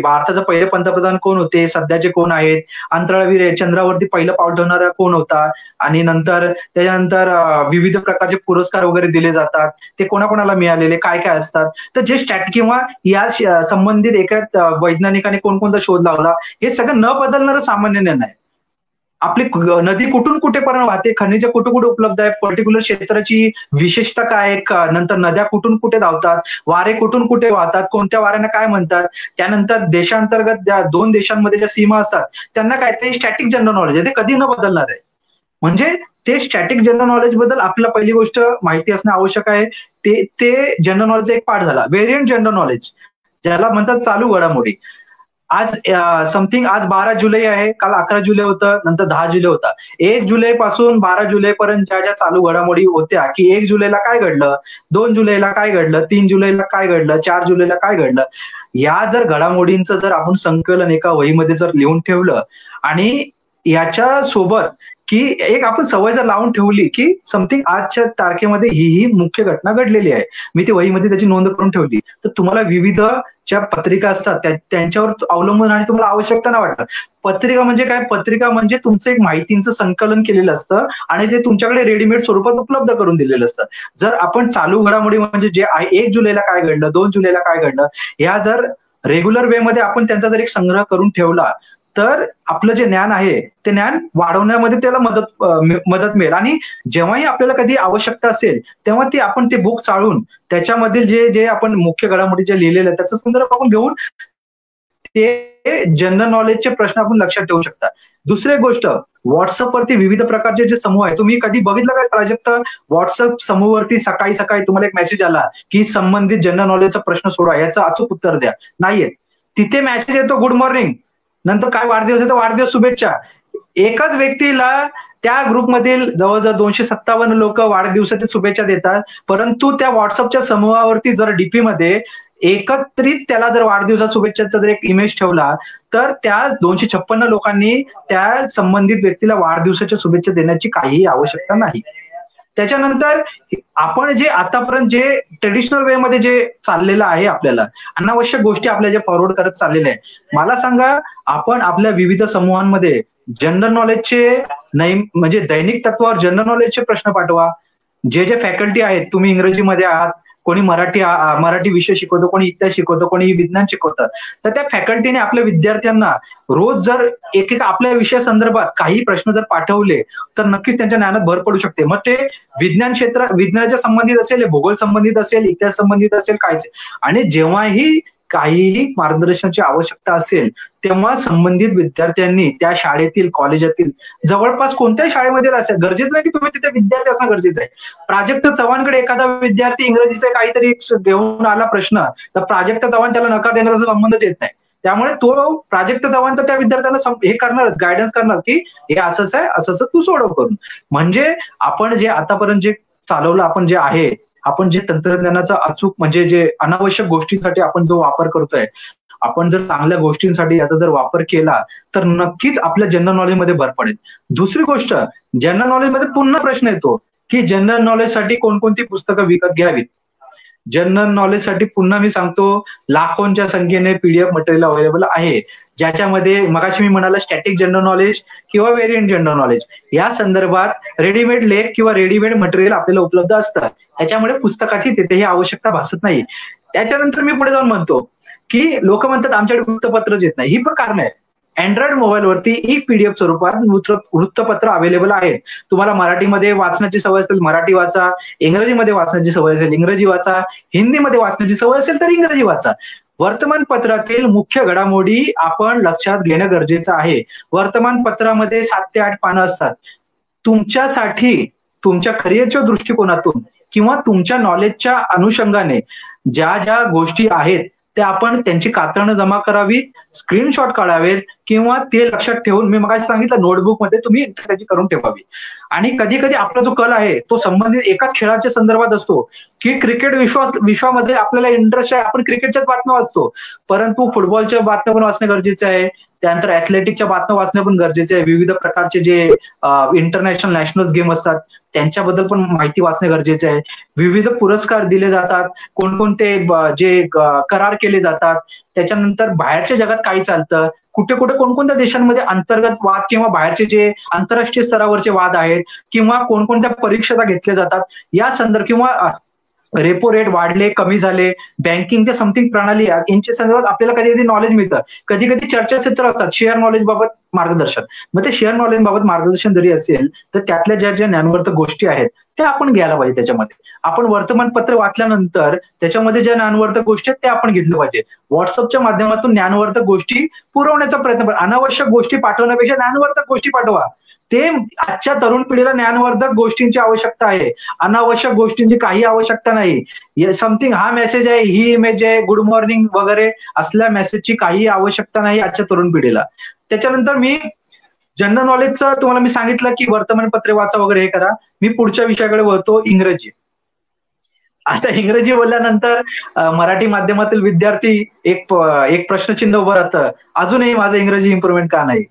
Speaker 1: भारताचे पहिले पंतप्रधान कोण होते, सध्याचे कोण आहेत, अंतराळवीर चंद्रावरती पहिलं पाऊल ठेवणारा कोण होता, आणि त्याच्यानंतर विविध प्रकारचे पुरस्कार वगैरे दिले जातात, ते कोणाकोणाला मिळालेले, काय काय असतात. तर जे स्टॅट किंवा या संबंधित एका वैज्ञानिकाने कोणकोणता शोध लावला, हे सगळं न बदलणारं सामान्य ज्ञान आहे. आपली नदी कुठून कुठेपर्यंत वाहते, खनिज कुठे कुठे उपलब्ध आहे, पर्टिक्युलर क्षेत्राची विशेषता काय आहे, नंतर नद्या कुठून कुठे धावतात, वारे कुठून कुठे वाहतात, कोणत्या वाऱ्यांना काय म्हणतात, त्यानंतर देशांतर्गत 2 देशांमध्ये ज्या सीमा असतात त्यांना काय, ते स्टॅटिक जनरल नॉलेज आहे, ते कधी न बदलणार आहे. म्हणजे ते स्टॅटिक जनरल नॉलेज बद्दल आपल्याला पहिली गोष्ट माहिती असणं आवश्यक आहे. ते जनरल नॉलेजचा एक पार्ट झाला. व्हेरियंट जनरल नॉलेज ज्याला म्हणतात चालू घडामोडी. आज 12 जुलै आहे, काल 11 जुलै होतं, नंतर 10 जुलै होता. 1 जुलै पासून 12 जुलै पर्यंत ज्या चालू घडामोडी होत्या, की 1 जुलैला काय घडलं, 2 जुलैला काय घडलं, 3 जुलैला काय घडलं, 4 जुलैला काय घडलं, या जर घडामोडींचं जर आपण संकलन एका वहीमध्ये जर लिहून ठेवलं, आणि याच्या सोबत की एक आपण सवय जर लावून ठेवली की समथिंग आजच्या तारखेमध्ये ही मुख्य घटना घडलेली आहे, मी ती वहीमध्ये त्याची नोंद करून ठेवली, तर तुम्हाला विविध ज्या पत्रिका असतात त्यांच्यावर अवलंबून आणि तुम्हाला आवश्यकता नाही वाटत. पत्रिका म्हणजे काय, पत्रिका म्हणजे तुमचं एक माहितीचं संकलन केलेलं असतं आणि ते तुमच्याकडे रेडीमेड स्वरूपात उपलब्ध करून दिलेलं असतं. जर आपण चालू घडामोडी म्हणजे जे 1 जुलैला काय घडलं, 2 जुलैला काय घडलं, ह्या जर रेग्युलर वे मध्ये आपण त्यांचा जर एक संग्रह करून ठेवला, तर आपलं जे ज्ञान आहे ते ज्ञान वाढवण्यामध्ये त्याला मदत मिळेल. आणि जेव्हाही आपल्याला कधी आवश्यकता असेल तेव्हा आपण ते बुक चाळून त्याच्यामधील जे आपण मुख्य घडामोडी जे लिहिलेले त्याचा संदर्भ आपण घेऊन ते जनरल नॉलेजचे प्रश्न आपण लक्षात ठेवू शकता. दुसरी गोष्ट, व्हॉट्सअपवरती विविध प्रकारचे जे समूह आहे, तुम्ही कधी बघितलं काय प्राजक्त, व्हॉट्सअप समूहवरती सकाळी सकाळी तुम्हाला एक मेसेज आला की संबंधित जनरल नॉलेजचा प्रश्न सोडवा, याचं अचूक उत्तर द्या, नाहीये. तिथे मेसेज येतो गुड मॉर्निंग, नंतर काय वाढदिवस आहे तर वाढदिवस शुभेच्छा. एकाच व्यक्तीला त्या ग्रुपमधील जवळजवळ 257 लोक वाढदिवसाच्या शुभेच्छा देतात, परंतु त्या व्हॉट्सअपच्या समूहावरती जर डीपी मध्ये एकत्रित त्याला जर वाढदिवसाच्या शुभेच्छाचा जर एक इमेज ठेवला, तर त्या 256 लोकांनी त्या संबंधित व्यक्तीला वाढदिवसाच्या शुभेच्छा देण्याची काहीही आवश्यकता नाही. त्याच्यानंतर आपण जे आतापर्यंत जे ट्रेडिशनल वे मध्ये जे चाललेलं आहे, आपल्याला अनावश्यक गोष्टी आपल्या जे फॉरवर्ड करत चाललेल्या आहे, मला सांगा आपण आपल्या विविध समूहांमध्ये जनरल नॉलेजचे म्हणजे दैनिक तत्वावर जनरल नॉलेजचे प्रश्न पाठवा. जे फॅकल्टी आहेत, तुम्ही इंग्रजीमध्ये आहात, कोणी मराठी विषय शिकवतो, कोणी इतिहास शिकवतो, कोणी विज्ञान शिकवतं, तर त्या फॅकल्टीने आपल्या विद्यार्थ्यांना रोज जर एक आपल्या विषया संदर्भात काही प्रश्न जर पाठवले तर नक्कीच त्यांच्या ज्ञानात भर पडू शकते. मग ते विज्ञानाच्या संबंधित असेल, भूगोल संबंधित असेल, इतिहास संबंधित असेल, काय. आणि जेव्हाही काहीही मार्गदर्शनाची आवश्यकता असेल तेव्हा संबंधित विद्यार्थ्यांनी त्या शाळेतील कॉलेजातील जवळपास कोणत्याही शाळेमध्ये असेल, गरजेचं नाही की तुम्ही तिथे विद्यार्थी असणं गरजेचं आहे. प्राजक्त चव्हाणकडे एखादा विद्यार्थी इंग्रजीचा काहीतरी घेऊन आला प्रश्न, तर प्राजक्त चव्हाण त्याला नकार देण्याचा संबंधच येत नाही. त्यामुळे तो प्राजक्त चव्हाण तर त्या विद्यार्थ्याला हे करणारच, गायडन्स करणार की हे असंच आहे, असं तू सोडव करून. म्हणजे आपण जे आतापर्यंत जे चालवलं, आपण जे आहे, आपण जे तंत्रज्ञानाचा अचूक म्हणजे जे अनावश्यक गोष्टींसाठी आपण जो वापर करतोय, आपण जर चांगल्या गोष्टींसाठी याचा जर वापर केला तर नक्कीच आपल्या जनरल नॉलेजमध्ये भर पडेल. दुसरी गोष्ट, जनरल नॉलेजमध्ये पुन्हा प्रश्न येतो की जनरल नॉलेजसाठी कोणकोणती पुस्तकं विकत घ्यावीत. जनरल नॉलेजसाठी पुन्हा मी सांगतो, लाखोंच्या संख्येने पीडीएफ मटेरियल अवेलेबल आहे, ज्याच्यामध्ये मगाशी मी म्हणाला स्टॅटिक जनरल नॉलेज किंवा व्हेरियंट जनरल नॉलेज या संदर्भात रेडीमेड लेख किंवा रेडीमेड मटेरियल आपल्याला उपलब्ध असतात. त्याच्यामुळे पुस्तकाची तिथेही आवश्यकता भासत नाही. त्याच्यानंतर मी पुढे जाऊन म्हणतो की लोक म्हणतात आमच्याकडे वृत्तपत्रच येत नाही. ही पण कारण आहे. अँड्रॉइड मोबाईलवरती ई पीडीएफ स्वरूपात वृत्तपत्र अवेलेबल आहेत. तुम्हाला मराठीमध्ये वाचण्याची सवय असेल मराठी वाचा, इंग्रजीमध्ये वाचण्याची सवय असेल इंग्रजी वाचा, हिंदीमध्ये वाचण्याची सवय असेल तर इंग्रजी वाचा. वर्तमानपत्रातील मुख्य घडामोडी आपण लक्षात घेणं गरजेचं आहे. वर्तमानपत्रामध्ये 7 ते 8 पानं असतात. तुमच्यासाठी तुमच्या करिअरच्या दृष्टिकोनातून किंवा तुमच्या नॉलेजच्या अनुषंगाने ज्या ज्या गोष्टी आहेत त्या आपण त्यांची कात्रणं जमा करावी, स्क्रीनशॉट काढावेत किंवा ते लक्षात ठेवून मी मगाशी सांगितलं नोटबुकमध्ये तुम्ही त्याची करून ठेवावी. आणि कधी कधी आपला जो कल आहे तो संबंधित एकाच खेळाच्या संदर्भात असतो की क्रिकेट विश्वामध्ये आपल्याला इंटरेस्ट आहे, आपण क्रिकेटच्याच बातम्या वाचतो, परंतु फुटबॉलच्या बातम्या पण वाचणं गरजेचं आहे. त्यानंतर ऍथलेटिकच्या बातम्या वाचणं पण गरजेचं आहे. विविध प्रकारचे जे इंटरनॅशनल नॅशनल गेम असतात त्यांच्याबद्दल पण माहिती वाचणं गरजेचं आहे. विविध पुरस्कार दिले जातात, कोणकोणते जे करार केले जातात, त्याच्यानंतर बाहेरच्या जगात काय चालतं, कुठे कुठे कोणकोणत्या देशांमध्ये अंतर्गत वाद किंवा बाहेरचे जे आंतरराष्ट्रीय स्तरावरचे वाद आहेत किंवा कोणकोणत्या परीक्षा घेतल्या जातात या संदर्भ किंवा रेपो रेट वाढले कमी झाले, बँकिंगच्या समथिंग प्रणाली यांच्या संदर्भात आपल्याला कधी कधी नॉलेज मिळतं. कधी कधी चर्चासत्र असतात शेअर नॉलेज बाबत मार्गदर्शन. मग ते शेअर नॉलेज बाबत मार्गदर्शन जरी असेल तर त्यातल्या ज्या ज्या ज्ञानवर्धक गोष्टी आहेत त्या आपण घ्यायला पाहिजे. त्याच्यामध्ये आपण वर्तमानपत्र वाचल्यानंतर त्याच्यामध्ये ज्या ज्ञानवर्धक गोष्टी आहेत त्या आपण घेतल्या पाहिजे. व्हॉट्सअपच्या माध्यमातून ज्ञानवर्धक गोष्टी पुरवण्याचा प्रयत्न करा. अनावश्यक गोष्टी पाठवण्यापेक्षा ज्ञानवर्धक गोष्टी पाठवा. ते आजच्या तरुण पिढीला ज्ञानवर्धक गोष्टींची आवश्यकता आहे, अनावश्यक गोष्टींची काही आवश्यकता नाही. समथिंग हा मेसेज आहे, ही इमेज आहे, गुड मॉर्निंग वगैरे असल्या मेसेजची काही आवश्यकता नाही आजच्या तरुण पिढीला. त्याच्यानंतर मी जनरल नॉलेजचं तुम्हाला मी सांगितलं की वर्तमानपत्रे वाचा वगैरे हे करा. मी पुढच्या विषयाकडे वळतो, इंग्रजी. आता इंग्रजी बोलल्यानंतर मराठी माध्यमातील विद्यार्थी एक प्रश्नचिन्ह उभं राहतं, अजूनही माझं इंग्रजी इम्प्रुव्हमेंट का नाही.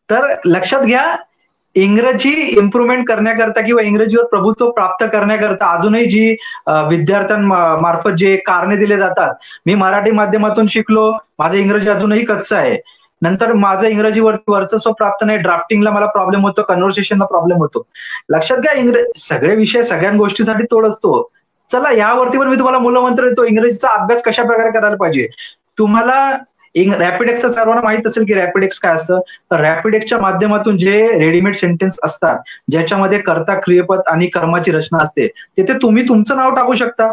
Speaker 1: तर लक्षात घ्या, इंग्रजी इम्प्रुव्हमेंट करण्याकरता किंवा इंग्रजीवर प्रभुत्व प्राप्त करण्याकरता अजूनही जी विद्यार्थ्यांमार्फत जे कारणे दिले जातात, मी मराठी माध्यमातून शिकलो, माझं इंग्रजी अजूनही कच्चं आहे, नंतर माझं इंग्रजीवर वर्चस्व प्राप्त नाही, ड्राफ्टिंगला मला प्रॉब्लेम होतो, कन्व्हर्सेशनला प्रॉब्लेम होतो. लक्षात घ्या, सगळे विषय सगळ्या गोष्टीसाठी तोड असतो. चला यावरती पण मी तुम्हाला मूलमंत्र देतो, इंग्रजीचा अभ्यास कशा प्रकारे करायला पाहिजे. तुम्हाला रॅपिडेक्सचं सर्वांना माहित असेल की रॅपिडेक्स काय असतं. तर रॅपिडेक्सच्या माध्यमातून जे रेडीमेड सेंटेन्स असतात ज्याच्यामध्ये कर्ता, क्रियापद आणि कर्माची रचना असते, तिथे तुम्ही तुमचं नाव टाकू शकता.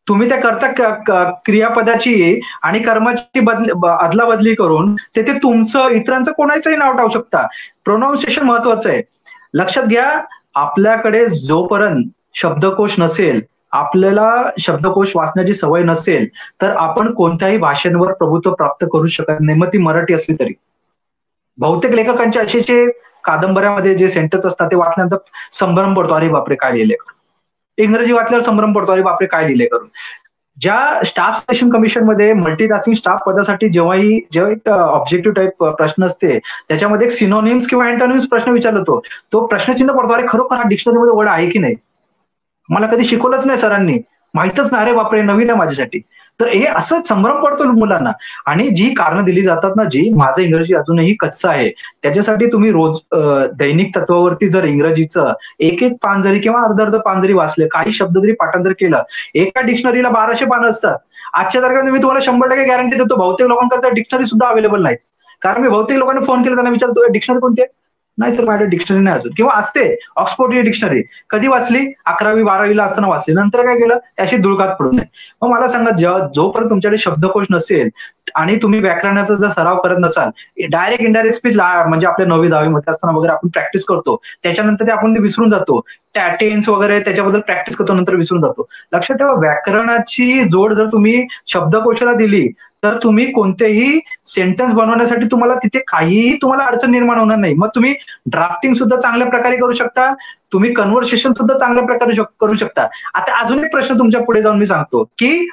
Speaker 1: तुम्ही त्या कर्ता क्रियापदाची आणि कर्माची अदला बदली करून तिथे तुमचं, इतरांचं कोणाचंही नाव टाकू शकता. प्रोनाऊन्सिएशन महत्वाचं आहे. लक्षात घ्या, आपल्याकडे जोपर्यंत शब्दकोश नसेल, आपल्याला शब्दकोश वाचण्याची सवय नसेल, तर आपण कोणत्याही भाषेवर प्रभुत्व प्राप्त करू शकत नाही, मग ती मराठी असली तरी. बहुतेक लेखकांचे असे कादंबऱ्यामध्ये जे सेंटेन्स असतात ते वाचल्यानंतर संभ्रम पडतो, अरे बापरे काय लिहिले. इंग्रजी वाचल्यावर संभ्रम पडतो, अरे बापरे काय लिहिले करून. ज्या स्टाफ सिलेक्शन कमिशन मध्ये मल्टीटास्किंग स्टाफ पदासाठी जेव्हा एक ऑब्जेक्टिव्ह टाईप प्रश्न असते त्याच्यामध्ये एक सिनोनिम्स किंवा अँटोनिम्स प्रश्न विचारला होतो, तो प्रश्नचिन्ह पडतो, अरे खरोखर हा डिक्शनरीमध्ये वर्ड आहे की नाही, मला कधी शिकवलंच नाही सरांनी, माहितच नाही, अरे बापरे नवीन आहे माझ्यासाठी. तर हे असं संभ्रम पडतो मुलांना. आणि जी कारणं दिली जातात ना, जी माझं इंग्रजी अजूनही कच्चं आहे, त्याच्यासाठी तुम्ही रोज दैनिक तत्वावरती जर इंग्रजीचं एक पान जरी किंवा अर्ध पान जरी वाचले, काही शब्द जरी पाठांतर केलं, एका डिक्शनरीला 1200 पानं असतात. आजच्या तारखेमध्ये मी तुम्हाला 100% गॅरंटी देतो, बहुतेक लोकांकरता डिक्शनरी सुद्धा अवेलेबल नाहीत. कारण मी बहुतेक लोकांना फोन केला, त्यांना विचारतो डिक्शनरी कोणती आहे, नाही सर माझ्या डिक्शनरी नाही अजून, किंवा असते ऑक्सफोर्ड डिक्शनरी कधी वाचली, 11वी 12वीला असताना वाचली, नंतर काय केलं त्याशी धुळकात पडू नये. मग मला सांगा, जोपर्यंत तुमच्याकडे शब्दकोश नसेल आणि तुम्ही व्याकरणाचा जर सराव करत नसाल, डायरेक्ट इनडायरेक्ट स्पीच म्हणजे आपल्या 9वी 10वी मध्ये असताना वगैरे आपण प्रॅक्टिस करतो, त्याच्यानंतर ते आपण विसरून जातो, टेन्स वगैरे त्याच्याबद्दल प्रॅक्टिस करतो, नंतर विसरून जातो. लक्षात ठेवा, व्याकरणाची जोड जर तुम्ही शब्दकोशाला दिली तर तुम्ही कोणतेही सेंटेन्स बनवण्यासाठी तुम्हाला तिथे काहीही तुम्हाला अडचण निर्माण होणार नाही. मग तुम्ही ड्राफ्टिंग सुद्धा चांगल्या प्रकारे करू शकता, तुम्ही कन्व्हर्सेशन सुद्धा चांगल्या प्रकारे करू शकता. आता अजून एक प्रश्न तुमच्या पुढे जाऊन मी सांगतो की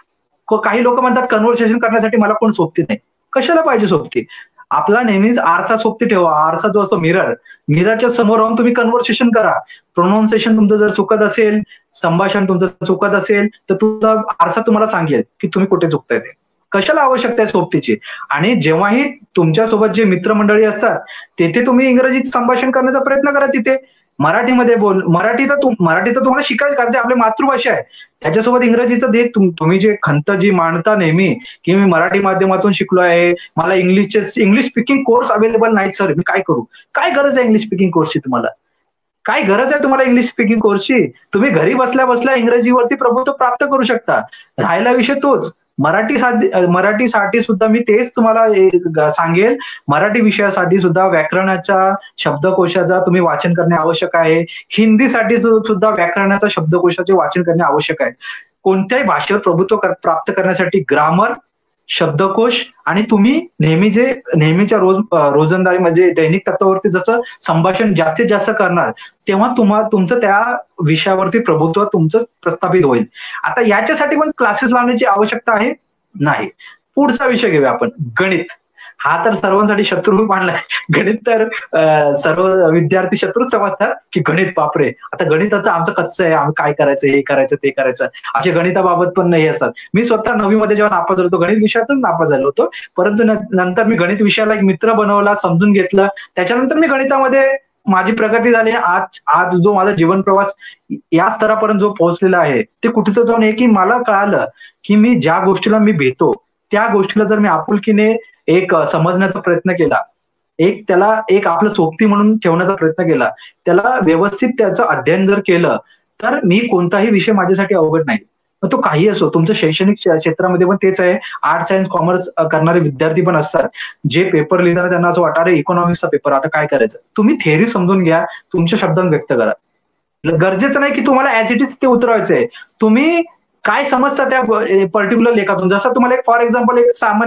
Speaker 1: काही लोक म्हणतात कन्व्हर्सेशन करण्यासाठी मला कोण सोबती नाही. कशाला पाहिजे सोबती? आपला नेहमीच आरसा सोबती ठेवा. आरसा जो असतो मिरर, मिररच्या समोर राहून तुम्ही कन्व्हर्सेशन करा. प्रोनाऊन्सिएशन तुमचं जर चुकत असेल, संभाषण तुमचं चुकत असेल, तर तुमचा आरसा तुम्हाला सांगेल की तुम्ही कुठे चुकताय ते. कशाला आवश्यकता आहे सोबतीची? आणि जेव्हाही तुमच्यासोबत जे मित्रमंडळी असतात तेथे तुम्ही इंग्रजीत संभाषण करण्याचा प्रयत्न करा. तिथे मराठीमध्ये मराठी तर तुम्हाला शिकायचं, कारण ते आपली मातृभाषा आहे. त्याच्यासोबत इंग्रजीचं दे. तुम्ही जे खंत जी मांडता नेहमी की मी मराठी माध्यमातून शिकलो आहे, मला इंग्लिश स्पीकिंग कोर्स अवेलेबल नाहीत सर, मी काय करू? काय गरज आहे इंग्लिश स्पीकिंग कोर्सची? तुम्हाला काय गरज आहे तुम्हाला इंग्लिश स्पीकिंग कोर्सची? तुम्ही घरी बसल्या बसल्या इंग्रजीवरती प्रभुत्व प्राप्त करू शकता. राहिला विषय तोच. मराठीसाठी सुद्धा मी तेच तुम्हाला सांगेल. मराठी विषयासाठी सुद्धा व्याकरणाच्या शब्दकोशाचा तुम्ही वाचन करणे आवश्यक आहे. हिंदीसाठी सुद्धा व्याकरणाच्या शब्दकोशाचे वाचन करणे आवश्यक आहे. कोणत्याही भाषेवर प्रभुत्व प्राप्त करण्यासाठी ग्रामर, शब्दकोश आणि तुम्ही नेहमीच्या रोजंदारी म्हणजे दैनिक तत्वावरती जसं संभाषण जास्तीत जास्त करणार, तेव्हा तुमचं त्या विषयावरती प्रभुत्व तुमचं प्रस्थापित होईल. आता याच्यासाठी पण क्लासेस लावण्याची आवश्यकता आहे नाही. पुढचा विषय घेऊया आपण, गणित. हा तर सर्वांसाठी शत्रू मानलाय. गणित तर सर्व विद्यार्थी शत्रूच समजतात की गणित बापरे, आता गणिताचं आमचं कच्चं आहे, आम्ही काय करायचं, हे करायचं ते करायचं, असे गणिताबाबत पण नाही असतात. मी स्वतः 9वी मध्ये जेव्हा नापास झालो होतो, गणित विषयातच नापास झालो होतो, परंतु नंतर मी गणित विषयाला एक मित्र बनवला, समजून घेतलं, त्याच्यानंतर मी गणितामध्ये माझी प्रगती झाली. आज जो माझा जीवन प्रवास या स्तरापर्यंत जो पोहोचलेला आहे, ते कुठे जाऊन आहे की मला कळालं की मी ज्या गोष्टीला मी भेटतो त्या गोष्टीला जर मी आपुलकीने एक समजण्याचा प्रयत्न केला, त्याला एक आपलं सोबती म्हणून ठेवण्याचा प्रयत्न केला, त्याला व्यवस्थित त्याचं अध्ययन जर केलं, तर मी कोणताही विषय माझ्यासाठी अवघड नाही. मग तो काही असो. तुमचं शैक्षणिक क्षेत्रामध्ये पण तेच आहे. आर्ट सायन्स कॉमर्स करणारे विद्यार्थी पण असतात, जे पेपर लिहिताना त्यांना असं वाटतं अरे इकॉनॉमिक्सचा पेपर, आता काय करायचं? तुम्ही थेअरी समजून घ्या, तुमच्या शब्दांत व्यक्त करा. गरजेचं नाही की तुम्हाला ऍज इट इज ते उतरवायचंय. तुम्ही काय समजता त्या पर्टिक्युलर लेखातून. जसं तुम्हाला एक फॉर एक्झाम्पल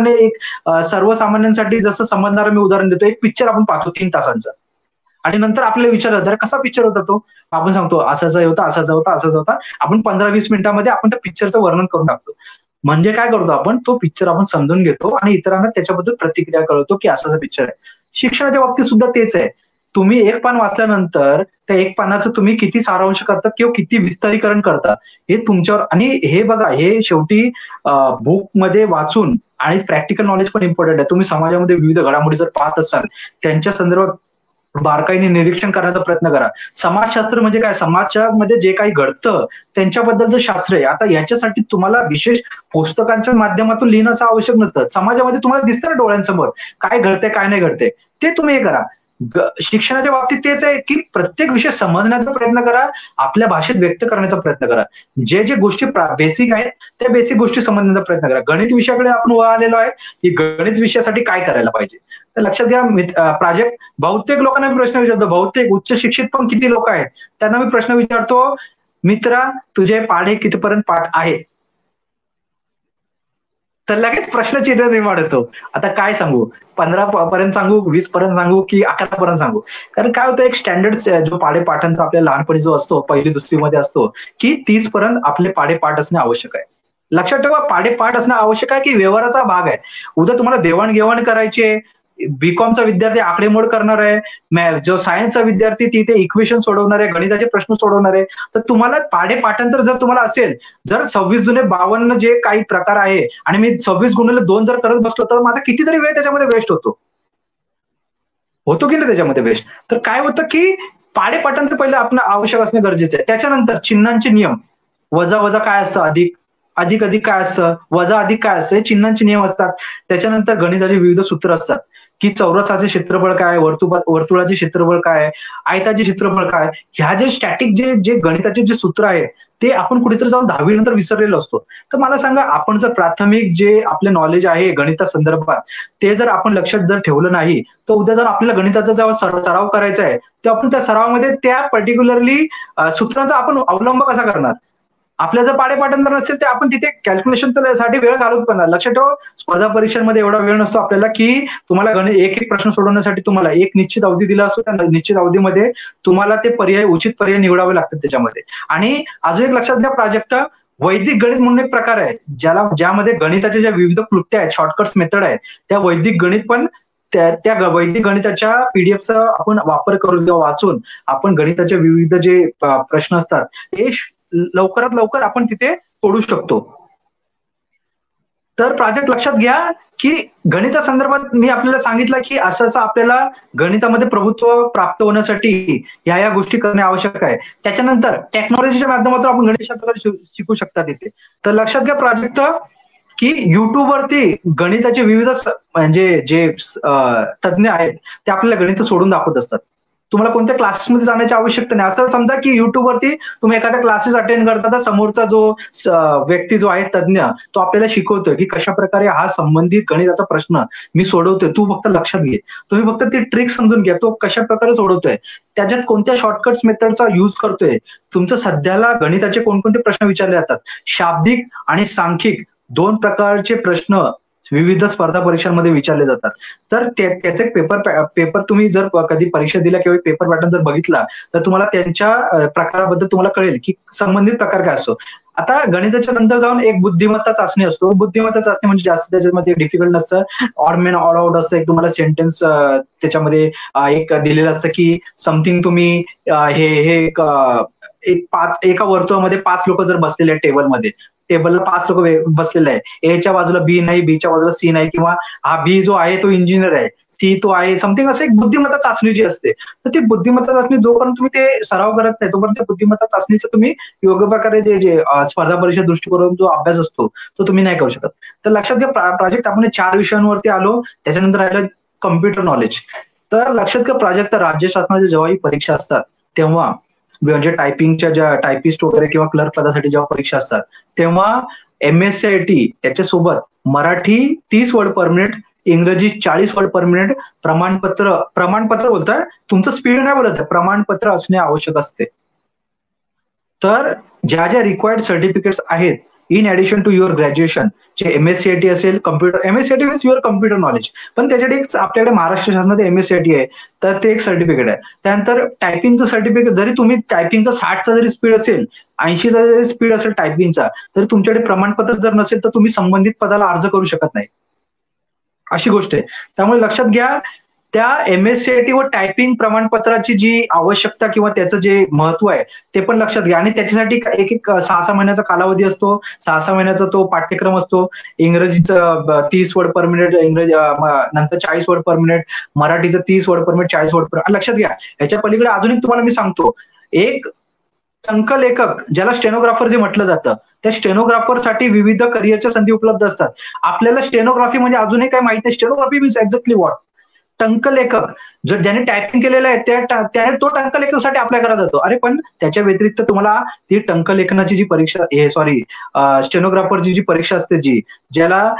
Speaker 1: एक सर्वसामान्यांसाठी जसं समजणारं मी उदाहरण देतो. एक पिक्चर आपण पाहतो 3 तासांचा, आणि नंतर आपल्याला विचारलं तर कसा पिक्चर होता तो, आपण सांगतो असाच होता, असाच होता, असाच होता. आपण 15-20 मिनिटांमध्ये आपण त्या पिक्चरचं वर्णन करून टाकतो. म्हणजे काय करतो आपण, तो पिक्चर आपण समजून घेतो आणि इतरांना त्याच्याबद्दल प्रतिक्रिया कळवतो की असाच पिक्चर आहे. शिक्षणाच्या बाबतीत सुद्धा तेच आहे. तुम्ही एक पान वाचल्यानंतर त्या एक पानाचं तुम्ही किती सारांश करतात किंवा किती विस्तारीकरण करतात हे तुमच्यावर. आणि हे बघा, हे शेवटी बुक मध्ये वाचून आणि प्रॅक्टिकल नॉलेज पण इम्पॉर्टंट आहे. तुम्ही समाजामध्ये विविध घडामोडी जर पाहत असाल, त्यांच्या संदर्भात बारकाईने निरीक्षण करण्याचा प्रयत्न करा. समाजशास्त्र म्हणजे काय, समाजामध्ये जे काही घडतं त्यांच्याबद्दलचं शास्त्र आहे. आता याच्यासाठी तुम्हाला विशेष पुस्तकांच्या माध्यमातून लिहिणं असं आवश्यक नसतं. समाजामध्ये तुम्हाला दिसतं ना डोळ्यांसमोर काय घडतंय काय नाही घडतंय, ते तुम्ही हे करा. शिक्षणाच्या बाबतीत तेच आहे की प्रत्येक विषय समजण्याचा प्रयत्न करा, आपल्या भाषेत व्यक्त करण्याचा प्रयत्न करा. जे गोष्टी बेसिक आहेत त्या बेसिक गोष्टी समजण्याचा प्रयत्न करा. गणित विषयाकडे आपण वळालेलो आहे की गणित विषयासाठी काय करायला पाहिजे. तर लक्षात घ्या प्राजक्त, बहुतेक लोकांना मी प्रश्न विचारतो, बहुतेक उच्च शिक्षित पण किती लोक आहेत त्यांना मी प्रश्न विचारतो, मित्रा तुझे पाढे कितीपर्यंत पाठ आहे? तर लगेच प्रश्नचिन्ह निर्माण होतो. आता काय सांगू, 15 पर्यंत सांगू, 20 पर्यंत सांगू की 11 पर्यंत सांगू? कारण काय होतं, एक स्टँडर्ड जो पाढेपाठांचा आपल्या लहानपणी जो असतो, 1ली-2री मध्ये असतो की 30 पर्यंत आपले पाढेपाठ असणे आवश्यक आहे. लक्षात ठेवा, पाढेपाठ असणं आवश्यक आहे की व्यवहाराचा भाग आहे. उद्या तुम्हाला देवाणघेवाण करायची आहे. बीकॉमचा विद्यार्थी आकडेमोड करणार आहे, जो सायन्सचा विद्यार्थी तिथे इक्वेशन सोडवणार आहे, गणिताचे प्रश्न सोडवणार आहे. तर तुम्हाला पाढेपाठांतर जर तुम्हाला असेल, जर 26 दुने 52 जे काही प्रकार आहे आणि मी 26 गुणिले 2 जर करत बसलो तर माझा कितीतरी वेळ त्याच्यामध्ये वेस्ट होतो की नाही त्याच्यामध्ये वेस्ट. तर काय होतं की पाढेपाठांतर पहिले आपण आवश्यक असणे गरजेचं आहे. त्याच्यानंतर चिन्हांचे नियम, वजा वजा काय असतं, अधिक अधिक काय असतं, वजा अधिक काय असतं, चिन्हांचे नियम असतात. त्याच्यानंतर गणिताचे विविध सूत्र असतात की चौरसाचे क्षेत्रफळ काय, वर्तुळाचे क्षेत्रफळ काय, आयताचे क्षेत्रफळ काय, ह्या जे स्टॅटिक जे गणिताचे जे सूत्र आहेत ते आपण कुठेतरी जाऊन 10वी नंतर विसरलेलो असतो. तर मला सांगा, आपण जर प्राथमिक जे आपले नॉलेज आहे गणिता संदर्भात ते जर आपण लक्षात जर ठेवलं नाही, तर उद्या जर आपल्याला गणिताचा जेव्हा सराव करायचा आहे, तर आपण त्या सरावामध्ये त्या पर्टिक्युलरली सूत्रांचा आपण अवलंब कसा करणार? आपल्या जर पाढेपाठांतर नसेल तर आपण तिथे कॅल्क्युलेशन साठी वेळ घालवत पण. लक्षात ठेवा, स्पर्धा परीक्षांमध्ये एवढा वेळ नसतो आपल्याला की तुम्हाला एक प्रश्न सोडवण्यासाठी तुम्हाला एक निश्चित अवधी दिला असतो. त्या निश्चित अवधीमध्ये तुम्हाला ते उचित पर्याय निवडावे लागतात त्याच्यामध्ये. आणि अजून एक लक्षात घ्या प्राजक्ता, वैदिक गणित म्हणून एक प्रकार आहे ज्यामध्ये गणिताच्या ज्या विविध क्लुप्त्या आहेत, शॉर्टकट्स मेथड आहेत, त्या वैदिक गणित पण त्या वैदिक गणिताच्या पीडीएफचा आपण वापर करून किंवा वाचून आपण गणिताचे विविध जे प्रश्न असतात ते लवकरात लवकर आपण तिथे सोडू शकतो. तर प्राजक्त लक्षात घ्या की गणिता संदर्भात मी आपल्याला सांगितलं की असं आपल्याला गणितामध्ये प्रभुत्व प्राप्त होण्यासाठी या गोष्टी करणे आवश्यक आहे. त्याच्यानंतर टेक्नॉलॉजीच्या माध्यमातून आपण गणितशास्त्र शिकू शकता तिथे. तर लक्षात घ्या प्राजक्त की युट्यूबवरती गणिताचे विविध म्हणजे जे तज्ञ आहेत ते आपल्याला गणित सोडून दाखवत असतात. तुम्हाला कोणत्या क्लासेसमध्ये जाण्याची आवश्यकता नाही. असं समजा की युट्यूबवरती तुम्ही एखाद्या क्लासेस अटेंड करता, तर समोरचा जो व्यक्ती जो आहे तज्ञ तो आपल्याला शिकवतोय की कशा प्रकारे हा संबंधित गणिताचा प्रश्न मी सोडवतोय, तू फक्त लक्षात घे, तुम्ही फक्त ती ट्रिक समजून घ्या, तो कशा प्रकारे सोडवतोय, त्याच्यात कोणत्या शॉर्टकट्स मेथडचा युज करतोय, तुमचं सध्याला गणिताचे कोणकोणते प्रश्न विचारले जातात. शाब्दिक आणि सांख्यिक 2 प्रकारचे प्रश्न विविध स्पर्धा परीक्षांमध्ये विचारले जातात. तर त्याचे पेपर तुम्ही जर कधी परीक्षा दिल्या किंवा पेपर पॅटर्न जर बघितला तर तुम्हाला त्यांच्या प्रकाराबद्दल तुम्हाला कळेल की संबंधित प्रकार काय असतो. आता गणिताच्या नंतर जाऊन एक बुद्धिमत्ता चाचणी असतो. बुद्धिमत्ता चाचणी म्हणजे जास्त त्याच्यामध्ये डिफिकल्ट नसतं, ऑड मेन ऑड आउट असतं. एक तुम्हाला सेंटेन्स त्याच्यामध्ये एक दिलेलं असतं की समथिंग तुम्ही हे एका वर्तुळामध्ये 5 लोक जर बसलेले आहेत टेबलला 5 लोक बसलेले आहे, एच्या बाजूला बी नाही, बीच्या बाजूला सी नाही, किंवा हा बी जो आहे तो इंजिनियर आहे, सी तो आहे, समथिंग असं एक बुद्धिमत्ता चाचणी जी असते. तर ती बुद्धिमत्ता चाचणी जोपर्यंत तुम्ही ते सराव करत नाही तोपर्यंत बुद्धिमत्ता चाचणीचा तुम्ही योग्य प्रकारे जे स्पर्धा परीक्षा दृष्टिकोनातून जो अभ्यास असतो तो तुम्ही नाही करू शकत. तर लक्षात घ्या प्राजक्त, आपण 4 विषयांवरती आलो. त्याच्यानंतर राहिलं कम्प्युटर नॉलेज. तर लक्षात घ्या प्राजक्त, राज्य शासनाच्या जेव्हाही परीक्षा असतात तेव्हा म्हणजे टायपिंगच्या ज्या टायपिस्ट वगैरे किंवा क्लर्क पदासाठी जेव्हा परीक्षा असतात तेव्हा MSCIT त्याच्यासोबत मराठी 30 वर्ड पर मिनिट, इंग्रजी 40 वर्ड पर मिनिट, प्रमाणपत्र बोलतोय, तुमचं स्पीड नाही बोलत, प्रमाणपत्र असणे आवश्यक असते. तर ज्या रिक्वायर्ड सर्टिफिकेट्स आहेत in addition to your graduation, जे MSCIT असेल, MSCIT means your computer knowledge, पण त्याच्यासाठी एक आपल्याकडे महाराष्ट्र शासनात MSCIT आहे, तर ते एक सर्टिफिकेट आहे. त्यानंतर टायपिंगचं सर्टिफिकेट, जरी तुम्ही टायपिंगचा 60चा जरी स्पीड असेल, 80चा जरी स्पीड असेल टायपिंगचा, तरी तुमच्याकडे प्रमाणपत्र जर नसेल तर तुम्ही संबंधित पदाला अर्ज करू शकत नाही, अशी गोष्ट आहे. त्यामुळे लक्षात घ्या, त्या MSCIT व टायपिंग प्रमाणपत्राची जी आवश्यकता किंवा त्याचं जे महत्व आहे ते पण लक्षात घ्या. आणि त्याच्यासाठी एक 6 महिन्याचा कालावधी असतो, 6 महिन्याचा तो पाठ्यक्रम असतो. इंग्रजीचं 30 वर्ड पर मिनिट, इंग्रजी नंतर 40 वर्ड पर मिनिट, मराठीचं 30 word per minute, 40 word per minute. लक्षात घ्या, याच्या पलीकडे अजून एक तुम्हाला मी सांगतो, एक टंकलेखक ज्याला स्टेनोग्राफर जे म्हटलं जातं, त्या स्टेनोग्राफरसाठी विविध करिअरच्या संधी उपलब्ध असतात. आपल्याला स्टेनोग्राफी म्हणजे अजूनही काय माहिती नाही. Stenography means exactly what? टंकलेखक. जर ज्याने टायपिंग केलेलं आहे त्याने तो टंकलेखनासाठी अप्लाय करायला जातो. अरे पण त्याच्या व्यतिरिक्त तुम्हाला ती टंकलेखनाची जी परीक्षा, स्टेनोग्राफरची जी परीक्षा असते, ज्याला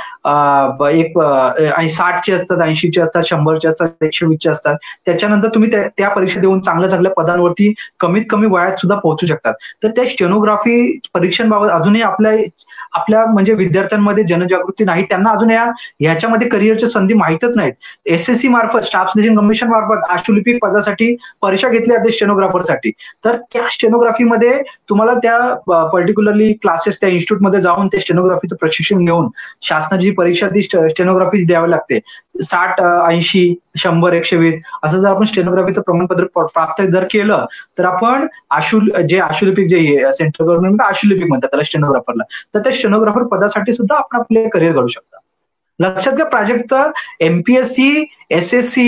Speaker 1: 60चे असतात, 80चे असतात, 100चे असतात, 120चे असतात, त्याच्यानंतर तुम्ही त्या परीक्षा देऊन चांगल्या पदांवरती कमीत कमी वयात सुद्धा पोहोचू शकतात. तर त्या स्टेनोग्राफी परीक्षांबाबत अजूनही आपल्या म्हणजे विद्यार्थ्यांमध्ये जनजागृती नाही. त्यांना अजून ह्याच्यामध्ये करिअरच्या संधी माहीतच नाहीत. SSC मार्फत, स्टाफ सिलेक्शन कमिशन मार्फत आशुलिपिक पदासाठी परीक्षा घेतली जाते स्टेनोग्राफरसाठी. तर त्या स्टेनोग्राफीमध्ये तुम्हाला त्या पर्टिक्युलरली क्लासेस, त्या इन्स्टिट्यूटमध्ये जाऊन ते स्टेनोग्राफीचं प्रशिक्षण घेऊन शासनाची परीक्षा ती स्टेनोग्राफी द्यावी लागते. 60, 80, 100, 120 असं जर आपण स्टेनोग्राफीचं प्रमाणपत्र प्राप्त जर केलं तर आपण आशुलिपिक जे सेंट्रल गव्हर्नमेंट आशुलिपिक म्हणतात त्याला स्टेनोग्राफरला, तर त्या स्टेनोग्राफर पदासाठी सुद्धा आपण आपले करिअर घडू शकता. लक्षात घ्या प्राजक्त, MPSC, SSC,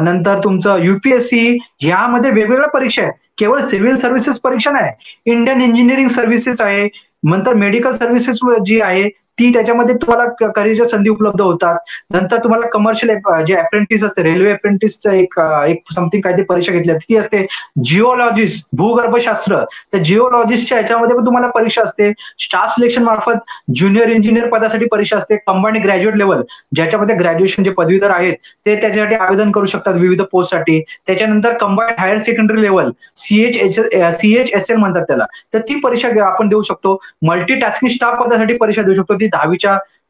Speaker 1: नंतर तुमचं UPSC, यामध्ये वेगवेगळ्या परीक्षा आहेत. केवळ सिव्हिल सर्व्हिसेस परीक्षा नाही, इंडियन इंजिनिअरिंग सर्व्हिसेस आहे, नंतर मेडिकल सर्व्हिसेस जी आहे ती त्याच्यामध्ये तुम्हाला करिअरच्या संधी उपलब्ध होतात. नंतर तुम्हाला कमर्शियल जे अप्रेंटिस असते, रेल्वे अप्रेंटिसचं एक समथिंग काहीतरी परीक्षा घेतली ती असते. जिओलॉजिस्ट, भूगर्भशास्त्र, तर जिओलॉजिस्टच्या याच्यामध्ये पण तुम्हाला परीक्षा असते. स्टाफ सिलेक्शन मार्फत ज्युनियर इंजिनियर पदासाठी परीक्षा असते. कंबाईंड ग्रॅज्युएट लेवल, ज्याच्यामध्ये ग्रॅज्युएशन जे पदवीधर आहेत ते त्याच्यासाठी आवेदन करू शकतात विविध पोस्टसाठी. त्याच्यानंतर combined higher secondary level, CHSL म्हणतात त्याला, तर ती परीक्षा आपण देऊ शकतो. मल्टीटास्किंग स्टाफ पदासाठी परीक्षा देऊ शकतो. ती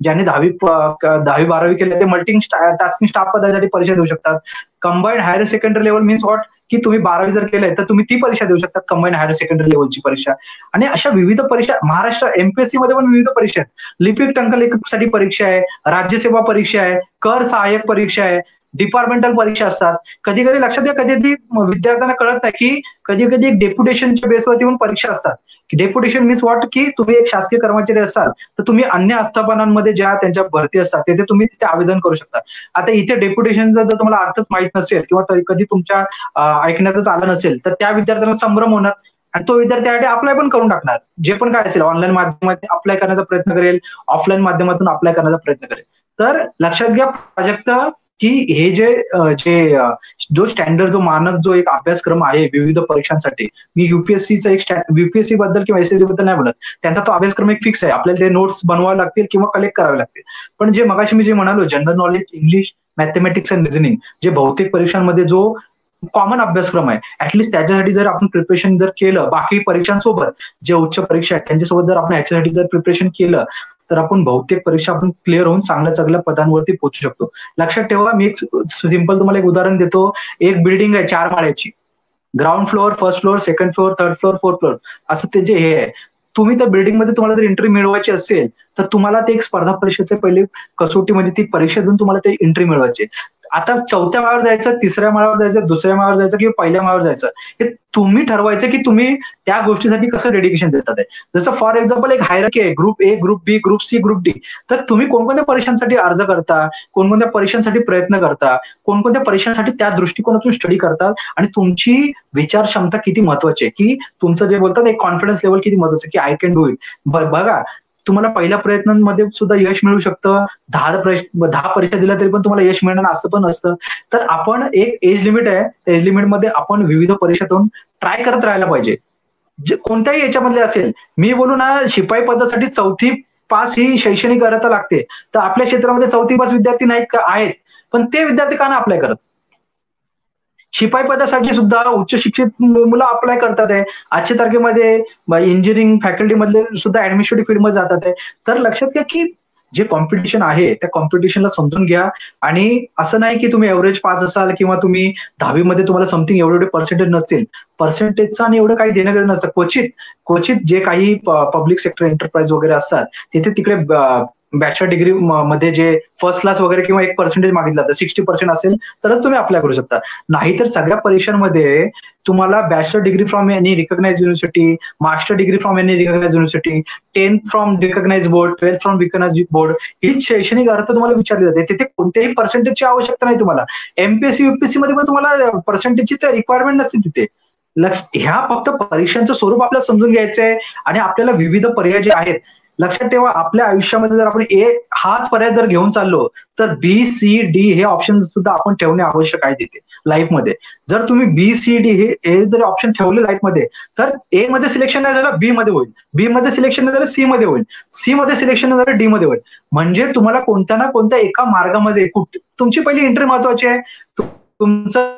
Speaker 1: ज्यांनी 10वी-12वी केले ते मल्टीटास्किंग स्टाफ पदासाठी परीक्षा देऊ शकतात. Combined higher secondary level means what, की तुम्ही 12वी जर केलंय तर तुम्ही ती परीक्षा देऊ शकता, कंबाईंड हायर सेकंडरी लेवलची परीक्षा. आणि अशा विविध परीक्षा महाराष्ट्र MPSC मध्ये पण विविध परीक्षा आहेत. लिपिक टंकलेखकसाठी परीक्षा आहे, राज्यसेवा परीक्षा आहे, कर सहाय्यक परीक्षा आहे, डिपार्टमेंटल परीक्षा असतात. कधी कधी लक्षात घ्या, कधी विद्यार्थ्यांना कळत नाही की कधी एक डेप्युटेशनच्या बेसवरती पण परीक्षा असतात. डेप्युटेशन मीन्स व्हॉट, की तुम्ही एक शासकीय कर्मचारी असाल तर तुम्ही अन्य आस्थापनांमध्ये ज्या त्यांच्या भरती असतात तिथे तुम्ही तिथे आवेदन करू शकता. आता इथे डेप्युटेशनचा जर तुम्हाला अर्थच माहित नसेल किंवा कधी तुमच्या ऐकण्यातच आलं नसेल तर त्या विद्यार्थ्यांना संभ्रम होणार आणि तो विद्यार्थी अप्लाय पण करून टाकणार. जे पण काय असेल ऑनलाईन माध्यमातून अप्लाय करण्याचा प्रयत्न करेल, ऑफलाईन माध्यमातून अप्लाय करण्याचा प्रयत्न करेल. तर लक्षात घ्या प्राजक्त, की हे जो स्टँडर्ड, जो मानक, जो एक अभ्यासक्रम आहे विविध परीक्षांसाठी, मी युपीएससीचा युपीएससी बद्दल किंवा एसएससी बद्दल नाही बोलत, त्यांचा तो अभ्यासक्रम एक फिक्स आहे. आपल्याला ते नोट्स बनवावे लागतील किंवा कलेक्ट करावे लागतील. पण जे मगाशी मी जे म्हणालो, general knowledge, English, mathematics and reasoning, जे भौतिक परीक्षांमध्ये जो कॉमन अभ्यासक्रम आहे, ऍटलीस्ट त्याच्यासाठी जर आपण प्रिपरेशन जर केलं, बाकी परीक्षांसोबत जे उच्च परीक्षा आहेत त्यांच्यासोबत जर आपण याच्यासाठी जर प्रिपरेशन केलं तर आपण बहुतेक परीक्षा आपण क्लिअर होऊन चांगल्या पदांवरती पोहोचू शकतो. लक्षात ठेवा, मी एक सिंपल तुम्हाला एक उदाहरण देतो. एक बिल्डिंग आहे 4 माळ्याची, ground floor, first floor, second floor, third floor, fourth floor, असं ते जे हे आहे. तुम्ही त्या बिल्डिंगमध्ये तुम्हाला जर एंट्री मिळवायची असेल तर तुम्हाला ते एक स्पर्धा परीक्षेचे पहिले कसोटी म्हणजे ती परीक्षा देऊन तुम्हाला ते एंट्री मिळवायची. आता 4थ्या माळावर जायचं, 3ऱ्या माळावर जायचं, 2ऱ्या माळावर जायचं किंवा 1ल्या माळावर जायचं, हे तुम्ही ठरवायचं की तुम्ही त्या गोष्टीसाठी कसं डेडिकेशन देतात आहे. जसं फॉर एक्झाम्पल एक हायरार्की आहे, group A, group B, group C, group D. तर तुम्ही कोणकोणत्या परीक्षांसाठी अर्ज करता, कोणकोणत्या परीक्षांसाठी प्रयत्न करता, कोणकोणत्या परीक्षांसाठी त्या दृष्टिकोनातून स्टडी करतात आणि तुमची विचार क्षमता किती महत्वाची आहे, की तुमचं जे बोलतात एक कॉन्फिडन्स लेवल किती महत्वाचं आहे, की आय कॅन डू इट. बघा, तुम्हाला पहिल्या प्रयत्नांमध्ये सुद्धा यश मिळू शकतं. 10 परीक्षा दिल्या तरी पण तुम्हाला यश मिळणार असं पण असतं. तर आपण एक एज लिमिट आहे, त्या एज लिमिटमध्ये आपण विविध परीक्षातून ट्राय करत राहायला पाहिजे. जे कोणत्याही याच्यामधले असेल, मी बोलू ना, शिपाई पदासाठी 4थी पास ही शैक्षणिक अर्हता लागते. तर आपल्या क्षेत्रामध्ये 4थी पास विद्यार्थी नाहीत का? आहेत. पण ते विद्यार्थी का नाही अप्लाय करत? शिपाई पदासाठी सुद्धा उच्च शिक्षित मुलं अप्लाय करतात आहे. आजच्या तारखेमध्ये इंजिनिअरिंग फॅकल्टी मधले सुद्धा ऍडमिनिस्ट्रेटिव्ह फील्डमध्ये जातात आहे. तर लक्षात घ्या की जे कॉम्पिटिशन आहे त्या कॉम्पिटिशनला समजून घ्या. आणि असं नाही की तुम्ही एव्हरेज पास असाल किंवा तुम्ही 10वी मध्ये तुम्हाला समथिंग एवढे पर्सेंटेज नसतील. पर्सेंटेजचं आणि एवढं काही देणं नसतं. क्वचित जे काही पब्लिक सेक्टर एंटरप्राइज वगैरे असतात तिथे तिकडे बॅचलर डिग्री मध्ये जे फर्स्ट क्लास वगैरे किंवा 1% मागितलं तर 60% असेल तरच तुम्ही अप्लाय करू शकता. नाहीतर सगळ्या परीक्षांमध्ये तुम्हाला bachelor degree from any recognise university, master degree from any recognise university, 10th from recognise board, 12th from recognise board, ही शैक्षणिक अर्थ तुम्हाला विचारली जाते. तिथे कोणत्याही पर्सेंटेजची आवश्यकता नाही तुम्हाला. MPSC UPSC मध्ये पण तुम्हाला पर्सेंटेजची तर रिक्वायरमेंट नसते तिथे. ह्या फक्त परीक्षांचं स्वरूप आपल्याला समजून घ्यायचं आहे आणि आपल्याला विविध पर्याय जे आहेत लक्षात ठेवा. आपल्या आयुष्यामध्ये जर आपण हाच पर्याय जर घेऊन चाललो तर B-C-D हे ऑप्शन सुद्धा आपण ठेवणे आवश्यक आहे तिथे लाईफमध्ये. जर तुम्ही B-C-D हे जर ऑप्शन ठेवले लाईफमध्ये तर A मध्ये सिलेक्शन नाही झालं B मध्ये होईल, B मध्ये सिलेक्शन नाही झालं C मध्ये होईल, C मध्ये सिलेक्शन नाही झालं D मध्ये होईल. म्हणजे तुम्हाला कोणत्या ना कोणत्या एका मार्गामध्ये तुमची पहिली एंट्री महत्वाची आहे. तुमचं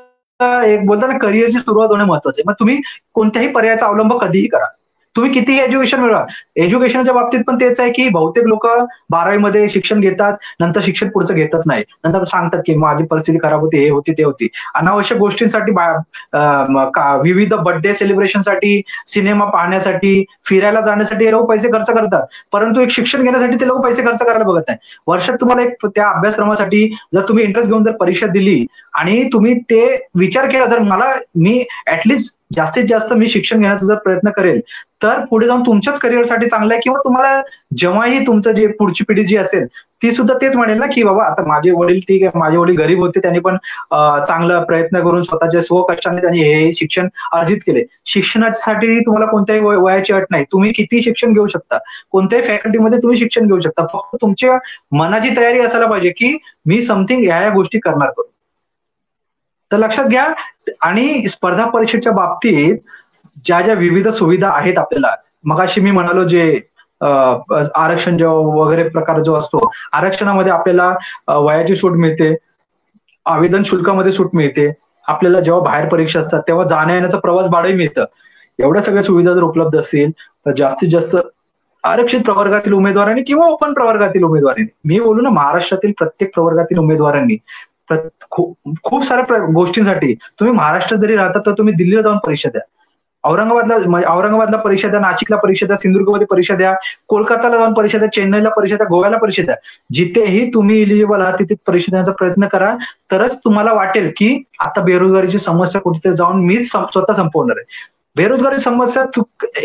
Speaker 1: एक बोलता ना करिअरची सुरुवात होणे महत्वाचे. मग तुम्ही कोणत्याही पर्यायाचा अवलंब कधीही करा. तुम्ही कितीही एज्युकेशन मिळवा. एज्युकेशनच्या बाबतीत पण तेच आहे की बहुतेक लोक 12वी मध्ये शिक्षण घेतात, नंतर शिक्षण पुढचं घेतच नाही. नंतर सांगतात की माझी परिस्थिती खराब होती, हे होती ते होती. अनावश्यक गोष्टींसाठी, विविध बर्थडे सेलिब्रेशनसाठी, सिनेमा पाहण्यासाठी, फिरायला जाण्यासाठी हे लोक पैसे खर्च करतात. परंतु एक शिक्षण घेण्यासाठी ते लोक पैसे खर्च करायला बघत नाही. वर्षात तुम्हाला एक त्या अभ्यासक्रमासाठी जर तुम्ही इंटरेस्ट घेऊन जर परीक्षा दिली आणि तुम्ही ते विचार केला, जर मी ऍटलिस्ट जास्तीत जास्त मी शिक्षण घेण्याचा जर प्रयत्न करेल तर पुढे जाऊन तुमच्याच करिअरसाठी चांगलं आहे, किंवा तुम्हाला जेव्हाही तुमचं जे पुढची पिढी जी असेल ती सुद्धा तेच म्हणेल ना, की बाबा आता माझे वडील ठीक आहे, माझे वडील गरीब होते, त्यांनी पण चांगला प्रयत्न करून स्वतःच्या स्वकष्टाने त्यांनी हे शिक्षण अर्जित केले. शिक्षणासाठी तुम्हाला कोणत्याही वयाची अट नाही, तुम्ही किती शिक्षण घेऊ शकता, कोणत्याही फॅकल्टीमध्ये तुम्ही शिक्षण घेऊ शकता, फक्त तुमच्या मनाची तयारी असायला पाहिजे की मी समथिंग ह्या गोष्टी करणार करू. तर लक्षात घ्या. आणि स्पर्धा परीक्षेच्या बाबतीत ज्या ज्या विविध सुविधा आहेत आपल्याला, मगाशी मी म्हणालो जे आरक्षण जो वगैरे प्रकार जो असतो, आरक्षणामध्ये आपल्याला वयाची सूट मिळते, आवेदन शुल्कामध्ये सूट मिळते, आपल्याला जेव्हा बाहेर परीक्षा असतात तेव्हा जाण्या येण्याचं प्रवास भाडंही मिळतं. एवढ्या सगळ्या सुविधा जर उपलब्ध असतील तर जास्तीत जास्त आरक्षित प्रवर्गातील उमेदवारांनी किंवा ओपन प्रवर्गातील उमेदवारांनी, मी बोलू ना महाराष्ट्रातील प्रत्येक प्रवर्गातील उमेदवारांनी खूप साऱ्या गोष्टींसाठी, तुम्ही महाराष्ट्रात जरी राहता तर तुम्ही दिल्लीला जाऊन परीक्षा द्या, औरंगाबादला परीक्षा द्या, नाशिकला परीक्षा द्या, सिंधुदुर्गमध्ये परीक्षा द्या, कोलकाताला जाऊन परीक्षा द्या, चेन्नईला परीक्षा द्या, गोव्याला परीक्षा द्या. जिथेही तुम्ही इलिजिबल आहात तिथे परीक्षा देण्याचा प्रयत्न करा, तरच तुम्हाला वाटेल की आता बेरोजगारीची समस्या कुठे जाऊन मीच स्वतः संपवणार आहे. बेरोजगारी समस्या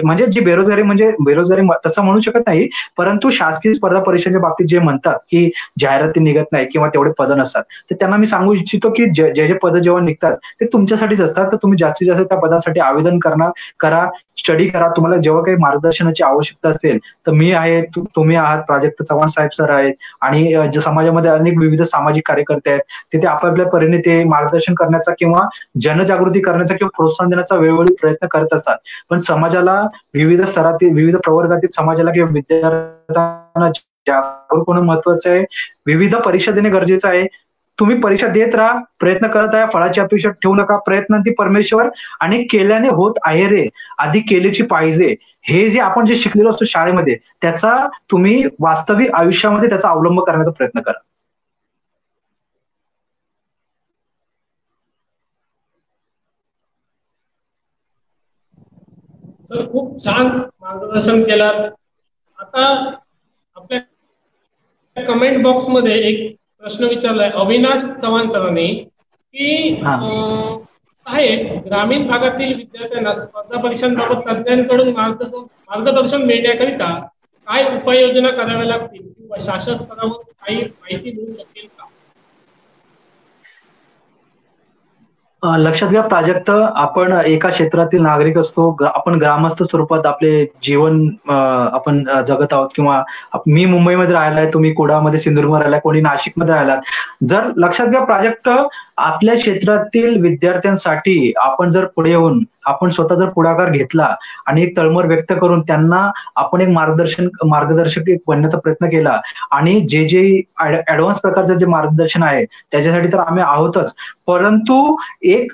Speaker 1: म्हणजे जी बेरोजगारी तसं म्हणू शकत नाही, परंतु शासकीय स्पर्धा परीक्षेच्या बाबतीत जे म्हणतात की जाहिराती निघत नाही किंवा तेवढे पद नसतात, तर त्यांना मी सांगू इच्छितो की जे जे पद जेव्हा निघतात ते तुमच्यासाठीच असतात. तर तुम्ही जास्तीत जास्त त्या पदासाठी आवेदन करा, स्टडी करा. तुम्हाला जेव्हा काही मार्गदर्शनाची आवश्यकता असेल तर मी आहे, तुम्ही आहात, प्राजक्त चव्हाण साहेब सर आहेत, आणि समाजामध्ये अनेक विविध सामाजिक कार्यकर्ते आहेत, तिथे आपापल्या परीने ते मार्गदर्शन करण्याचा किंवा जनजागृती करण्याचा किंवा प्रोत्साहन देण्याचा वेळोवेळी प्रयत्न करत असतात. पण समाजाला विविध स्तरातील विविध प्रवर्गातील समाजाला किंवा विद्यार्थ्यांना जागरूक होणं महत्वाचं आहे. विविध परीक्षा देणे गरजेचं आहे. तुम्ही परीक्षा देत राहा, प्रयत्न करत आहे, फळाची अपेक्षा ठेवू नका. प्रयत्नांती परमेश्वर, आणि केल्याने होत आहे रे, आधी केल्याची पाहिजे. हे जे आपण जे शिकलेलो असतो शाळेमध्ये, त्याचा तुम्ही वास्तविक आयुष्यामध्ये त्याचा अवलंब करण्याचा प्रयत्न करा.
Speaker 2: सर खूप छान मार्गदर्शन केलं. आता आपल्या कमेंट बॉक्स मध्ये एक प्रश्न विचारलाय अविनाश चव्हाण सरांनी की साहेब, ग्रामीण भागातील विद्यार्थ्यांना स्पर्धा परीक्षांबाबत तज्ञांकडून मार्गदर्शन मिळण्याकरिता काय उपाययोजना कराव्या लागतील किंवा शासन स्तरावर काही माहिती मिळू शकेल का?
Speaker 1: लक्षात घ्या प्राजक्त, आपण एका क्षेत्रातील नागरिक असतो, आपण ग्रामस्थ स्वरूपात आपले जीवन आपण जगत आहोत, किंवा मी मुंबईमध्ये राहिलाय, तुम्ही कुडामध्ये सिंधुदुर्गमध्ये राहिलाय, कोणी नाशिकमध्ये राहिलात. जर लक्षात घ्या प्राजक्त, आपल्या क्षेत्रातील विद्यार्थ्यांसाठी आपण जर पुढे येऊन आपण स्वतः जर पुढाकार घेतला आणि एक तळमळ व्यक्त करून त्यांना आपण एक मार्गदर्शक बनण्याचा प्रयत्न केला, आणि जे ऍडव्हान्स प्रकारचं जे मार्गदर्शन आहे त्याच्यासाठी तर आम्ही आहोतच, परंतु एक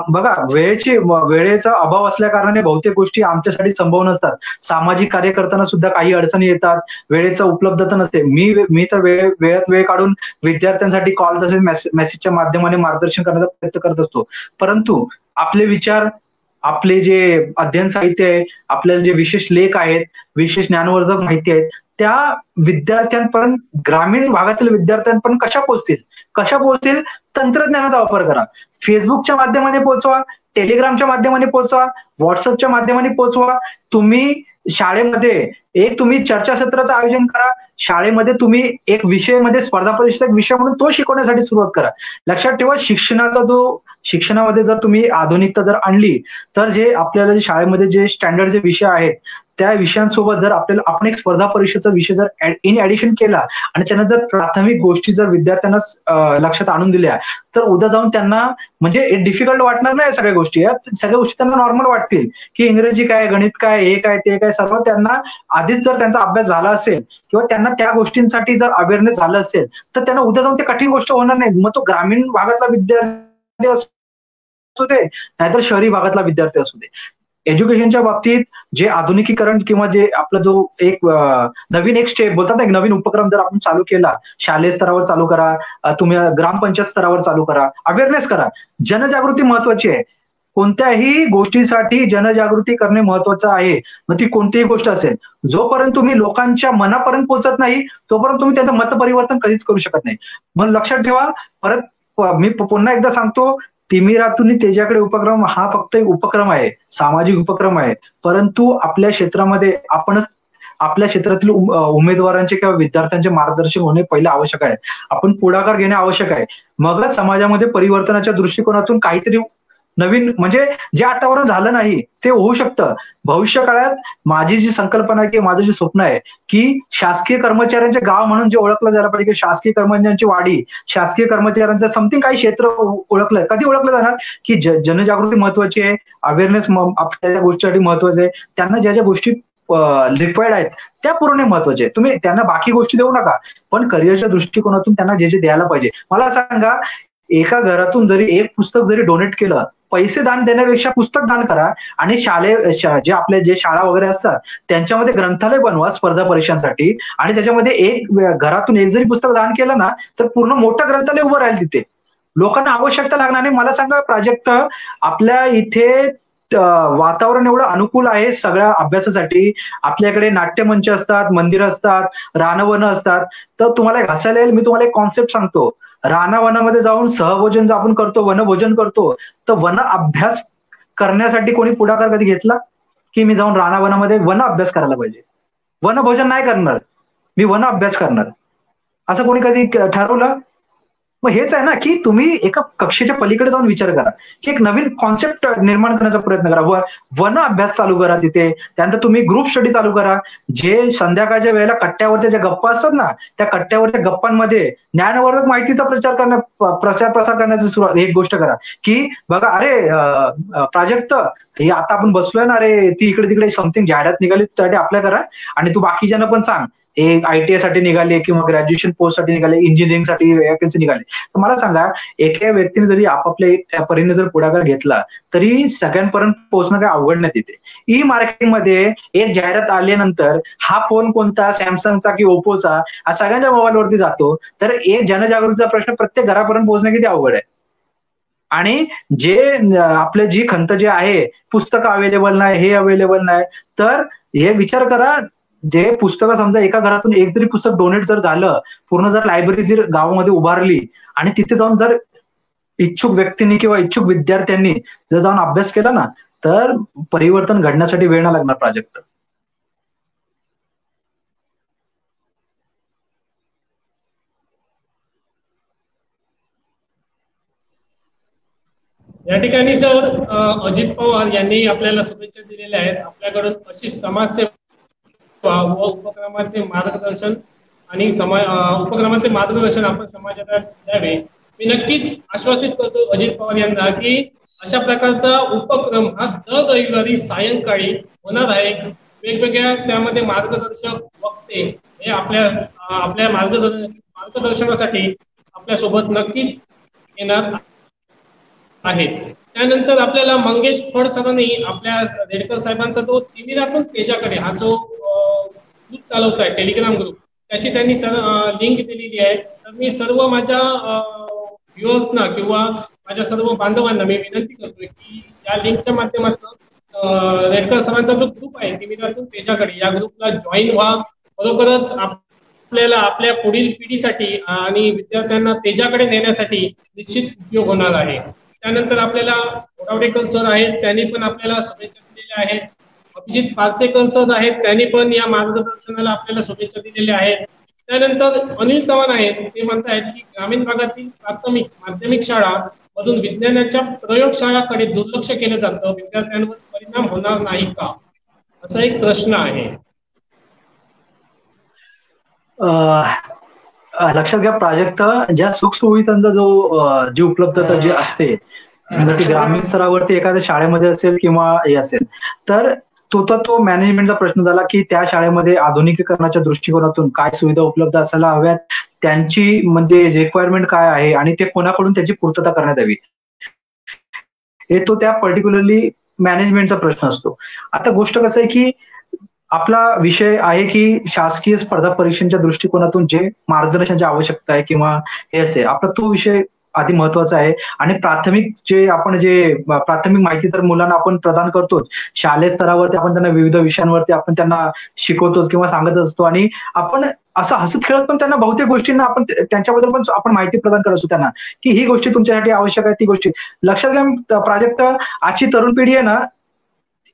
Speaker 1: बघा, वेळेचा अभाव असल्या कारणाने बहुतेक गोष्टी आमच्यासाठी संभव नसतात. सामाजिक कार्य करताना सुद्धा काही अडचणी येतात, वेळेचा उपलब्धता नसते. मी तर वेळात वेळ काढून विद्यार्थ्यांसाठी कॉल तसेच मेसेजच्या माध्यमाने मार्गदर्शन करण्याचा प्रयत्न करत असतो. परंतु आपले विचार, आपले जे अध्ययन साहित्य आहे, आपल्याला जे विशेष लेख आहेत, विशेष ज्ञानवर्धक माहिती आहेत, त्या विद्यार्थ्यांपर्यंत, ग्रामीण भागातील विद्यार्थ्यांपर्यंत कशा पोहोचतील? तंत्रज्ञानाचा वापर करा. फेसबुकच्या माध्यमाने पोहोचवा, टेलिग्रामच्या माध्यमाने पोहोचवा, व्हॉट्सअपच्या माध्यमाने पोहोचवा. तुम्ही शाळेमध्ये तुम्ही चर्चासत्राचं आयोजन करा. शाळेमध्ये तुम्ही एक विषयामध्ये स्पर्धा परीक्षा एक विषय म्हणून तो शिकवण्यासाठी सुरुवात करा. लक्षात ठेवा, शिक्षणामध्ये जर तुम्ही आधुनिकता जर आणली तर जे आपल्याला शाळेमध्ये जे स्टँडर्ड जे विषय आहेत त्या विषयांसोबत जर आपण एक स्पर्धा परीक्षेचा विषय जर इन ऍडिशन केला आणि त्यांना जर प्राथमिक गोष्टी जर विद्यार्थ्यांना लक्षात आणून दिल्या तर उद्या जाऊन त्यांना म्हणजे डिफिकल्ट वाटणार नाही. सगळ्या गोष्टी त्यांना नॉर्मल वाटतील की इंग्रजी काय, गणित काय, हे काय, ते काय, सर्व त्यांना आधीच जर त्यांचा अभ्यास झाला असेल किंवा त्यांना त्या गोष्टींसाठी जर अवेअरनेस झालं असेल तर त्यांना उद्या जाऊन ते कठीण गोष्ट होणार नाही. मग तो ग्रामीण भागातला विद्यार्थी असू दे नाहीतर शहरी भागातला विद्यार्थी असू दे. एज्युकेशनच्या बाबतीत जे आधुनिकीकरण किंवा जे आपला जो एक नवीन एक स्टेप बोलतात ना, एक नवीन उपक्रम जर आपण चालू केला, शालेय स्तरावर चालू करा, तुम्ही ग्रामपंचायत स्तरावर चालू करा, अवेअरनेस करा. जनजागृती महत्वाची आहे. कोणत्याही गोष्टीसाठी जनजागृती करणे महत्वाचं आहे. मग ती कोणतीही गोष्ट असेल, जोपर्यंत तुम्ही लोकांच्या मनापर्यंत पोहोचत नाही तोपर्यंत तुम्ही त्याचं मत परिवर्तन कधीच करू शकत नाही. मग लक्षात ठेवा. परत मी पुन्हा एकदा सांगतो, तिमिरातून त्याच्याकडे उपक्रम हा फक्त एक उपक्रम आहे, सामाजिक उपक्रम आहे. परंतु आपल्या क्षेत्रामध्ये आपणच आपल्या क्षेत्रातील उमेदवारांचे किंवा विद्यार्थ्यांचे मार्गदर्शन होणे पहिले आवश्यक आहे. आपण पुढाकार घेणे आवश्यक आहे. मगच समाजामध्ये परिवर्तनाच्या दृष्टिकोनातून काहीतरी नवीन म्हणजे जे आतापर्यंत झालं नाही ते होऊ शकतं. भविष्य काळात माझी जी संकल्पना आहे किंवा माझं जे स्वप्न आहे की शासकीय कर्मचाऱ्यांचे गाव म्हणून जे ओळखलं जायला पाहिजे की शासकीय कर्मचाऱ्यांची वाडी, शासकीय कर्मचाऱ्यांचं समथिंग काही क्षेत्र ओळखलं. कधी ओळखलं जाणार की जनजागृती महत्वाची आहे, अवेअरनेस त्या गोष्टीसाठी महत्वाचं आहे. त्यांना ज्या ज्या गोष्टी रिक्वायर्ड आहेत त्या पूर्ण महत्वाचे. तुम्ही त्यांना बाकी गोष्टी देऊ नका, पण करिअरच्या दृष्टिकोनातून त्यांना जे जे द्यायला पाहिजे. मला सांगा, एका घरातून जरी एक पुस्तक जरी डोनेट केलं, पैसे दान देण्यापेक्षा पुस्तक दान करा आणि जे आपले जे शाळा वगैरे असतात त्यांच्यामध्ये ग्रंथालय बनवा स्पर्धा परीक्षांसाठी, आणि त्याच्यामध्ये एक घरातून एक जरी पुस्तक दान केलं ना तर पूर्ण मोठं ग्रंथालय उभं राहील तिथे. लोकांना आवश्यकता लागणार नाही. मला सांगा प्राजक्त, आपल्या इथे वातावरण एवढं अनुकूल आहे सगळ्या अभ्यासासाठी. आपल्याकडे नाट्यमंच असतात, मंदिरं असतात, रानवनं असतात. तर तुम्हाला एक हसायला येईल, मी तुम्हाला एक कॉन्सेप्ट सांगतो. रानावनामध्ये जाऊन सहभोजन जो आपण करतो, वनभोजन करतो, तर वन अभ्यास करण्यासाठी कोणी पुढाकार कधी घेतला की मी जाऊन रानावनामध्ये वन अभ्यास करायला पाहिजे? वनभोजन नाही करणार, मी वन अभ्यास करणार, असं कोणी कधी ठरवलं? मग हेच आहे ना की तुम्ही एका कक्षेच्या पलीकडे जाऊन विचार करा की एक नवीन कॉन्सेप्ट निर्माण करण्याचा प्रयत्न करा. वन अभ्यास चालू करा तिथे. त्यानंतर तुम्ही ग्रुप स्टडी चालू करा. जे संध्याकाळच्या वेळेला कट्ट्यावरच्या ज्या गप्पा असतात ना, त्या कट्ट्यावरच्या गप्पांमध्ये ज्ञानवर्धक माहितीचा प्रसार करण्याची एक गोष्ट करा की बघा, अरे प्राजक्त, हे आता आपण बसलोय ना, अरे ती इकडे तिकडे समथिंग जाहिरात निघाली, त्यासाठी अप्लाय करा. आणि तू बाकीच्यांना पण सांग, एक ITI साठी निघाले किंवा ग्रॅज्युएशन पोस्ट साठी निघाले, इंजिनिअरिंग साठी वॅकन्सी निघाली. तर मला सांगा, एका व्यक्तीने जरी आपापल्या परीने जर पुढाकार घेतला तरी सगळ्यांपर्यंत पोहोचणं काही अवघड नाही. तिथे ई मार्केटिंगमध्ये एक जाहिरात आल्यानंतर हा फोन कोणता, सॅमसंगचा की ओप्पोचा, हा सगळ्यांच्या मोबाईलवरती जातो. तर एक जनजागृतीचा प्रश्न प्रत्येक घरापर्यंत पोहोचणं किती अवघड आहे. आणि जे आपले जी खंत जे आहे, पुस्तकं अवेलेबल नाही, हे अवेलेबल नाही, तर हे विचार करा, जे पुस्तकं समजा एका घरातून एक जरी पुस्तक डोनेट जर झालं, पूर्ण जर लायब्ररी जर गावामध्ये उभारली आणि तिथे जाऊन जर इच्छुक व्यक्तींनी किंवा इच्छुक विद्यार्थ्यांनी जर जाऊन अभ्यास केला ना, तर परिवर्तन घडण्यासाठी वेळ नाही लागणार प्राजक्त.
Speaker 2: या ठिकाणी सर अजित पवार यांनी आपल्याला शुभेच्छा दिलेल्या आहेत. आपल्याकडून अशी समाजसेवा व उपक्रमाचे मार्गदर्शन आणि उपक्रमाचे मार्गदर्शन आपण समाजाला द्यावे. मी नक्कीच आश्वासित करतो अजित पवार यांना की अशा प्रकारचा उपक्रम हा दर रविवारी सायंकाळी होणार आहे. वेगवेगळ्या त्यामध्ये मार्गदर्शक वक्ते हे आपल्या मार्गदर्शनासाठी आपल्या सोबत नक्कीच येणार आहेत. त्यानंतर आपल्याला मंगेश फड सरांनी आपल्या रेडकर साहेबांचा जो तिमिरातून तेजाकडे हा जो ग्रुप चालवत आहे, टेलिग्राम ग्रुप, त्याची त्यांनी लिंक दिलेली आहे. तर मी सर्व माझ्या व्ह्युअर्सना किंवा माझ्या सर्व बांधवांना मी विनंती करतोय की या लिंकच्या माध्यमातून रेडकर सरांचा जो ग्रुप आहे तिमिरातून तेजाकडे, या ग्रुपला जॉईन व्हा. बरोबरच आपल्याला आपल्या पुढील पिढीसाठी आणि विद्यार्थ्यांना तेजाकडे नेण्यासाठी निश्चित उपयोग होणार आहे. त्यानंतर आपल्याला गोडावडेकर सर आहेत, त्यांनी पण आपल्याला शुभेच्छा दिलेल्या आहेत. अभिजित पारसेकर सर आहेत, त्यांनी पण या मार्गदर्शनाला आपल्याला शुभेच्छा दिलेल्या आहेत. त्यानंतर अनिल चव्हाण आहेत, ते म्हणतायत की ग्रामीण भागातील प्राथमिक माध्यमिक शाळा मधून विज्ञानाच्या प्रयोगशाळाकडे दुर्लक्ष केलं जातं, विद्यार्थ्यांवर परिणाम होणार नाही का, असा एक प्रश्न आहे.
Speaker 1: लक्षात घ्या प्राजक्त, ज्या सुखसुविधांचा जी उपलब्धता जी असते ती ग्रामीण स्तरावरती एखाद्या शाळेमध्ये असेल किंवा हे असेल, तर तो मॅनेजमेंटचा प्रश्न झाला की त्या शाळेमध्ये आधुनिकीकरणाच्या दृष्टिकोनातून काय सुविधा उपलब्ध असायला हव्यात, त्यांची म्हणजे रिक्वायरमेंट काय आहे आणि ते कोणाकडून त्याची पूर्तता करण्यात यावी, हे तो त्या पर्टिक्युलरली मॅनेजमेंटचा प्रश्न असतो. आता गोष्ट कसं आहे की आपला विषय आहे की शासकीय स्पर्धा परीक्षांच्या दृष्टिकोनातून जे मार्गदर्शनाची आवश्यकता आहे किंवा हे असते, आपला तो विषय आधी महत्वाचा आहे. आणि प्राथमिक माहिती तर मुलांना आपण प्रदान करतोच. शालेय स्तरावरती आपण त्यांना विविध विषयांवरती आपण त्यांना शिकवतोच किंवा सांगत असतो. आणि आपण असं हसत खेळत पण त्यांना बहुतेक गोष्टींना आपण त्यांच्याबद्दल पण आपण माहिती प्रदान करत असतो त्यांना, की ही गोष्टी तुमच्यासाठी आवश्यक आहे, ती गोष्टी लक्षात घ्या. प्राजक्त, आजची तरुण पिढी आहे ना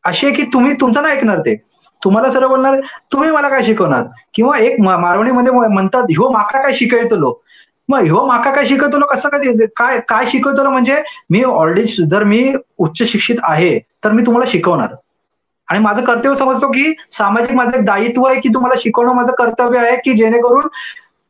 Speaker 1: अशी आहे की तुम्ही तुमचं नाही ऐकणार ते. तुम्हाला सरळ बोलणार, तुम्ही मला काय शिकवणार? किंवा एक मारवाडीमध्ये म्हणतात, ह्यो माका काय शिकवतलो. मग ह्यो माका काय शिकवतलो कसं कधी काय काय शिकवतलो म्हणजे मी ऑलरेडी जर मी उच्च शिक्षित आहे तर मी तुम्हाला शिकवणार. आणि माझं कर्तव्य समजतो की सामाजिक माझं एक दायित्व आहे की तुम्हाला शिकवणं माझं कर्तव्य आहे की जेणेकरून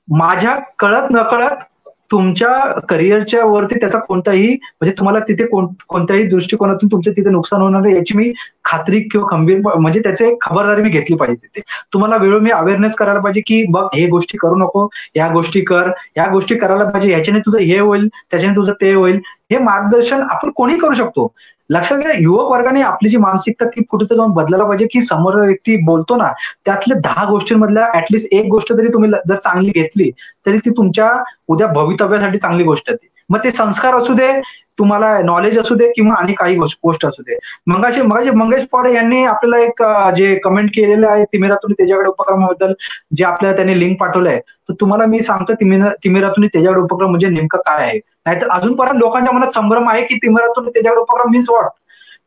Speaker 1: माझ्या कळत नकळत तुमच्या करिअरच्या वरती त्याचा कोणताही म्हणजे तुम्हाला तिथे कोणत्याही दृष्टिकोनातून तुमचं तिथे नुकसान होणार नाही याची मी खात्री किंवा खंबीर म्हणजे त्याची एक खबरदारी मी घेतली पाहिजे तिथे. तुम्हाला वेळोवेळी मी अवेअरनेस करायला पाहिजे की बघ हे गोष्टी करू नको, या गोष्टी कर, या गोष्टी करायला पाहिजे, ह्याच्याने तुझं हे होईल, त्याच्याने तुझं ते होईल. हे मार्गदर्शन आपण कोणी करू शकतो. लक्षात घ्या, युवक वर्गाने आपली जी मानसिकता ती कुठे जाऊन बदलायला पाहिजे की समोरचा व्यक्ती बोलतो ना त्यातले 10 गोष्टींमधल्या ऍटलिस्ट एक गोष्ट तरी तुम्ही जर चांगली घेतली तरी ती तुमच्या उद्या भवितव्यासाठी चांगली गोष्ट आहे. मग ते संस्कार असू दे, तुम्हाला नॉलेज असू दे किंवा आणि काही गोष्ट असू दे. मंगेश पाडे यांनी आपल्याला एक जे कमेंट केलेलं आहे तिमिरातुनी त्याच्याकडे उपक्रमाबद्दल जे आपल्याला त्यांनी लिंक पाठवलंय, तर तुम्हाला मी सांगतो तिमिरातुनी त्याच्याकडे उपक्रम म्हणजे नेमकं काय आहे. नाहीतर अजूनपर्यंत लोकांच्या मनात संभ्रम आहे की तिमिरातुनी त्याच्याकडे उपक्रम मीन्स व्हॉट.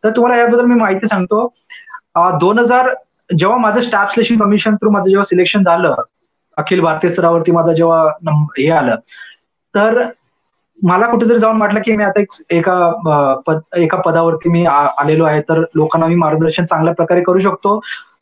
Speaker 1: तर तुम्हाला याबद्दल मी माहिती सांगतो. 2000 जेव्हा माझं स्टाफ सिलेक्शन कमिशन थ्रू माझं जेव्हा सिलेक्शन झालं, अखिल भारतीय स्तरावरती माझं जेव्हा हे आलं, तर मला कुठेतरी जाऊन वाटलं की मी आता एका पदावरती मी आलेलो आहे, तर लोकांना मी मार्गदर्शन चांगल्या प्रकारे करू शकतो,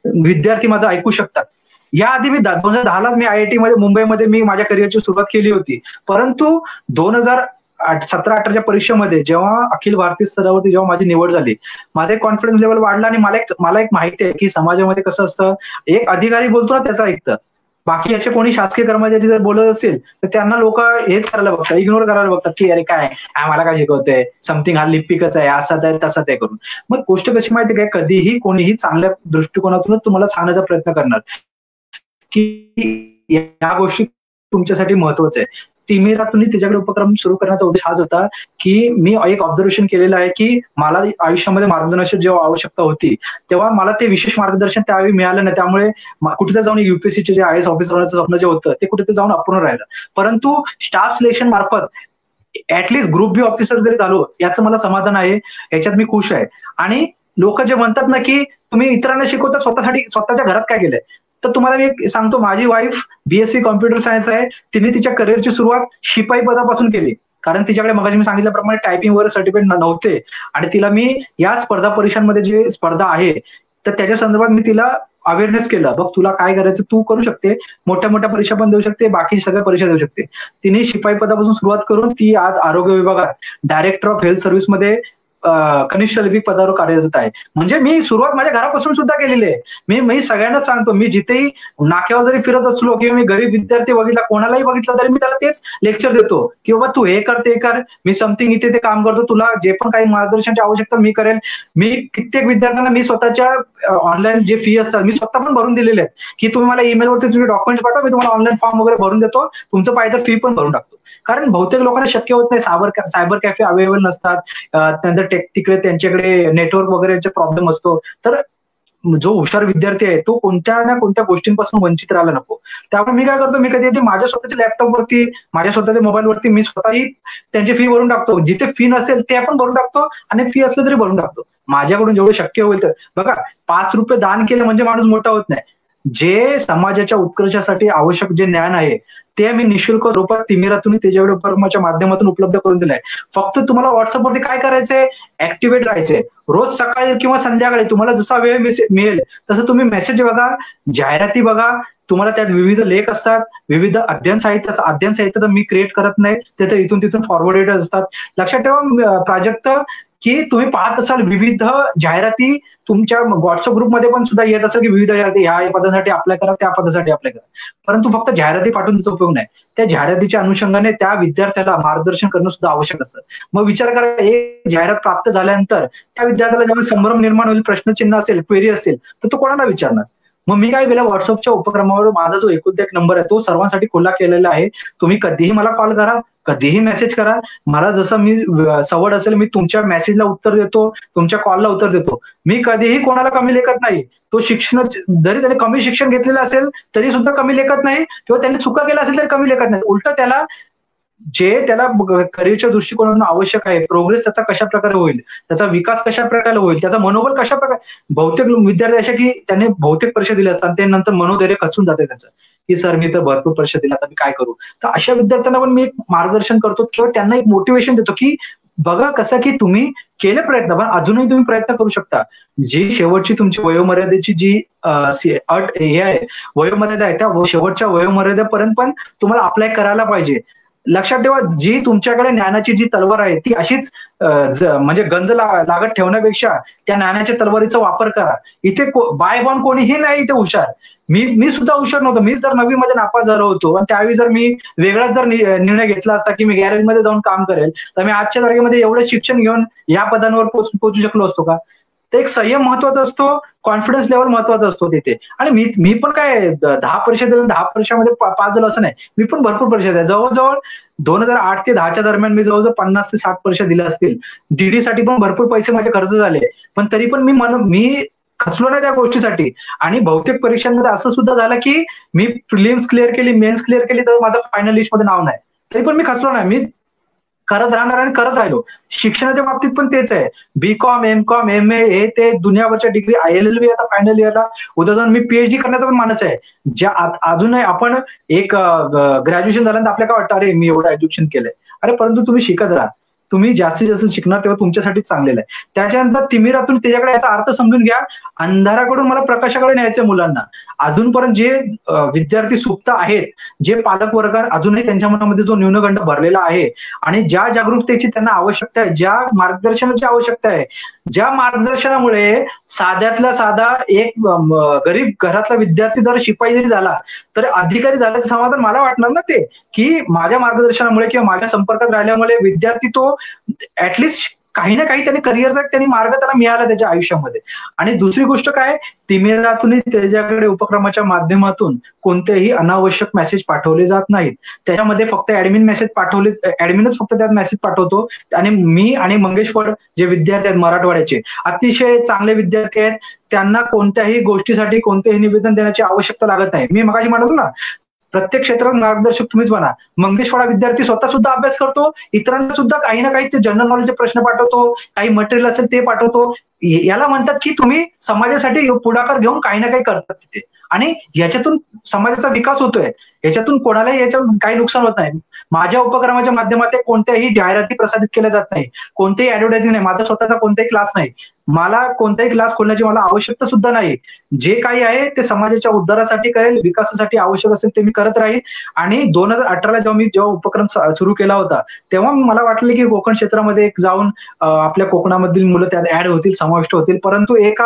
Speaker 1: विद्यार्थी माझं ऐकू शकतात. याआधी मी 2010ला मी IIT मध्ये मुंबईमध्ये मी माझ्या करिअरची सुरुवात केली होती. परंतु 2017-18च्या परीक्षेमध्ये जेव्हा अखिल भारतीय स्तरावरती जेव्हा माझी निवड झाली, माझा एक कॉन्फिडन्स लेवल वाढला आणि मला एक माहिती आहे की समाजामध्ये कसं असतं, एक अधिकारी बोलतो ना त्याचं ऐकतं. बाकी असे कोणी शासकीय कर्मचारी जर बोलत असतील तर त्यांना लोक हेच करायला बघतात, इग्नोर करायला बघतात की अरे काय मला काय शिकवतोय, समथिंग हा लिपिकच आहे, असाच आहे तसाच आहे करून. मग गोष्ट कशी माहिती काय, कधीही कोणीही चांगल्या दृष्टिकोनातूनच तुम्हाला सांगण्याचा प्रयत्न करणार की या गोष्टी तुमच्यासाठी महत्वाचं आहे. तिमिरातुनी त्याच्याकडे उपक्रम सुरू करण्याचा उद्देश हाच होता की मी एक ऑब्झर्वेशन केलेलं आहे की मला आयुष्यामध्ये मार्गदर्शन जेव्हा आवश्यकता होती तेव्हा मला ते विशेष मार्गदर्शन त्यावेळी मिळालं नाही. त्यामुळे कुठे जाऊन UPSCचे जे IAS ऑफिसर होण्याचं स्वप्न जे होतं ते कुठे जाऊन अपूर्ण राहिलं. परंतु स्टाफ सिलेक्शन मार्फत ऍटलिस्ट ग्रुप बी ऑफिसर जरी झालो याचं मला समाधान आहे, याच्यात मी खुश आहे. आणि लोक जे म्हणतात ना की तुम्ही इतरांना शिकवता स्वतःच्या घरात काय केलंय, तर तुम्हाला मी सांगतो, माझी वाईफ BSc कॉम्प्युटर सायन्स आहे. तिने तिच्या करिअरची सुरुवात शिपाई पदापासून केली, कारण तिच्याकडे मगाशी मी सांगितल्याप्रमाणे टायपिंग वगैरे सर्टिफिकेट नव्हते आणि तिला मी या स्पर्धा परीक्षांमध्ये जे स्पर्धा आहे तर त्याच्या संदर्भात मी तिला अवेअरनेस केलं, बघ तुला काय करायचं तू करू शकते, मोठ्या मोठ्या परीक्षा पण देऊ शकते, बाकी सगळ्या परीक्षा देऊ शकते. तिने शिपाई पदापासून सुरुवात करून ती आज आरोग्य विभागात डायरेक्टर ऑफ हेल्थ सर्व्हिसमध्ये कनिष्ठ लिपिक पदावर कार्यरत आहे. म्हणजे मी सुरुवात माझ्या घरापासून सुद्धा केलेली आहे. मी सगळ्यांना सांगतो, मी जिथेही नाक्यावर जरी फिरत असलो किंवा मी गरीब विद्यार्थी बघितला, कोणालाही बघितला तरी मी त्याला तेच लेक्चर देतो की बाबा तू हे कर ते कर, मी समथिंग इथे ते काम करतो, तुला जे पण काही मार्गदर्शनाची आवश्यकता मी करेल. मी कित्येक विद्यार्थ्यांना मी स्वतःच्या ऑनलाईन जे फी असतात मी स्वतः पण भरून दिलेले आहेत की तुम्ही मला ईमेलवरती तुम्ही डॉक्युमेंट्स पाठवा, मी तुम्हाला ऑनलाईन फॉर्म वगैरे भरून देतो, तुमचं पाहिजे तर फी पण भरून टाकतो. कारण बहुतेक लोकांना शक्य होत नाही, सायबर कॅफे अवेलेबल नसतात, त्यानंतर तिकडे त्यांच्याकडे नेटवर्क वगैरेचा प्रॉब्लेम असतो. तर जो हुशार विद्यार्थी आहे तो कोणत्या ना कोणत्या गोष्टींपासून वंचित राहायला नको. त्यामुळे मी काय करतो, मी कधी माझ्या स्वतःच्या लॅपटॉपवरती, माझ्या स्वतःच्या मोबाईलवरती मी स्वतःही त्यांची फी भरून टाकतो. जिथे फी नसेल ते आपण भरून टाकतो आणि फी असलं तरी भरून टाकतो. माझ्याकडून जेवढं शक्य होईल तर बघा, 5 रुपये दान केलं म्हणजे माणूस मोठा होत नाही. जे समाजाच्या उत्कर्षासाठी आवश्यक जे ज्ञान आहे ते मी निशुल्क रूपात तिमिरातुनी त्याच्याकडे उपक्रमाच्या माध्यमातून उपलब्ध करून दिलंय. फक्त तुम्हाला व्हॉट्सअपवरती काय करायचंय, ऍक्टिव्हेट राहायचंय. रोज सकाळी किंवा संध्याकाळी तुम्हाला जसा वेळ मिळेल तसं तुम्ही मेसेज बघा, जाहिराती बघा. तुम्हाला त्यात विविध लेख असतात, विविध अध्ययन साहित्य तर मी क्रिएट करत नाही, ते तर इथून तिथून फॉरवर्डेड असतात. लक्षात ठेवा प्राजक्त की तुम्ही पाहत असाल विविध जाहिराती तुमच्या व्हॉट्सअप ग्रुपमध्ये पण सुद्धा येत असेल की विविध जाहिराती, ह्या पदासाठी अप्लाय करा, त्या पदासाठी अप्लाय करा. परंतु फक्त जाहिराती पाठवून त्याचा उपयोग नाही, त्या जाहिरातीच्या अनुषंगाने त्या विद्यार्थ्याला मार्गदर्शन करणं सुद्धा आवश्यक असतं. मग विचार करा, एक जाहिरात प्राप्त झाल्यानंतर त्या विद्यार्थ्याला जेव्हा संभ्रम निर्माण होईल, प्रश्नचिन्ह असेल, क्वेरी असेल, तर तो कोणाला विचारणार. मग मी काय केलं, व्हॉट्सअपच्या उपक्रमावर माझा जो एकुलता एक नंबर आहे तो सर्वांसाठी खुला केलेला आहे. तुम्ही कधीही मला कॉल करा, कधीही मेसेज करा. मला जसं मी सवड असेल मी तुमच्या मेसेजला उत्तर देतो, तुमच्या कॉलला उत्तर देतो. मी कधीही कोणाला कमी लेखत नाही. तो शिक्षण जरी त्याने कमी शिक्षण घेतलेलं असेल तरी सुद्धा कमी लेखत नाही, किंवा त्यांनी चुका केला असेल तरी कमी लेखत नाही. उलट त्याला करिअरच्या दृष्टिकोनातून आवश्यक आहे, प्रोग्रेस त्याचा कशा प्रकारे होईल, त्याचा विकास कशा प्रकारे होईल, त्याचा मनोबल कशा प्रकारे. बहुतेक विद्यार्थी अशा की त्यांनी बहुतेक परीक्षा दिल्या असतात, ते नंतर मनोधैर्य खचून जाते त्याचं, की सर मी तर भरपूर परीक्षा दिल्या, आता मी काय करू. तर अशा विद्यार्थ्यांना पण मी एक मार्गदर्शन करतो किंवा त्यांना एक मोटिवेशन देतो की बघा कसं की तुम्ही केले प्रयत्न, पण अजूनही तुम्ही प्रयत्न करू शकता. जी शेवटची तुमची वयोमर्यादेची जी अट हे आहे, वयोमर्यादा आहे, त्या शेवटच्या वयोमर्यादेपर्यंत पण तुम्हाला अप्लाय करायला पाहिजे. लक्षात ठेवा, जी तुमच्याकडे ज्ञानाची जी तलवार आहे ती अशीच म्हणजे गंज लागत ठेवण्यापेक्षा त्या ज्ञानाच्या तलवारीचा वापर करा. इथे बाय बॉन कोणीही नाही इथे हुशार. मी सुद्धा हुशार नव्हतो. मी जर 9वी मध्ये नापास झालो होतो आणि त्यावेळी जर मी वेगळाच जर निर्णय घेतला असता की मी गॅरेजमध्ये जाऊन काम करेल, तर मी आजच्या तारखेमध्ये एवढं शिक्षण घेऊन या पदांवर पोहोचू शकलो असतो का. तर एक संयम महत्वाचा असतो, कॉन्फिडन्स लेवल महत्वाचा असतो तिथे. आणि मी पण काय 10 परीक्षा दिल्या, 10 परीक्षामध्ये पास झालो असं नाही. मी पण भरपूर परीक्षा दिल्या. जवळजवळ 2008 ते 10च्या दरम्यान मी जवळजवळ 50 ते 60 परीक्षा दिल्या असतील. डीडी साठी पण भरपूर पैसे माझे खर्च झाले, पण तरी पण मी खचलो नाही त्या गोष्टीसाठी. आणि बहुतेक परीक्षांमध्ये असं सुद्धा झालं की मी प्रिलिम्स क्लिअर केली, मेन्स क्लिअर केली, तर माझं फायनल लिस्ट मध्ये नाव नाही, तरी पण मी खचलो नाही. मी करत राहणार आणि करत राहिलो. शिक्षणाच्या बाबतीत पण तेच आहे. बीकॉम, एमकॉम, एम ए हे ते दुनियाभरच्या डिग्री, ILLB आता फायनल इयरला, उद्या जाऊन मी PhD करण्याचा पण मानस आहे. ज्या अजूनही आपण एक ग्रॅज्युएशन झाल्यानंतर आपल्याला काय वाटतं, अरे मी एवढं एज्युकेशन केलंय. अरे परंतु तुम्ही शिकत राहा, तुम्ही जास्तीत जास्त शिकणार तेव्हा तुमच्यासाठीच चांगलेलं आहे. त्याच्यानंतर तिमिरातून त्याच्याकडे याचा अर्थ समजून घ्या. अंधाराकडून मला प्रकाशाकडे न्यायचंय मुलांना. अजूनपर्यंत जे विद्यार्थी सुप्त आहेत, जे पालक वर्ग अजूनही त्यांच्या मनामध्ये जो न्यूनगंड भरलेला आहे आणि ज्या जागरूकतेची त्यांना आवश्यकता आहे, ज्या मार्गदर्शनाची आवश्यकता आहे, ज्या मार्गदर्शनामुळे साध्यातला साधा एक गरीब घरातला विद्यार्थी जर शिपाई जरी झाला तर अधिकारी झाल्याचं समाधान मला वाटणार ना ते, की माझ्या मार्गदर्शनामुळे किंवा माझ्या संपर्कात राहिल्यामुळे विद्यार्थी तो ऍटलिस्ट काही ना काही त्यांनी करिअरचा त्यांनी मार्ग त्याला मिळाला त्याच्या आयुष्यामध्ये. आणि दुसरी गोष्ट काय, तिमिरातूनही त्याच्याकडे उपक्रमाच्या माध्यमातून कोणतेही अनावश्यक मेसेज पाठवले जात नाहीत. त्याच्यामध्ये फक्त ऍडमिन मेसेज पाठवले, ऍडमिनच फक्त त्यात मेसेज पाठवतो. आणि मी आणि मंगेश फड जे विद्यार्थी आहेत मराठवाड्याचे, अतिशय चांगले विद्यार्थी आहेत. त्यांना कोणत्याही गोष्टीसाठी कोणतेही निवेदन देण्याची आवश्यकता लागत नाही. मी मगाशी म्हणतो ना, प्रत्येक क्षेत्रात मार्गदर्शक तुम्हीच बना. मंगेश फळा विद्यार्थी स्वतः सुद्धा अभ्यास करतो, इतरांना सुद्धा काही ना काही ते जनरल नॉलेजचे प्रश्न पाठवतो, काही मटेरियल असेल ते पाठवतो. याला म्हणतात की तुम्ही समाजासाठी पुढाकार घेऊन काही ना काही करतात तिथे, आणि याच्यातून समाजाचा विकास होतोय. याच्यातून कोणालाही याच्यातून काही नुकसान होत नाही. माझ्या उपक्रमाच्या माध्यमातून कोणत्याही जाहिराती प्रसारित केल्या जात नाही, कोणतेही ऍडव्हर्टायझिंग नाही, माझा स्वतःचा कोणताही क्लास नाही, मला कोणताही क्लास खोलण्याची मला आवश्यकता सुद्धा नाही. जे काही आहे ते समाजाच्या उद्धारासाठी करेल, विकासासाठी आवश्यक असेल ते मी करत राहील. आणि 2018ला जेव्हा उपक्रम सुरू केला होता तेव्हा मला वाटलं की कोकण क्षेत्रामध्ये जाऊन आपल्या कोकणामधील मुलं त्यात ऍड होतील, समाविष्ट होतील. परंतु एक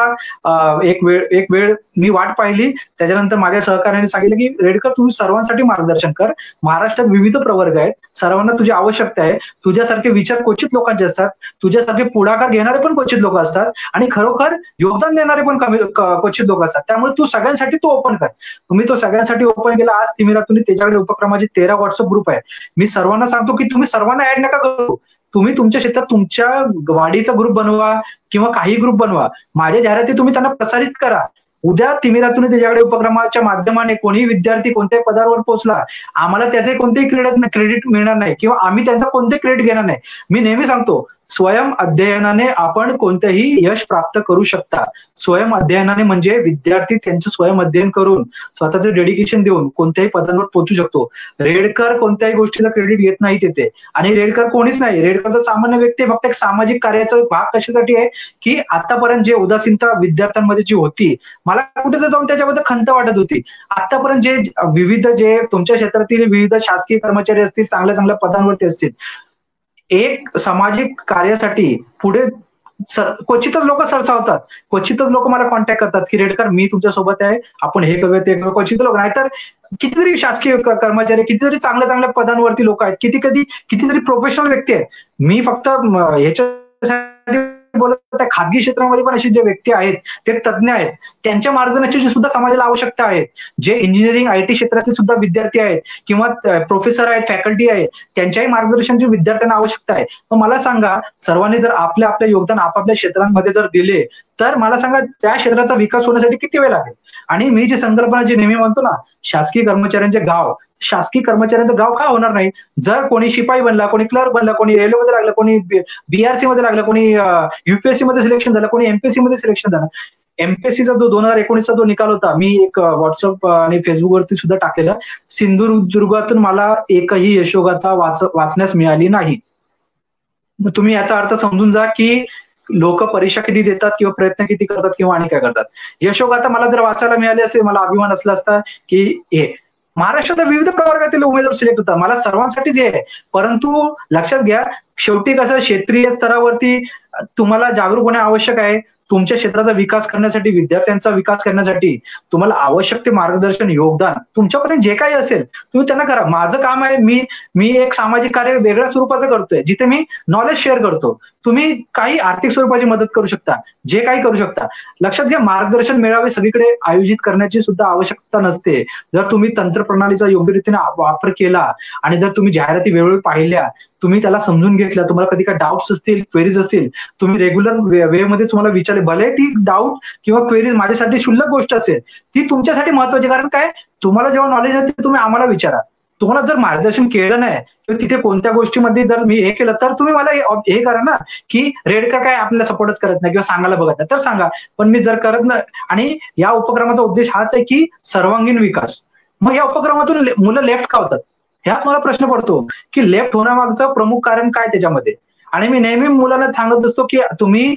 Speaker 1: वेळ मी वाट पाहिली. त्याच्यानंतर माझ्या सहकार्याने सांगितलं की रेडकर तुम्ही सर्वांसाठी मार्गदर्शन कर, महाराष्ट्रात विविध प्रवर्ग आहेत, सर्वांना तुझी आवश्यकता आहे. तुझ्यासारखे विचार क्वचित लोकांचे असतात, तुझ्यासारखे पुढाकार घेणारे पण क्वचित लोक असतात, आणि खरोखर योगदान देणारे पण क्वचित लोक असतात. त्यामुळे तू सगळ्यांसाठी तो ओपन कर. तुम्ही तो सगळ्यांसाठी ओपन केला. आज तिमिरातून त्याच्याकडे उपक्रमाचे 13 व्हॉट्सअप ग्रुप आहे. मी सर्वांना सांगतो की तुम्ही सर्वांना ऍड नका करू. तुम्ही तुमच्या क्षेत्रात तुमच्या वाढीचा ग्रुप बनवा किंवा काही ग्रुप बनवा. माझ्या जाहिराती तुम्ही त्यांना प्रसारित करा. उद्या तिमिरातून त्याच्याकडे उपक्रमाच्या माध्यमाने कोणीही विद्यार्थी कोणत्याही पदावर पोहोचला, आम्हाला त्याचे कोणतेही क्रेडिट मिळणार नाही किंवा आम्ही त्यांचा कोणतेही क्रेडिट घेणार नाही. मी नेहमी सांगतो, स्वयं अध्ययनाने आपण कोणतेही यश प्राप्त करू शकता. स्वयं अध्ययनाने म्हणजे विद्यार्थी त्यांचं स्वयं अध्ययन करून स्वतःचं डेडिकेशन देऊन कोणत्याही पदांवर पोहोचू शकतो. रेडकर कोणत्याही गोष्टीचा क्रेडिट घेत नाही तिथे, आणि रेडकर कोणीच नाही. रेडकर तर सामान्य व्यक्ती, फक्त एक सामाजिक कार्याचा भाग कशासाठी आहे की आतापर्यंत जे उदासीनता विद्यार्थ्यांमध्ये जी होती, मला कुठेतरी जाऊन त्याच्याबद्दल खंत वाटत होती. आतापर्यंत जे तुमच्या क्षेत्रातील विविध शासकीय कर्मचारी असतील, चांगल्या चांगल्या पदांवरती असतील, एक सामाजिक कार्यासाठी पुढे क्वचितच लोक सरसावतात, क्वचितच लोक मला कॉन्टॅक्ट करतात की रेडकर मी तुमच्या सोबत आहे, आपण हे करूया ते करूया. क्वचित लोक, नाहीतर कितीतरी शासकीय कर्मचारी, कितीतरी चांगल्या चांगल्या पदांवरती लोक आहेत, कितीतरी प्रोफेशनल व्यक्ती आहेत. मी फक्त ह्याच्यासाठी बोलत आहे, खाजगी क्षेत्रामध्ये पण असे जे व्यक्ती आहेत ते तज्ज्ञ आहेत, त्यांच्या मार्गदर्शनाची सुद्धा समाजाला आवश्यकता आहे. जे इंजिनिअरिंग आयटी क्षेत्रातील सुद्धा विद्यार्थी आहेत किंवा प्रोफेसर आहेत, फॅकल्टी आहेत, त्यांच्याही मार्गदर्शनाची विद्यार्थ्यांना आवश्यकता आहे. मग मला सांगा, सर्वांनी जर आपले आपले योगदान आपापल्या क्षेत्रांमध्ये जर दिले तर मला सांगा त्या क्षेत्राचा विकास होण्यासाठी किती वेळ लागेल. आणि मी जी संकल्पना जी नेहमी म्हणतो ना, शासकीय कर्मचाऱ्यांचे गाव, शासकीय कर्मचाऱ्यांचं गाव का होणार नाही. जर कोणी शिपाई बनला, कोणी क्लर्क बनला, कोणी रेल्वेमध्ये लागला, कोणी बीआरसी मध्ये लागला, कोणी युपीएससी मध्ये सिलेक्शन झालं, कोणी एमपीएससी मध्ये सिलेक्शन झालं. एमपीएससीचा जो 2019चा जो निकाल होता, मी एक व्हॉट्सअप आणि फेसबुकवरती सुद्धा टाकलेला, सिंधुदुर्गातून मला एकही यशोगाथा वाचण्यास मिळाली नाही. मग तुम्ही याचा अर्थ समजून जा की लोक परीक्षा किती देतात किंवा प्रयत्न किती करतात किंवा आणि काय करतात. यशोगाथा मला जर वाचायला मिळाली असेल, मला अभिमान असला असता की हे महाराष्ट्रात विविध प्रवर्गातील उमेदवार सिलेक्ट होतात, मला सर्वांसाठीच हे आहे. परंतु लक्षात घ्या, शेवटी कसं क्षेत्रीय स्तरावरती तुम्हाला जागरूक होणे आवश्यक आहे. तुमच्या क्षेत्राचा विकास करण्यासाठी, विद्यार्थ्यांचा विकास करण्यासाठी तुम्हाला आवश्यक ते मार्गदर्शन, योगदान तुमच्यापर्यंत जे काही असेल तुम्ही त्यांना करा. माझं काम आहे, मी एक सामाजिक कार्य वेगळ्या स्वरूपाचं करतोय, जिथे मी नॉलेज शेअर करतो. तुम्ही काही आर्थिक स्वरूपाची मदत करू शकता, जे काही करू शकता. लक्षात घ्या, मार्गदर्शन मेळावे सगळीकडे आयोजित करण्याची सुद्धा आवश्यकता नसते. जर तुम्ही तंत्रप्रणालीचा योग्य रीतीने वापर केला आणि जर तुम्ही जाहिराती वेळोवेळी पाहिल्या, तुम्ही त्याला समजून घेतल्या, तुम्हाला कधी काय डाऊट्स असतील, क्वेरीज असतील, तुम्ही रेग्युलर वे मध्ये तुम्हाला विचारले, भले ती डाऊट किंवा क्वेरीज माझ्यासाठी क्षुल्लक गोष्ट असेल, ती तुमच्यासाठी महत्वाची. कारण काय, तुम्हाला जेव्हा नॉलेज आहे ते तुम्ही आम्हाला विचारा. तुम्हाला जर मार्गदर्शन केलं नाही किंवा तिथे कोणत्या गोष्टीमध्ये जर मी हे केलं तर तुम्ही मला हे करा ना, की रेडकर काय आपल्याला सपोर्टच करत नाही किंवा सांगायला बघत नाही तर सांगा. पण मी जर करत नाही, आणि या उपक्रमाचा उद्देश हाच आहे की सर्वांगीण विकास. मग या उपक्रमातून मुलं लेफ्ट का होतात, ह्यात मला प्रश्न पडतो की लेफ्ट होण्यामागचं प्रमुख कारण काय त्याच्यामध्ये. आणि मी नेहमी मुलांना सांगत असतो की तुम्ही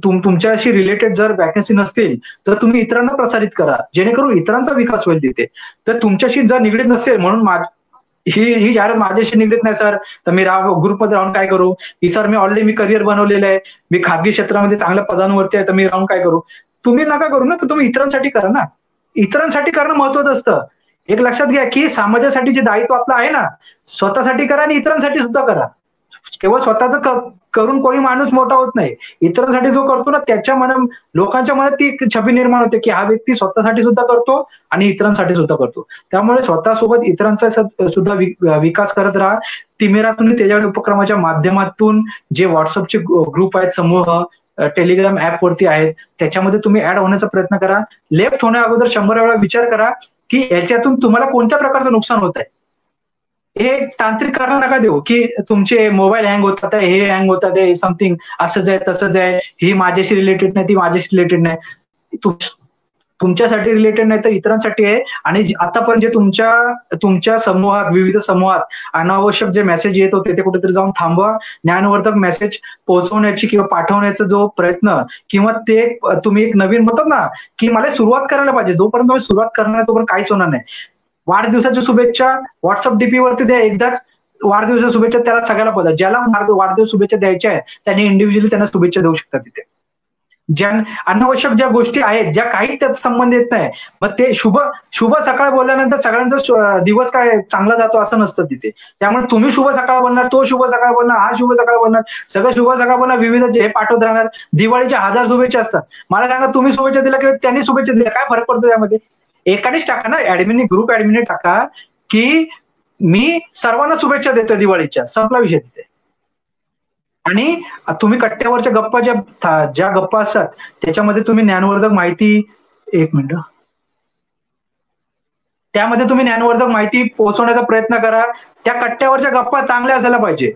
Speaker 1: तुमच्याशी रिलेटेड जर वॅकन्सी नसतील तर तुम्ही इतरांना प्रसारित करा, जेणेकरून इतरांचा विकास होईल तिथे. तर तुमच्याशी जर निगडीत नसेल, म्हणून ही जाहिरात माझ्याशी निगडीत नाही सर, तर मी ग्रुपमध्ये राहून काय करू, की सर मी ऑलरेडी मी करिअर बनवलेलं आहे, मी खाजगी क्षेत्रामध्ये चांगल्या पदांवरती आहे, तर मी राहून काय करू. तुम्ही नका करू ना, तुम्ही इतरांसाठी करा ना. इतरांसाठी करणं महत्वाचं असतं. एक लक्षात घ्या की समाजासाठी जे दायित्व आपलं आहे ना, स्वतःसाठी करा आणि इतरांसाठी सुद्धा करा. केवळ स्वतःच करून कोणी माणूस मोठा होत नाही. इतरांसाठी जो करतो ना, त्याच्या लोकांच्या मनात ती छबी निर्माण होते की हा व्यक्ती स्वतःसाठी सुद्धा करतो आणि इतरांसाठी सुद्धा करतो. त्यामुळे स्वतःसोबत इतरांचा सुद्धा विकास करत राहा. तिमिरा तुम्ही त्याच्या उपक्रमाच्या माध्यमातून जे व्हॉट्सअपचे ग्रुप आहेत, समूह टेलिग्राम ऍप वरती आहेत, त्याच्यामध्ये तुम्ही ऍड होण्याचा प्रयत्न करा. लेफ्ट होण्या अगोदर 100 वेळा विचार करा की याच्यातून तुम्हाला कोणत्या प्रकारचं नुकसान होत आहे. हे तांत्रिक कारण नका देऊ की तुमचे मोबाईल हँग होतात, हे हँग होतात, हे समथिंग असंच आहे तसंच आहे, ही माझ्याशी रिलेटेड नाही, ती माझ्याशी रिलेटेड नाही. तुमच्यासाठी रिलेटेड नाही तर इतरांसाठी आहे. आणि आतापर्यंत जे तुमच्या समूहात, विविध समूहात अनावश्यक जे मेसेज येत होते ते कुठेतरी जाऊन थांबवा. ज्ञानवर्धक मेसेज पोहोचवण्याची किंवा पाठवण्याचा जो प्रयत्न, किंवा ते तुम्ही एक नवीन म्हणतात ना की मला सुरुवात करायला पाहिजे, जोपर्यंत तुम्ही सुरुवात करणार तोपर्यंत काहीच होणार नाही. वाढदिवसाच्या शुभेच्छा व्हॉट्सअप डीपी वरती द्या, एकदाच वाढदिवसाच्या शुभेच्छा त्याला सगळ्याला पदा. ज्याला वाढदिवस शुभेच्छा द्यायच्या आहेत त्यांनी इंडिव्हिज्युअली त्यांना शुभेच्छा देऊ शकतात. तिथे ज्या अनावश्यक ज्या गोष्टी आहेत, ज्या काही त्याचा संबंध येत नाही, मग ते शुभ सकाळ बोलल्यानंतर सगळ्यांचा दिवस काय चांगला जातो असं नसतं तिथे. त्यामुळे तुम्ही शुभ सकाळ बोलणार, तो शुभ सकाळ बोलणार, हा शुभ सकाळ बोलणार, सगळं शुभ सकाळ बोलणार, विविध जे पाठवत राहणार. दिवाळीच्या 1000 शुभेच्छा असतात. मला सांगा, तुम्ही शुभेच्छा दिल्या किंवा त्यांनी शुभेच्छा दिल्या, काय फरक पडतो त्यामध्ये. एकानेच टाका ना, ग्रुप ऍडमिनने टाका की मी सर्वांना शुभेच्छा देतोय दिवाळीच्या, संपला विषय तिथे. आणि तुम्ही कट्ट्यावरच्या गप्पा ज्या गप्पा असतात त्याच्यामध्ये तुम्ही ज्ञानवर्धक माहिती, एक मिनिट, त्यामध्ये तुम्ही ज्ञानवर्धक माहिती पोहोचवण्याचा प्रयत्न करा. त्या कट्ट्यावरच्या गप्पा चांगल्या असायला पाहिजे.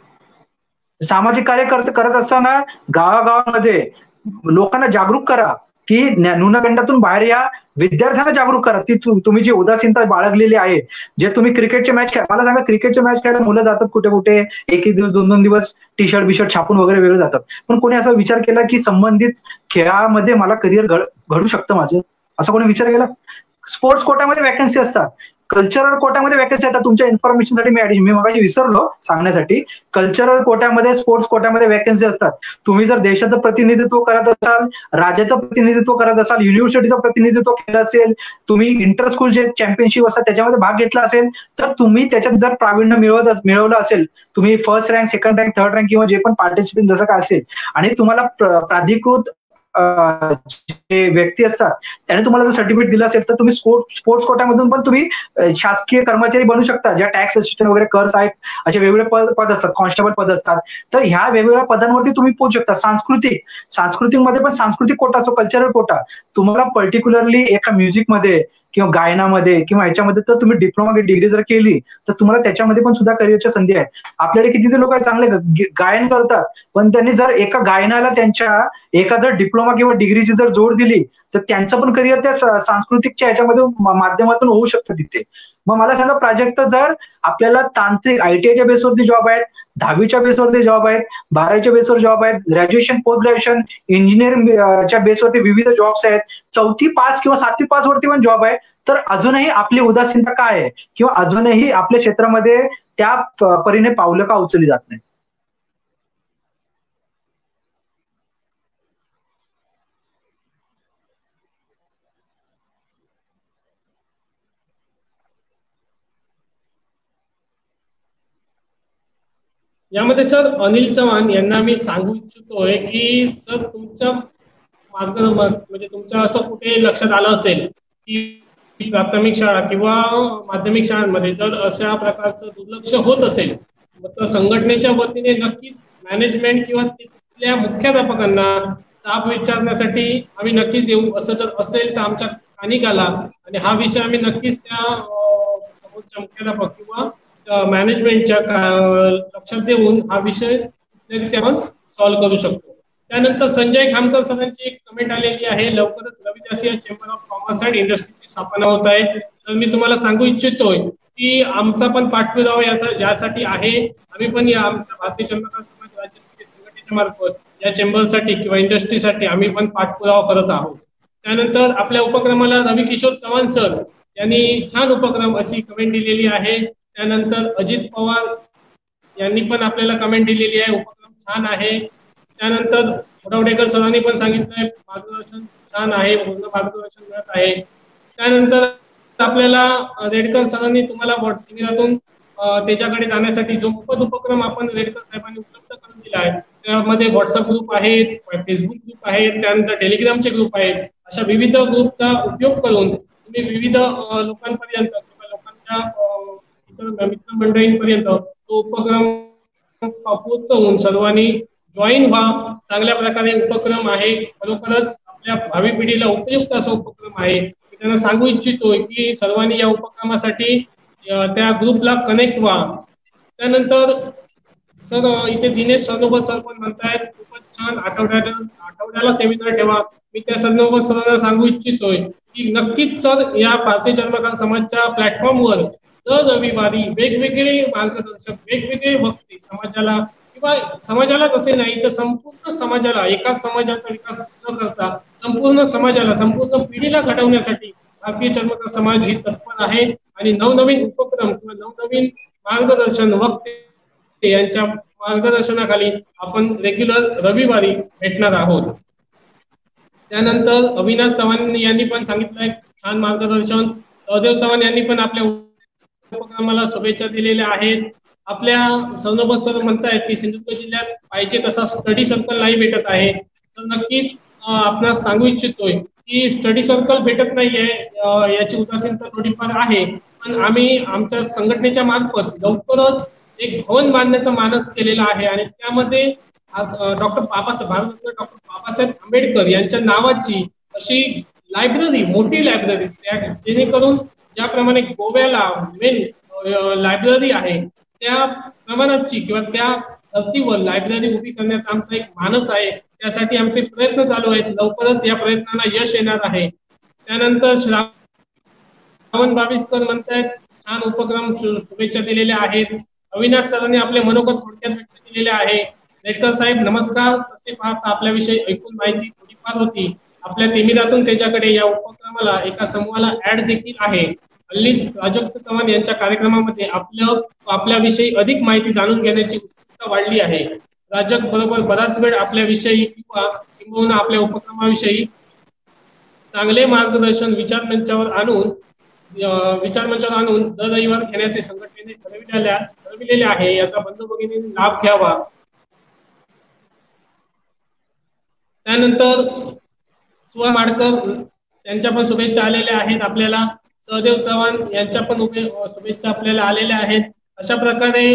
Speaker 1: सामाजिक कार्य करत असताना गावागावामध्ये लोकांना जागरूक करा की न्यूनगंडातून बाहेर या, विद्यार्थ्यांना जागरूक करा. ती तुम्ही जी उदासीनता बाळगलेली आहे, जे तुम्ही क्रिकेटचे मॅच खेळा, मला सांगा क्रिकेटचे मॅच खेळायला मुलं जातात कुठे कुठे, एक दिवस 2 दिवस टी शर्ट बिशर्ट छापून वगैरे वेगळे जातात. पण कोणी असा विचार केला की संबंधित खेळामध्ये मला करिअर घडू शकतं माझं, असा कोणी विचार केला. स्पोर्ट्स कोटामध्ये वॅकन्सी असतात, कल्चरल कोट्यामध्ये वॅकन्सी येतात. तुमच्या इन्फॉर्मेशनसाठी मी मगाशी विसरलो सांगण्यासाठी, कल्चरल कोट्यामध्ये, स्पोर्ट्स कोट्यामध्ये वॅकन्सी असतात. तुम्ही जर देशाचं प्रतिनिधित्व करत असाल, राज्याचं प्रतिनिधित्व करत असाल, युनिव्हर्सिटीचं प्रतिनिधित्व केलं असेल, तुम्ही इंटर स्कूल जे चॅम्पियनशिप असतात त्याच्यामध्ये भाग घेतला असेल, तर तुम्ही त्याच्यात जर प्रावीण्य मिळवलं असेल, तुम्ही first rank, second rank, third rank किंवा जे पण पार्टिसिपेंट जसं काय असेल, आणि तुम्हाला प्राधिकृत जे व्यक्ती असतात त्याने तुम्हाला जर सर्टिफिकेट दिलं असेल, तर तुम्ही स्पोर्ट्स कोट्यामधून पण तुम्ही शासकीय कर्मचारी बनू शकता. ज्या टॅक्स असिस्टंट वगैरे, कर साहेब, असे वेगवेगळे पद असतात, कॉन्स्टेबल पद असतात. तर ह्या वेगवेगळ्या पदांवरती तुम्ही पोहोचू शकता. सांस्कृतिक मध्ये पण सांस्कृतिक कोटा असतो, कल्चरल कोटा. तुम्हाला पर्टिक्युलरली एका म्युझिकमध्ये किंवा गायनामध्ये किंवा ह्याच्यामध्ये तर तुम्ही डिप्लोमा डिग्री जर केली तर तुम्हाला त्याच्यामध्ये पण सुद्धा करिअरच्या संधी आहेत. आपल्याकडे किती लोक चांगले गायन करतात, पण त्यांनी जर एका गायनाला त्यांच्या एका जर डिप्लोमा किंवा डिग्रीची जर जोड दिली तर त्यांचं पण करिअर त्या सांस्कृतिकच्या ह्याच्यामध्ये माध्यमातून होऊ शकतं तिथे. मग मला सांगा प्राजक्त, जर आपल्याला तांत्रिक ITIच्या बेसवरती जॉब आहेत, 10वीच्या बेसवरती जॉब आहेत, 12वीच्या बेसवर जॉब आहेत, ग्रॅज्युएशन, पोस्ट ग्रॅज्युएशन, इंजिनिअरिंगच्या बेसवरती विविध जॉब्स आहेत, 4थी पास किंवा 7वी पास वरती पण जॉब आहे, तर अजूनही आपली उदासीनता काय आहे, किंवा अजूनही आपल्या क्षेत्रामध्ये त्या परीने पावलं का उचलली जात नाही?
Speaker 2: यामध्ये सर अनिल चव्हाण यांना मी सांगू इच्छितोय की सर तुमच्या म्हणजे तुमच्या असं कुठे लक्षात आलं असेल की प्राथमिक शाळा किंवा माध्यमिक शाळांमध्ये जर अशा प्रकारचं दुर्लक्ष होत असेल, तर संघटनेच्या वतीने नक्कीच मॅनेजमेंट किंवा तिथल्या मुख्याध्यापकांना जाब विचारण्यासाठी आम्ही नक्कीच येऊ. असं जर असेल तर आमच्या कानी आला आणि हा विषय आम्ही नक्कीच त्या समोरच्या मुख्याध्यापक किंवा मॅनेजमेंटच्या लक्षात देऊन हा विषय आपण सॉल्व्ह करू शकतो. त्यानंतर संजय खामकर सरांची एक कमेंट आलेली आहे, लवकरच रविदास या चेंबर ऑफ कॉमर्स अँड इंडस्ट्रीची स्थापना होत आहे. तर मी तुम्हाला सांगू इच्छितोय की आमचा पण पाठपुरावा यासाठी आहे. आम्ही पण या आमच्या भारतीय जनता समाज राज्यस्तरीय संघटनेच्या मार्फत या चेंबरसाठी किंवा इंडस्ट्रीसाठी आम्ही पण पाठपुरावा करत आहोत. त्यानंतर आपल्या उपक्रमाला रवी किशोर चव्हाण सर यांनी छान उपक्रम अशी कमेंट दिलेली आहे. त्यानंतर अजित पवार यांनी पण आपल्याला कमेंट दिलेली आहे, उपक्रम छान आहे. त्यानंतर उडावडेकर सरांनी पण सांगितलंय मार्गदर्शन छान आहे, पूर्ण मार्गदर्शन मिळत आहे. त्यानंतर आपल्याला रेडकर सरांनी तुम्हाला व्हॉट्सअपतून त्याच्याकडे जाण्यासाठी जो मोफत उपक्रम आपण रेडकर साहेबांनी उपलब्ध करून दिला आहे, त्यामध्ये व्हॉट्सअप ग्रुप आहेत, फेसबुक ग्रुप आहेत, त्यानंतर टेलिग्रामचे ग्रुप आहेत. अशा विविध ग्रुपचा उपयोग करून तुम्ही विविध लोकांपर्यंत किंवा लोकांच्या मित्रमंडळींपर्यंत तो उपक्रम पोहोचवून सर्वांनी जॉईन व्हा. चांगल्या प्रकारे उपक्रम आहे, खरोखरच आपल्या भावी पिढीला उपयुक्त असा उपक्रम आहे. मी त्यांना सांगू इच्छितोय की सर्वांनी या उपक्रमासाठी त्या ग्रुपला कनेक्ट व्हा. त्यानंतर सर इथे दिनेश सरनोबत सर पण म्हणतायत खूपच छान, आठवड्याला सेमिनार ठेवा. मी त्या सरनोबत सरांना सांगू इच्छितोय की नक्कीच सर या भारतीय चर्मकार समाजच्या प्लॅटफॉर्मवर दर रविवारी वेगवेगळे मार्गदर्शक, वेगवेगळे वक्ते समाजाला किंवा समाजाला तसे नाही तर संपूर्ण समाजाला, एकाच समाजाचा विकास न करता संपूर्ण समाजाला, संपूर्ण पिढीला घडवण्यासाठी भारतीय चर्मकार समाज ही तत्पर आहे. आणि नवनवीन उपक्रम किंवा नवनवीन मार्गदर्शन वक्ते यांच्या मार्गदर्शनाखाली आपण रेग्युलर रविवारी भेटणार आहोत. त्यानंतर अविनाश चव्हाण यांनी पण सांगितलंय छान मार्गदर्शन. सहदेव चव्हाण यांनी पण आपल्या उपक्रमाला शुभेच्छा दिलेल्या आहेत. आपल्या सरनोबत सर म्हणतायत की सिंधुदुर्ग जिल्ह्यात पाहिजे तसा स्टडी सर्कल नाही भेटत आहे. तर नक्कीच आपणास सांगू इच्छितोय की स्टडी सर्कल भेटत नाहीये, याची उदासीनता थोडीफार आहे. पण आम्ही आमच्या संघटनेच्या मार्फत लवकरच एक भवन बांधण्याचा मानस केलेला आहे आणि त्यामध्ये डॉक्टर बाबासाहेब आंबेडकर यांच्या नावाची अशी लायब्ररी, मोठी लायब्ररी, जेणेकरून ज्याप्रमाणे गोव्याला मेन लायब्ररी आहे त्या प्रमाणाची किंवा त्या धर्तीवर लायब्ररी उभी करण्याचा आमचा एक मानस आहे. त्यासाठी आमचे प्रयत्न चालू आहेत. लवकरच या प्रयत्नांना यश येणार आहे. त्यानंतर श्रावण बाविस्कर म्हणतायत छान उपक्रम, शुभेच्छा दिलेल्या आहेत. अविनाश सरांनी आपले मनोगत थोडक्यात व्यक्त केलेले आहे. रेडकर साहेब नमस्कार. कसे पाहता, आपल्याविषयी ऐकून माहिती थोडीफार होती. आपल्या तिमिरातून त्याच्याकडे या उपक्रमाला एका समूहाला ऍड देखील आहे. हल्लीच प्राजक्त चव्हाण यांच्या कार्यक्रमामध्ये आपल्याविषयी अधिक माहिती जाणून घेण्याची उत्सुकता वाढली आहे. प्राजक्त बरोबर बराच वेळ आपल्याविषयी किंवा आपल्या उपक्रमाविषयी चांगले मार्गदर्शन विचारमंचावर आणून दर रविवार घेण्याचे संघटनेने ठरविलेले आहे. याचा बंधू-भगिनींनी लाभ घ्यावा. त्यानंतर सुहा माडकर त्यांच्या पण शुभेच्छा आलेल्या आहेत आपल्याला. सहदेव चव्हाण यांच्या पण शुभेच्छा आपल्याला आलेल्या आहेत. अशा प्रकारे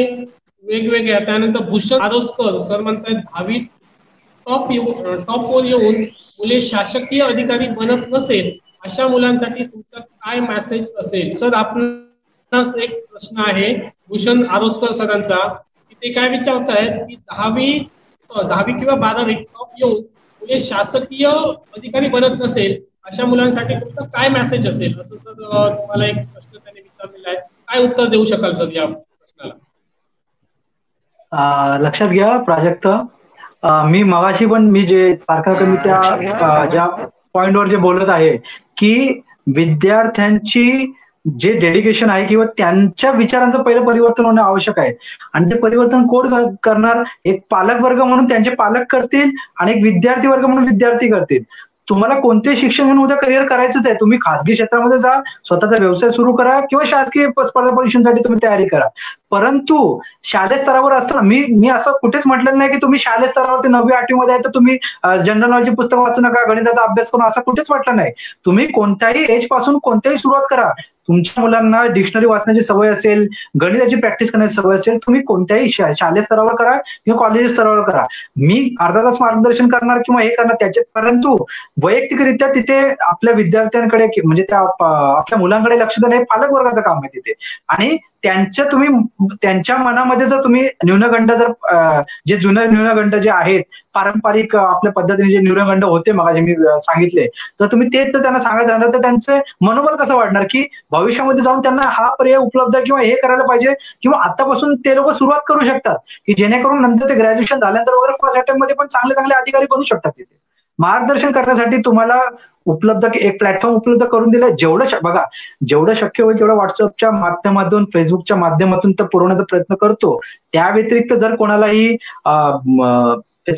Speaker 2: वेगवेगळ्या. त्यानंतर भूषण आरोस्कर सर म्हणतात 10वी टॉपवर येऊन मुले शासकीय अधिकारी बनत नसेल अशा मुलांसाठी तुमचा काय मेसेज असेल? सर, आपणास एक प्रश्न आहे भूषण आरोस्कर सरांचा, की ते काय विचारतायत की 10वी किंवा 12वी टॉप येऊन मुले शासकीय अधिकारी बनत नसेल अशा मुलांसाठी तुमचा काय मेसेज असेल, असं सर तुम्हाला एक प्रश्न त्यांनी विचारलेला आहे. काय उत्तर देऊ शकाल सर या प्रश्नाला?
Speaker 1: लक्षात घ्या प्राजक्त, मी मगाशी पण मी जे सारखा मी त्या ज्या पॉइंटवर जे बोलत आहे की विद्यार्थ्यांची जे डेडिकेशन आहे किंवा त्यांच्या विचारांचं पहिलं परिवर्तन होणं आवश्यक आहे. आणि ते परिवर्तन कोण करणार? एक पालक वर्ग म्हणून त्यांचे पालक करतील आणि एक विद्यार्थी वर्ग म्हणून विद्यार्थी करतील. तुम्हाला कोणते शिक्षण घेऊन उद्या करिअर करायचंच आहे, तुम्ही खासगी क्षेत्रामध्ये जा, स्वतःचा व्यवसाय सुरू करा किंवा शासकीय स्पर्धा परीक्षांसाठी तुम्ही तयारी करा. परंतु शालेय स्तरावर असताना मी असं कुठेच म्हटलं नाही की तुम्ही शालेय स्तरावरती 9वी 8वी मध्ये आहे तर तुम्ही जनरल नॉलेजची पुस्तक वाचू नका, गणिताचा अभ्यास करू, असं कुठेच म्हटलं नाही. तुम्ही कोणत्याही एज पासून कोणत्याही सुरुवात करा. तुमच्या मुलांना डिक्शनरी वाचण्याची सवय असेल, गणिताची प्रॅक्टिस करण्याची सवय असेल, तुम्ही कोणत्याही शालेय स्तरावर करा किंवा कॉलेज स्तरावर करा. मी अर्धा तास मार्गदर्शन करणार किंवा हे करणार त्याचे, परंतु वैयक्तिकरित्या तिथे आपल्या विद्यार्थ्यांकडे म्हणजे त्या आपल्या मुलांकडे लक्ष देणं हे पालक वर्गाचं काम आहे तिथे. आणि त्यांच्या मनामध्ये जर तुम्ही न्यूनगंड जे जुने न्यूनगंड जे आहेत, पारंपरिक आपल्या पद्धतीने जे न्यूनगंड होते मग जे मी सांगितले, तर तुम्ही तेच त्यांना सांगत राहणार तर त्यांचं मनोबल कसं वाढणार की भविष्यामध्ये जाऊन त्यांना हा पर्याय उपलब्ध किंवा हे करायला पाहिजे किंवा आतापासून ते लोक सुरुवात करू शकतात की जेणेकरून नंतर ते ग्रॅज्युएशन झाल्यानंतर वगैरे फर्स्ट अटेम्प्ट मध्ये पण चांगले चांगले अधिकारी बनू शकतात. तिथे मार्गदर्शन करण्यासाठी तुम्हाला उपलब्ध एक प्लॅटफॉर्म उपलब्ध करून दिलं. जेवढं शक्य होईल तेवढं व्हॉट्सअपच्या माध्यमातून, फेसबुकच्या माध्यमातून तर पुरवण्याचा प्रयत्न करतो. त्या व्यतिरिक्त जर कोणालाही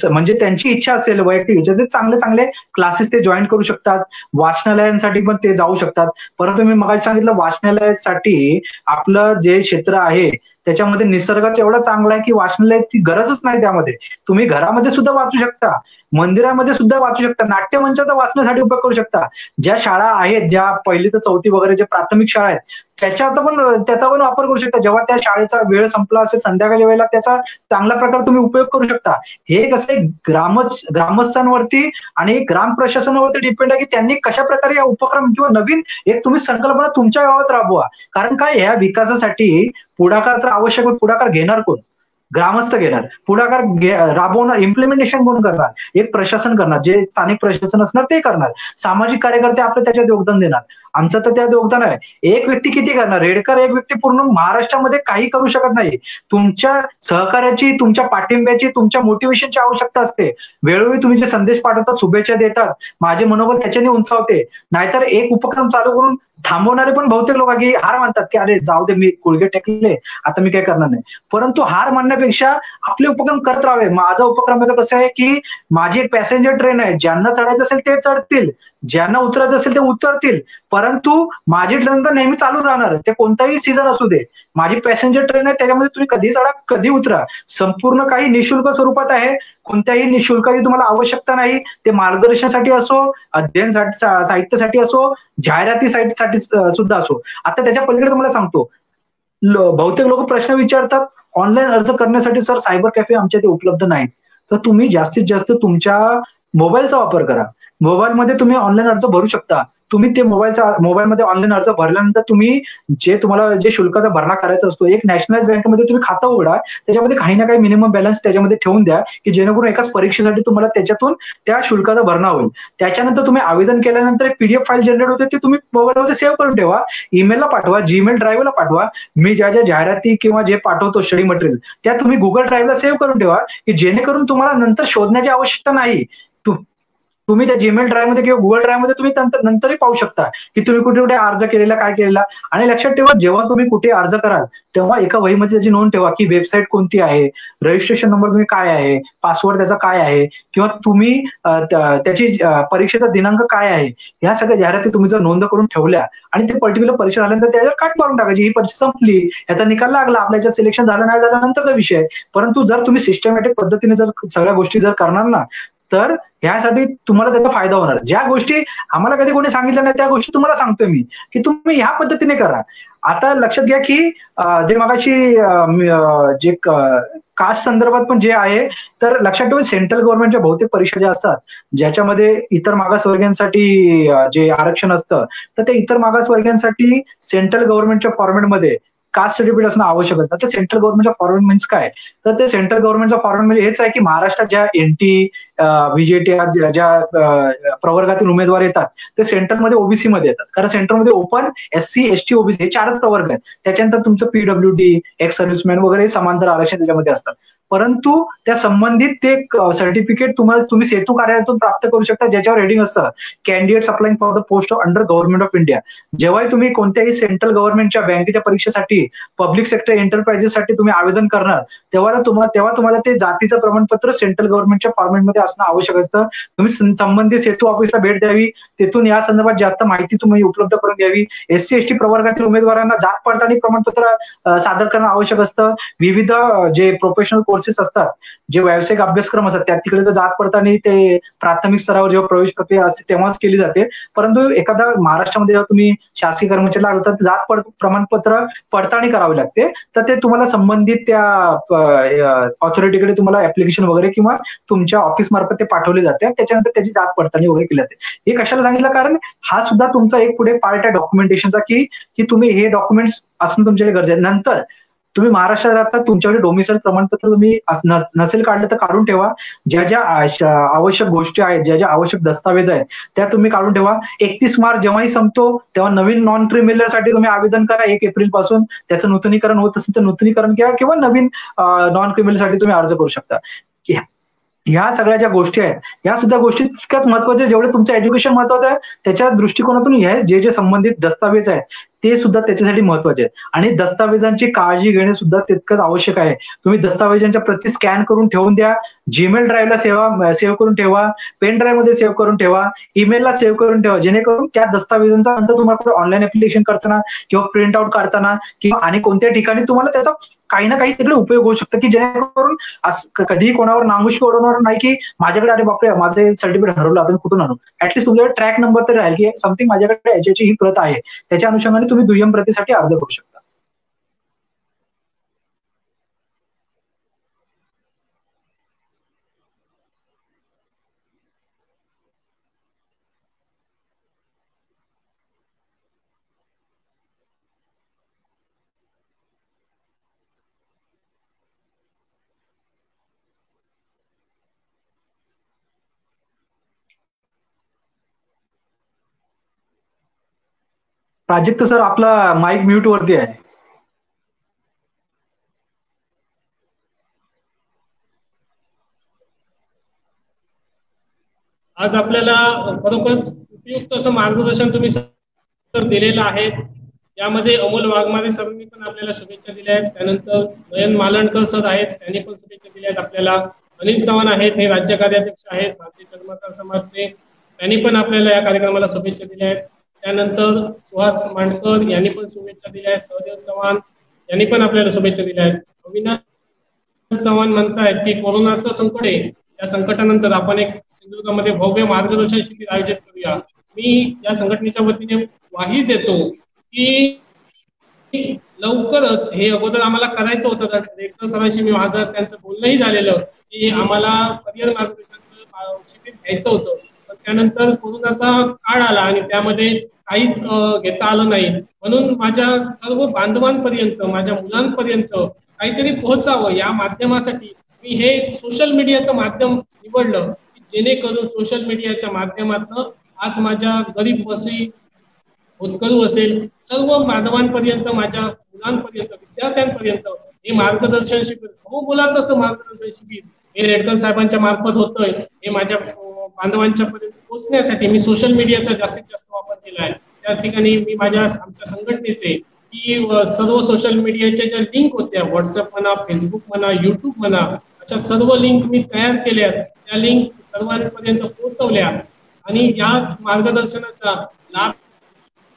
Speaker 1: म्हणजे त्यांची इच्छा असेल वैयक्तिक इच्छा, ते चांगले चांगले क्लासेस ते जॉईन करू शकतात. वाचनालयांसाठी पण ते जाऊ शकतात. परंतु मी मगाशी सांगितलं वाचनालयासाठी आपलं जे क्षेत्र आहे त्याच्यामध्ये निसर्गाचा एवढा चांगला आहे की वाचनालयाची गरजच नाही. त्यामध्ये तुम्ही घरामध्ये सुद्धा वाचू शकता, मंदिरामध्ये सुद्धा वाचू शकता, नाट्यमंचाचा वाचण्यासाठी उपयोग करू शकता. ज्या शाळा आहेत, ज्या 1ली ते 4थी वगैरे जे प्राथमिक शाळा आहेत त्याचा पण वापर करू शकता. जेव्हा त्या शाळेचा वेळ संपला असेल संध्याकाळच्या वेळेला त्याचा चांगल्या प्रकारे तुम्ही उपयोग करू शकता. हे कसं ग्रामस्थांवरती आणि ग्राम प्रशासनावरती डिपेंड आहे की त्यांनी कशा प्रकारे या उपक्रम किंवा नवीन एक तुम्ही संकल्पना तुमच्या गावात राबवा. कारण काय, ह्या विकासासाठी पुढाकार तर आवश्यक, पुढाकार घेणार कोण? ग्रामस्थ घेणार. पुढाकार राबवणार, इम्प्लिमेंटेशन कोण करणार? एक प्रशासन करणार, जे स्थानिक प्रशासन असणार ते करणार. सामाजिक कार्यकर्ते आपलं त्याच्यात योगदान देणार. आमचं तर त्यात योगदान आहे. एक व्यक्ती किती करणार? रेडकर एक व्यक्ती पूर्ण महाराष्ट्रामध्ये काही करू शकत नाही. तुमच्या सहकार्याची, तुमच्या पाठिंब्याची, तुमच्या मोटिवेशनची आवश्यकता असते. वेळोवेळी तुम्ही जे संदेश पाठवतात, शुभेच्छा देतात, माझे मनोबल त्याच्याने उंचावते. नाहीतर एक उपक्रम चालू करून थांबवणारे पण बहुतेक लोक की हार मानतात की अरे जाऊ दे, मी गुडघे टेकले, आता मी काय करणार नाही. परंतु हार मानण्यापेक्षा आपले उपक्रम करत राहावे. माझा उपक्रमाचं कसं आहे की माझी एक पॅसेंजर ट्रेन आहे, ज्यांना चढायचं असेल ते चढतील, ज्यांना उतरायचं असेल ते उतरतील, परंतु माझी ट्रेन तर नेहमी चालू राहणार. ते कोणताही सीझन असू दे, माझी पॅसेंजर ट्रेन आहे, त्याच्यामध्ये तुम्ही कधी चढा कधी उतरा. संपूर्ण काही निशुल्क स्वरूपात आहे. कोणत्याही निशुल्काची तुम्हाला आवश्यकता नाही. ते मार्गदर्शनासाठी असो, अध्ययन साहित्यासाठी असो, जाहिराती साहित्यासाठी सुद्धा असो. आता त्याच्या पलीकडे तुम्हाला सांगतो, बहुतेक लोक प्रश्न विचारतात ऑनलाईन अर्ज करण्यासाठी सर सायबर कॅफे आमच्या ते उपलब्ध नाहीत. तर तुम्ही जास्तीत जास्त तुमच्या मोबाईलचा वापर करा. मोबाईलमध्ये तुम्ही ऑनलाईन अर्ज भरू शकता. तुम्ही ते मोबाईलमध्ये ऑनलाईन अर्ज भरल्यानंतर तुम्ही तुम्हाला जे शुल्काचा भरणा करायचा असतो, एक नॅशनलाइज बँकेमध्ये तुम्ही खातं उघडा, त्याच्यामध्ये काही ना काही मिनिमम बॅलन्स त्याच्यामध्ये ठेवून द्या की जेणेकरून एकाच परीक्षेसाठी तुम्हाला त्याच्यातून त्या शुल्काचा भरणा होईल. त्याच्यानंतर तुम्ही आवेदन केल्यानंतर एक PDF फाईल जनरेट होते, ते तुम्ही मोबाईलमध्ये सेव्ह करून ठेवा, ईमेलला पाठवा, जीमेल ड्राईव्हला पाठवा. मी ज्या ज्या जाहिराती किंवा जे पाठवतो स्टडी मटेरियल त्या तुम्ही गुगल ड्राईव्हला सेव्ह करून ठेवा की जेणेकरून तुम्हाला नंतर शोधण्याची आवश्यकता नाही. तुम्ही त्या जीमेल ड्राईव्ह मध्ये किंवा गुगल ड्राईव्ह मध्ये तुम्ही नंतरही पाहू शकता की तुम्ही कुठे कुठे अर्ज केलेला, काय केलेला. आणि लक्षात ठेवा, जेव्हा तुम्ही कुठे अर्ज कराल तेव्हा एका वहीमध्ये त्याची नोंद ठेवा की वेबसाईट कोणती आहे, रजिस्ट्रेशन नंबर तुम्ही काय आहे, पासवर्ड त्याचा काय आहे, किंवा तुम्ही त्याची परीक्षेचा दिनांक काय आहे. ह्या सगळ्या जाहिराती तुम्ही जर नोंद करून ठेवल्या आणि ते पर्टिक्युलर परीक्षा झाल्यानंतर त्याच्यावर काट मारून टाकायची, ही परीक्षा संपली, याचा निकाल लागला, आपल्या याच्यात सिलेक्शन झालं नाही झालं नंतरचा विषय आहे. परंतु जर तुम्ही सिस्टमॅटिक पद्धतीने जर सगळ्या गोष्टी जर करणार ना, तर ह्यासाठी तुम्हाला त्याचा फायदा होणार. ज्या गोष्टी आम्हाला कधी कोणी सांगितल्या नाही त्या गोष्टी तुम्हाला सांगतोय मी, की तुम्ही ह्या पद्धतीने करा. आता लक्षात घ्या की जे मगाशी जे कास्ट संदर्भात पण जे आहे, तर लक्षात ठेवा सेंट्रल गव्हर्नमेंटच्या बहुतेक परीक्षा ज्या असतात ज्याच्यामध्ये इतर मागासवर्गीयांसाठी जे आरक्षण असतं, तर ते इतर मागासवर्गीयांसाठी सेंट्रल गव्हर्नमेंटच्या फॉर्मॅटमध्ये कास्ट सर्टिफिकेट असणं आवश्यक असतं. तर सेंट्रल गव्हर्नमेंटच्या फॉर्मॅट मीन्स काय, तर ते सेंट्रल गव्हर्नमेंटचा फॉर्मॅट म्हणजे हेच आहे की महाराष्ट्रात ज्या एनटी, व्हीजेटी ज्या प्रवर्गातील उमेदवार येतात ते सेंट्रलमध्ये ओबीसी मध्ये येतात. कारण सेंट्रलमध्ये ओपन, एससी, एसटी, ओबीसी हे 4च प्रवर्ग आहेत. त्याच्यानंतर तुमचं पीडब्ल्यूडी, एक्स सर्व्हिसमॅन वगैरे समांतर आरक्षण त्याच्यामध्ये असतात. परंतु त्या संबंधित ते सर्टिफिकेट तुम्ही सेतू कार्यालयातून प्राप्त करू शकता, ज्याच्यावर हेडिंग असतं candidates applying for the post under government of India. जेव्हाही तुम्ही कोणत्याही सेंट्रल गव्हर्नमेंटच्या बँकेच्या परीक्षेसाठी, पब्लिक सेक्टर एंटरप्राइजेससाठी तुम्ही आवेदन करणार, तेव्हा तुम्हाला ते जातीचं प्रमाणपत्र सेंट्रल गव्हर्नमेंटच्या फॉर्मॅटमध्ये असणं आवश्यक असतं. तुम्ही संबंधित सेतू ऑफिसला भेट द्यावी, तिथून या संदर्भात जास्त माहिती तुम्ही उपलब्ध करून घ्यावी. एससी एसटी प्रवर्गातील उमेदवारांना जात पडताळणी प्रमाणपत्र सादर करणं आवश्यक असतं. विविध जे प्रोफेशनल कोर्सेस असतात, जे व्यावसायिक अभ्यासक्रम असतात, त्या तिकडे जात पडताळणी ते प्राथमिक स्तरावर जेव्हा प्रवेश प्रक्रिया असते तेव्हाच केली जाते. परंतु एखादा महाराष्ट्रामध्ये जेव्हा तुम्ही शासकीय कर्मचारी लागला तर जात प्रमाणपत्र पडताळणी करावी लागते. तर ते तुम्हाला संबंधित त्या ऑथॉरिटीकडे तुम्हाला ऍप्लिकेशन वगैरे किंवा तुमच्या ऑफिस मार्फत ते पाठवले जाते. त्याच्यानंतर त्याची जात पडताळणी वगैरे केली जाते. हे कशाला सांगितलं, कारण हा सुद्धा तुमचा एक पुढे पार्ट आहे डॉक्युमेंटेशनचा, की तुम्ही हे डॉक्युमेंट्स असणं तुमच्याकडे गरजेचं. नंतर तुम्ही महाराष्ट्रात राहता, तुमच्याकडे डोमिसाईल प्रमाणपत्र तुम्ही नसेल काढलं तर काढून ठेवा. ज्या ज्या आवश्यक गोष्टी आहेत, ज्या ज्या आवश्यक दस्तावेज आहेत त्या तुम्ही काढून ठेवा. 31 मार्च जेव्हाही संपतो तेव्हा नवीन नॉन क्रिमिनल साठी तुम्ही आवेदन करा. 1 एप्रिल पासून त्याचं नूतनीकरण होत असेल तर नूतनीकरण घ्या, किंवा नवीन नॉन क्रिमिनल साठी तुम्ही अर्ज करू शकता. ह्या सगळ्या ज्या गोष्टी आहेत या सुद्धा गोष्टी तितक्याच महत्वाच्या जेवढे तुमचं एज्युकेशन महत्वाचं आहे, त्याच्या दृष्टिकोनातून हे जे संबंधित दस्तावेज आहेत ते सुद्धा त्याच्यासाठी महत्वाचे आहेत. आणि दस्तावेजांची काळजी घेणे सुद्धा तितकंच आवश्यक आहे. तुम्ही दस्तावेजांच्या प्रती स्कॅन करून ठेवून द्या, जीमेल ड्राईव्हला सेव्ह करून ठेवा, पेन ड्राईव्ह मध्ये सेव्ह करून ठेवा, ईमेलला सेव्ह करून ठेवा, जेणेकरून त्या दस्तावेजांचा नंतर तुम्हाला ऑनलाईन ऍप्लिकेशन करताना किंवा प्रिंट आउट काढताना किंवा आणि कोणत्या ठिकाणी तुम्हाला त्याचा काही ना काही तिकडे उपयोग होऊ शकतो, की जेणेकरून कधीही कोणावर नामुष्की ओढवणार नाही की माझ्याकडे अरे बापरे माझं सर्टिफिकेट हरवलं, आपण कुठून आणू. ऍटलीस्ट तुमच्याकडे ट्रॅक नंबर तरी राहील की समथिंग माझ्याकडे याची ही प्रत आहे. त्याच्या अनुषंगाने तुम्ही दुय्यम प्रतीसाठी अर्ज करू शकता. प्राजक्त सर, आपला माईक म्यूट वरती आहे.
Speaker 2: आज आपल्याला खरोखरच उपयुक्त असं मार्गदर्शन तुम्ही दिलेलं आहे. यामध्ये अमोल वाघमारे सरांनी पण आपल्याला शुभेच्छा दिल्या आहेत. त्यानंतर नयन मालणकर सर आहेत, त्यांनी पण शुभेच्छा दिल्या आहेत आपल्याला. अनिल चव्हाण आहेत, हे राज्य कार्याध्यक्ष आहेत भारतीय चर्मकार समाजचे, त्यांनी पण आपल्याला या कार्यक्रमाला शुभेच्छा दिल्या आहेत. त्यानंतर सुहास मांडकर यांनी पण शुभेच्छा दिल्या आहेत. सहदेव चव्हाण यांनी पण आपल्याला शुभेच्छा दिल्या आहेत. अविनाश चव्हाण म्हणतायत की कोरोनाचं संकट आहे, या संकटानंतर आपण एक सिंधुदुर्गमध्ये भव्य मार्गदर्शन शिबिर आयोजित करूया. मी या संघटनेच्या वतीने ग्वाही देतो की लवकरच, हे अगोदर आम्हाला करायचं होतं, रेडकर सरांशी मी माझं त्यांचं बोलणंही झालेलं की आम्हाला करिअर मार्गदर्शनचं शिबिर घ्यायचं होतं. पण त्यानंतर कोरोनाचा काळ आला आणि त्यामध्ये काहीच घेता आलं नाही. म्हणून माझ्या सर्व बांधवांपर्यंत, माझ्या मुलांपर्यंत काहीतरी पोहोचावं या माध्यमासाठी मी हे सोशल मीडियाचं माध्यम निवडलं, की जेणेकरून सोशल मीडियाच्या माध्यमातून आज माझ्या गरीब वसई होतकरू असेल, सर्व मानवांपर्यंत, माझ्या मुलांपर्यंत, विद्यार्थ्यांपर्यंत हे मार्गदर्शन शिबिर, मुलाचं असं मार्गदर्शन शिबिर हे रेडकर साहेबांच्या मार्फत होतंय, हे माझ्या बांधवांच्या पर्यंत पोहोचण्यासाठी मी सोशल मीडियाचा जास्तीत जास्त वापर केला आहे. त्या ठिकाणी मी आमच्या संघटनेचे की सर्व सोशल मीडियाच्या ज्या लिंक होत्या, व्हॉट्सअप म्हणा, फेसबुक म्हणा, युट्यूब म्हणा, अशा सर्व लिंक मी तयार केल्या. त्या लिंक सर्वांपर्यंत पोहोचवल्या आणि या मार्गदर्शनाचा लाभ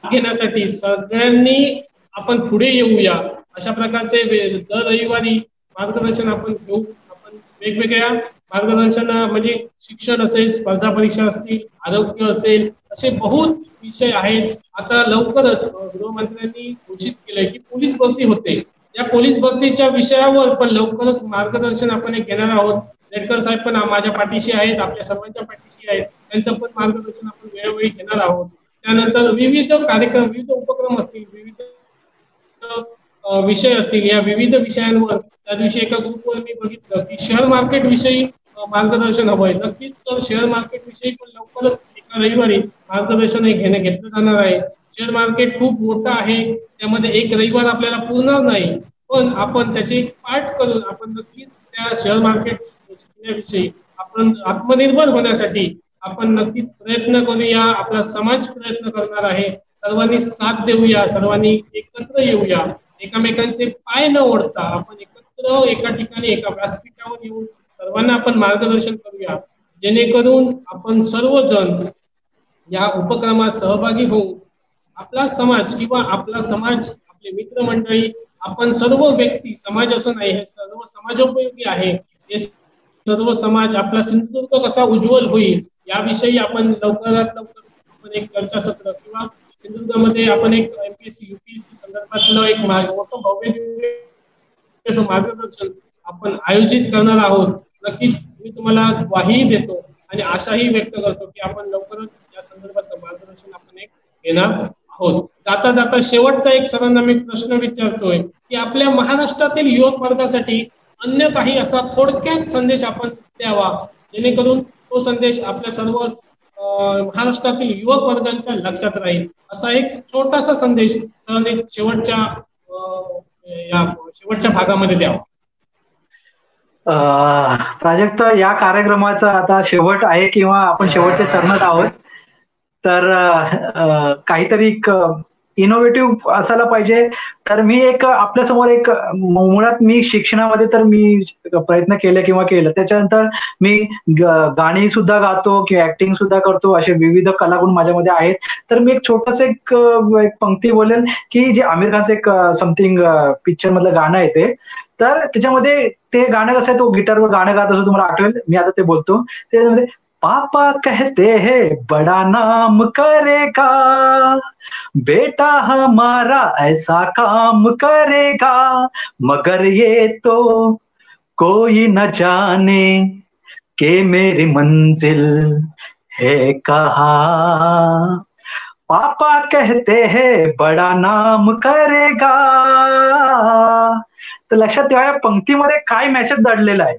Speaker 2: घेण्यासाठी सगळ्यांनी आपण पुढे येऊया. अशा प्रकारचे दर रविवारी मार्गदर्शन आपण घेऊ. आपण वेगवेगळ्या मार्गदर्शन म्हणजे शिक्षण असेल, स्पर्धा परीक्षा असतील, आरोग्य असेल, असे बहुत विषय आहेत. आता लवकरच गृहमंत्र्यांनी घोषित केलंय की पोलीस भरती होते. या पोलीस भरतीच्या विषयावर पण लवकरच मार्गदर्शन आपण घेणार आहोत. नेटकर साहेब पण माझ्या पाठीशी आहेत, आपल्या सर्वांच्या पाठीशी आहेत. त्यांचं पण मार्गदर्शन आपण वेळोवेळी घेणार आहोत. त्यानंतर विविध कार्यक्रम, विविध उपक्रम असतील, विविध विषय असतील. या विविध विषयांवर त्या दिवशी एका ग्रुपवर मी बघितलं की शेअर मार्केट विषयी मार्गदर्शन हवंय. नक्कीच सर, शेअर मार्केट विषयी पण लवकरच एका रविवारी मार्गदर्शन घेतलं जाणार आहे. शेअर मार्केट खूप मोठं आहे, त्यामध्ये एक रविवार आपल्याला पुरणार नाही, पण आपण त्याची पाठ करून आपण नक्कीच त्या शेअर मार्केट शिकण्याविषयी आपण आत्मनिर्भर होण्यासाठी आपण नक्कीच प्रयत्न करूया. आपला समाज प्रयत्न करणार आहे. सर्वांनी साथ देऊया, सर्वांनी एकत्र येऊया. एकमेकांचे पाय न ओढता आपण एकत्र एका ठिकाणी एका व्यासपीठावर येऊन सर्वांना आपण मार्गदर्शन करूया, जेणेकरून आपण सर्वजण या उपक्रमात सहभागी होऊन आपला समाज किंवा आपले मित्रमंडळी, आपण सर्व व्यक्ती, समाज असं नाही, हे सर्व समाजोपयोगी आहे. हे सर्व समाज आपला सिंधुदुर्ग कसा उज्ज्वल होईल याविषयी आपण लवकरात लवकर आपण एक चर्चासत्र किंवा सिंधुदुर्गमध्ये आपण एक एमपीएससी यूपीएससी संदर्भातलं एक मोठं भव्य मार्गदर्शन आपण आयोजित करणार आहोत. नक्कीच मी तुम्हाला ग्वाही देतो आणि आशाही व्यक्त करतो की आपण लवकरच या संदर्भाचं मार्गदर्शन आपण एक घेणार आहोत. जाता जाता शेवटचा एक सरांना मी प्रश्न विचारतोय की आपल्या महाराष्ट्रातील युवक वर्गासाठी अन्य काही असा थोडक्यात संदेश आपण द्यावा, जेणेकरून तो संदेश आपल्या सर्व महाराष्ट्रातील युवक वर्गांच्या लक्षात राहील. असा एक छोटासा संदेश सरांनी शेवटच्या भागामध्ये द्यावा.
Speaker 1: प्राजक्त, या कार्यक्रमाचा आता शेवट आहे किंवा आपण शेवटच्या चरणात आहोत, तर काहीतरी इनोव्हेटिव्ह असायला पाहिजे. तर मी एक आपल्यासमोर एक मुळात मी शिक्षणामध्ये तर मी प्रयत्न केलं, त्याच्यानंतर मी गाणी सुद्धा गातो किंवा ऍक्टिंग सुद्धा करतो, असे विविध कलागुण माझ्यामध्ये आहेत. तर मी एक छोटस एक पंक्ती बोलेल की जे आमिर खानचं एक समथिंग पिक्चर मधलं गाणं आहे ते, तर त्याच्यामध्ये ते गाणं कसं आहे, तो गिटारवर गाणं गात असं तुम्हाला आठवेल, मी आता ते बोलतो. त्याच्यामध्ये पापा कहते हैं बड़ा नाम करेगा, बेटा हमारा ऐसा काम करेगा, मगर ये तो कोई न जाने कि मेरी मंजिल है कहाँ. पापा कहते हैं बड़ा नाम करेगा. तर लक्षात ठेवा, या पंक्तीमध्ये काय मेसेज दडलेला आहे.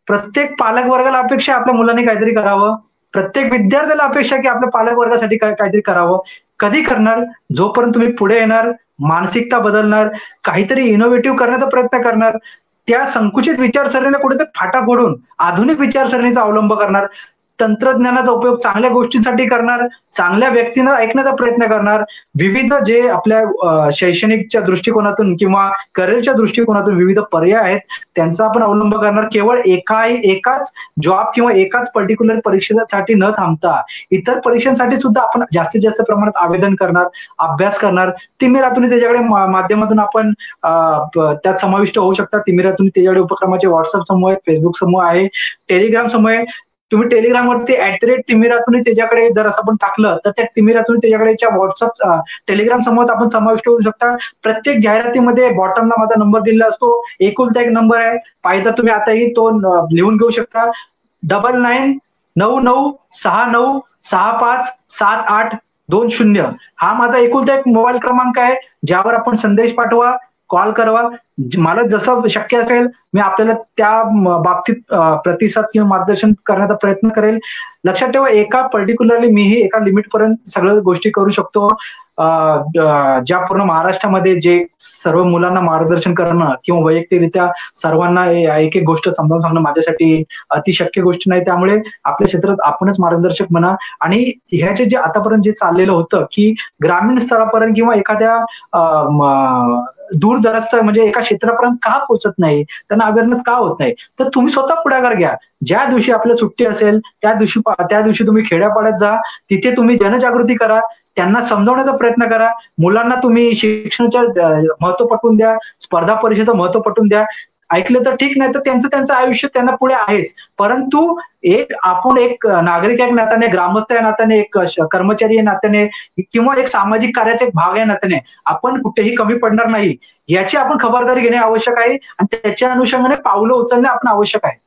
Speaker 1: प्रत्येक पालक वर्गाला अपेक्षा आपल्या मुलांनी काहीतरी करावं, प्रत्येक विद्यार्थ्याला अपेक्षा की आपल्या पालक वर्गासाठी काहीतरी करावं. कधी करणार? जोपर्यंत तुम्ही पुढे येणार, मानसिकता बदलणार, काहीतरी इनोव्हेटिव्ह करण्याचा प्रयत्न करणार, त्या संकुचित विचारसरणीला कुठेतरी फाटा फोडून आधुनिक विचारसरणीचा अवलंब करणार, तंत्रज्ञानाचा उपयोग चांगल्या गोष्टींसाठी करणार, चांगल्या व्यक्तींना ऐकण्याचा प्रयत्न करणार, विविध जे आपल्या शैक्षणिकच्या दृष्टिकोनातून किंवा करिअरच्या दृष्टिकोनातून विविध पर्याय आहेत त्यांचा आपण अवलंब करणार. केवळ एकाच जॉब किंवा एकाच पर्टिक्युलर परीक्षेसाठी न थांबता इतर परीक्षांसाठी सुद्धा आपण जास्तीत जास्त प्रमाणात आवेदन करणार, अभ्यास करणार. तिमिरातून त्याच्याकडे माध्यमातून आपण त्यात समाविष्ट होऊ शकता. तिमिरातून त्याच्याकडे उपक्रमाचे व्हॉट्सअप समूह आहे, फेसबुक समूह आहे, टेलिग्राम समूह आहे. तुम्ही टेलिग्रामवरती @तिमिरातून त्याच्याकडे जर असं आपण टाकलं तर त्या तिमिरातून त्याच्याकडेच्या व्हॉट्सअप टेलिग्राम समूहात आपण समाविष्ट होऊ शकता. प्रत्येक जाहिरातीमध्ये बॉटमला माझा नंबर दिलेला असतो, एकुलता एक नंबर आहे, पाहिजे तुम्ही आताही तो लिहून घेऊ शकता. 999969657820. हा माझा एकुलता एक मोबाईल क्रमांक आहे, ज्यावर आपण संदेश पाठवा, कॉल करवा. मला जसं शक्य असेल मी आपल्याला त्या बाबतीत प्रतिसाद किंवा मार्गदर्शन करण्याचा प्रयत्न करेल. लक्षात ठेवा, एका पर्टिक्युलरली मीही एका लिमिट पर्यंत सगळ्या गोष्टी करू शकतो. ज्या पूर्ण महाराष्ट्रामध्ये जे सर्व मुलांना मार्गदर्शन करणं किंवा वैयक्तिकरित्या सर्वांना एक एक गोष्ट समजावून सांगणं माझ्यासाठी अतिशक्य गोष्ट नाही. त्यामुळे आपल्या क्षेत्रात आपणच मार्गदर्शक म्हणा. आणि ह्याचे जे आतापर्यंत जे चाललेलं होतं की ग्रामीण स्तरापर्यंत किंवा एखाद्या दूरदराज म्हणजे एका क्षेत्रापर्यंत का पोहोचत नाही, त्यांना अवेअरनेस का होत नाही, तर तुम्ही स्वतः पुढाकार घ्या. ज्या दिवशी आपल्या सुट्टी असेल त्या दिवशी तुम्ही खेड्यापाड्यात जा, तिथे तुम्ही जनजागृती करा, त्यांना समजवण्याचा प्रयत्न करा. मुलांना तुम्ही शिक्षणाचं महत्व पटवून द्या, स्पर्धा परीक्षेचं महत्व पटवून द्या. ऐकलं तर ठीक, नाही तर त्यांचं आयुष्य त्यांना पुढे आहेच. परंतु आपण एक नागरिक या नात्याने, ग्रामस्थ या नात्याने, एक कर्मचारी या नात्याने किंवा एक सामाजिक कार्याचा एक भाग या नात्याने आपण कुठेही कमी पडणार नाही याची आपण खबरदारी घेणे आवश्यक आहे आणि त्याच्या अनुषंगाने पावलं उचलणे आपण आवश्यक आहे.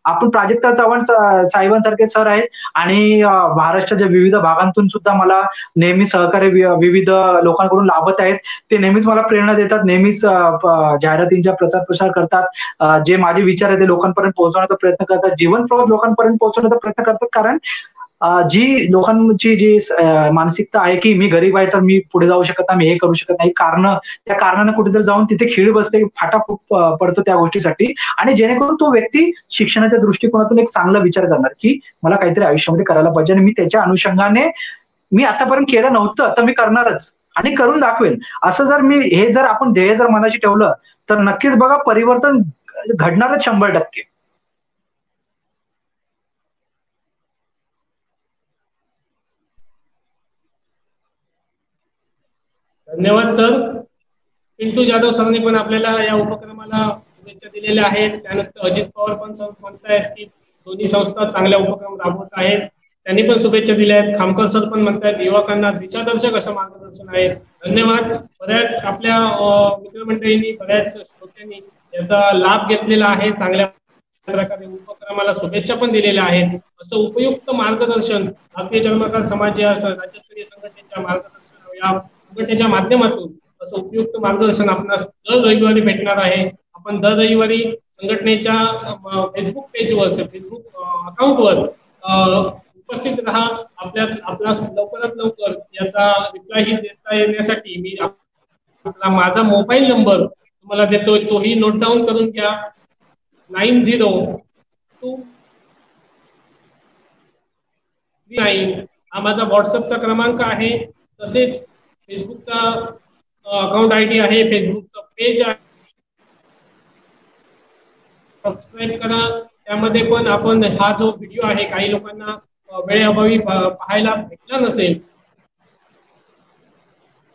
Speaker 1: आपण प्राजक्ता चव्हाण साहेबांसारखे सर आहेत आणि महाराष्ट्राच्या विविध भागांतून सुद्धा मला नेहमी सहकार्य विविध लोकांकडून लाभत आहेत. ते नेहमीच मला प्रेरणा देतात, नेहमीच जाहिरातींचा प्रचार प्रसार करतात, जे माझे विचार आहेत ते लोकांपर्यंत पोहोचवण्याचा प्रयत्न करतात, जीवन प्रवास लोकांपर्यंत पोहोचवण्याचा प्रयत्न करतात. कारण जी लोकांची जी मानसिकता आहे की मी गरीब आहे तर मी पुढे जाऊ शकत नाही, मी हे करू शकत नाही, त्या कारणानं कुठेतरी जाऊन तिथे खीळ बसते, फाटा पडतो त्या गोष्टीसाठी. आणि जेणेकरून तो व्यक्ती शिक्षणाच्या दृष्टिकोनातून एक चांगला विचार करणार की मला काहीतरी आयुष्यामध्ये करायला पाहिजे आणि मी त्याच्या अनुषंगाने मी आतापर्यंत केलं नव्हतं तर मी करणारच आणि करून दाखवेल. असं जर आपण ध्येय जर मनाशी ठेवलं तर नक्कीच बघा परिवर्तन घडणारच 100%.
Speaker 2: धन्यवाद सर. पिंटू जाधव सरांनी पण आपल्याला या उपक्रमाला शुभेच्छा दिलेल्या आहेत. त्यानंतर अजित पवार पण सर म्हणतायत की दोन्ही संस्था चांगल्या उपक्रम राबवत आहेत, त्यांनी पण शुभेच्छा दिल्या आहेत. खामकर सर पण म्हणतायत युवकांना दिशादर्शक असं मार्गदर्शन आहे. धन्यवाद. बऱ्याच आपल्या मित्रमंडळींनी, बऱ्याच श्रोत्यांनी याचा लाभ घेतलेला आहे. चांगल्या प्रकारे उपक्रमाला शुभेच्छा पण दिलेल्या आहेत. असं उपयुक्त मार्गदर्शन भारतीय चर्मकार समाज या राज्यस्तरीय संघटनेच्या संघटनेच्या माध्यमातून असं उपयुक्त मार्गदर्शन आपणास दर रविवारी भेटणार आहे. आपण दर रविवारी संघटनेच्या फेसबुक पेजवर, फेसबुक अकाउंटवर उपस्थित राहा. आपला लवकरात लवकर याचा रिप्लाय देता येण्यासाठी मी माझा मोबाईल नंबर तुम्हाला देतोय, तोही नोट डाऊन करून घ्या. 9029 हा माझा व्हॉट्सअपचा क्रमांक आहे. तसेच फेसबुकचा अकाउंट आयडी आहे, फेसबुकचा पेज आहे, सबस्क्राईब करा. त्यामध्ये पण आपण हा जो व्हिडिओ आहे काही लोकांना वेळेअभावी पाहायला भेटला नसेल,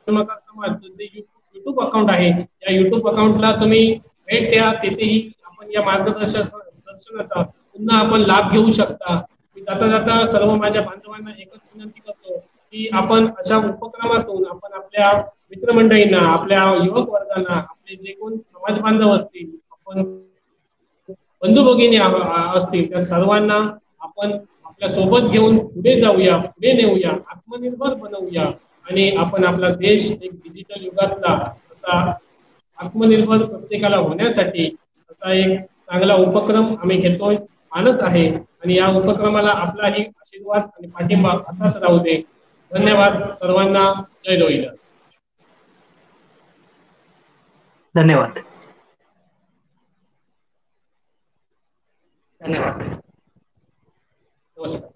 Speaker 2: समाज जे युट्यूब अकाउंट आहे या युट्यूब अकाउंटला तुम्ही भेट द्या. तेथेही आपण या मार्गदर्शनाचा पुन्हा आपण लाभ घेऊ शकता. मी जाता जाता सर्व माझ्या बांधवांना एकच विनंती करतो की आपण अशा उपक्रमातून आपण आपल्या मित्रमंडळींना, आपल्या युवक वर्गांना, आपले जे कोण समाज बांधव असतील, आपण बंधू भगिनी असतील, त्या सर्वांना आपण आपल्या सोबत घेऊन पुढे जाऊया, पुढे नेऊया, आत्मनिर्भर बनवूया आणि आपण आपला देश एक डिजिटल युगातला असा आत्मनिर्भर प्रत्येकाला होण्यासाठी असा एक चांगला उपक्रम आम्ही घेतोय. मानस आहे आणि या उपक्रमाला आपलाही आशीर्वाद आणि पाठिंबा असाच राहू दे. धन्यवाद सर्वांना. जय रोहिदास.
Speaker 1: धन्यवाद.
Speaker 2: नमस्कार.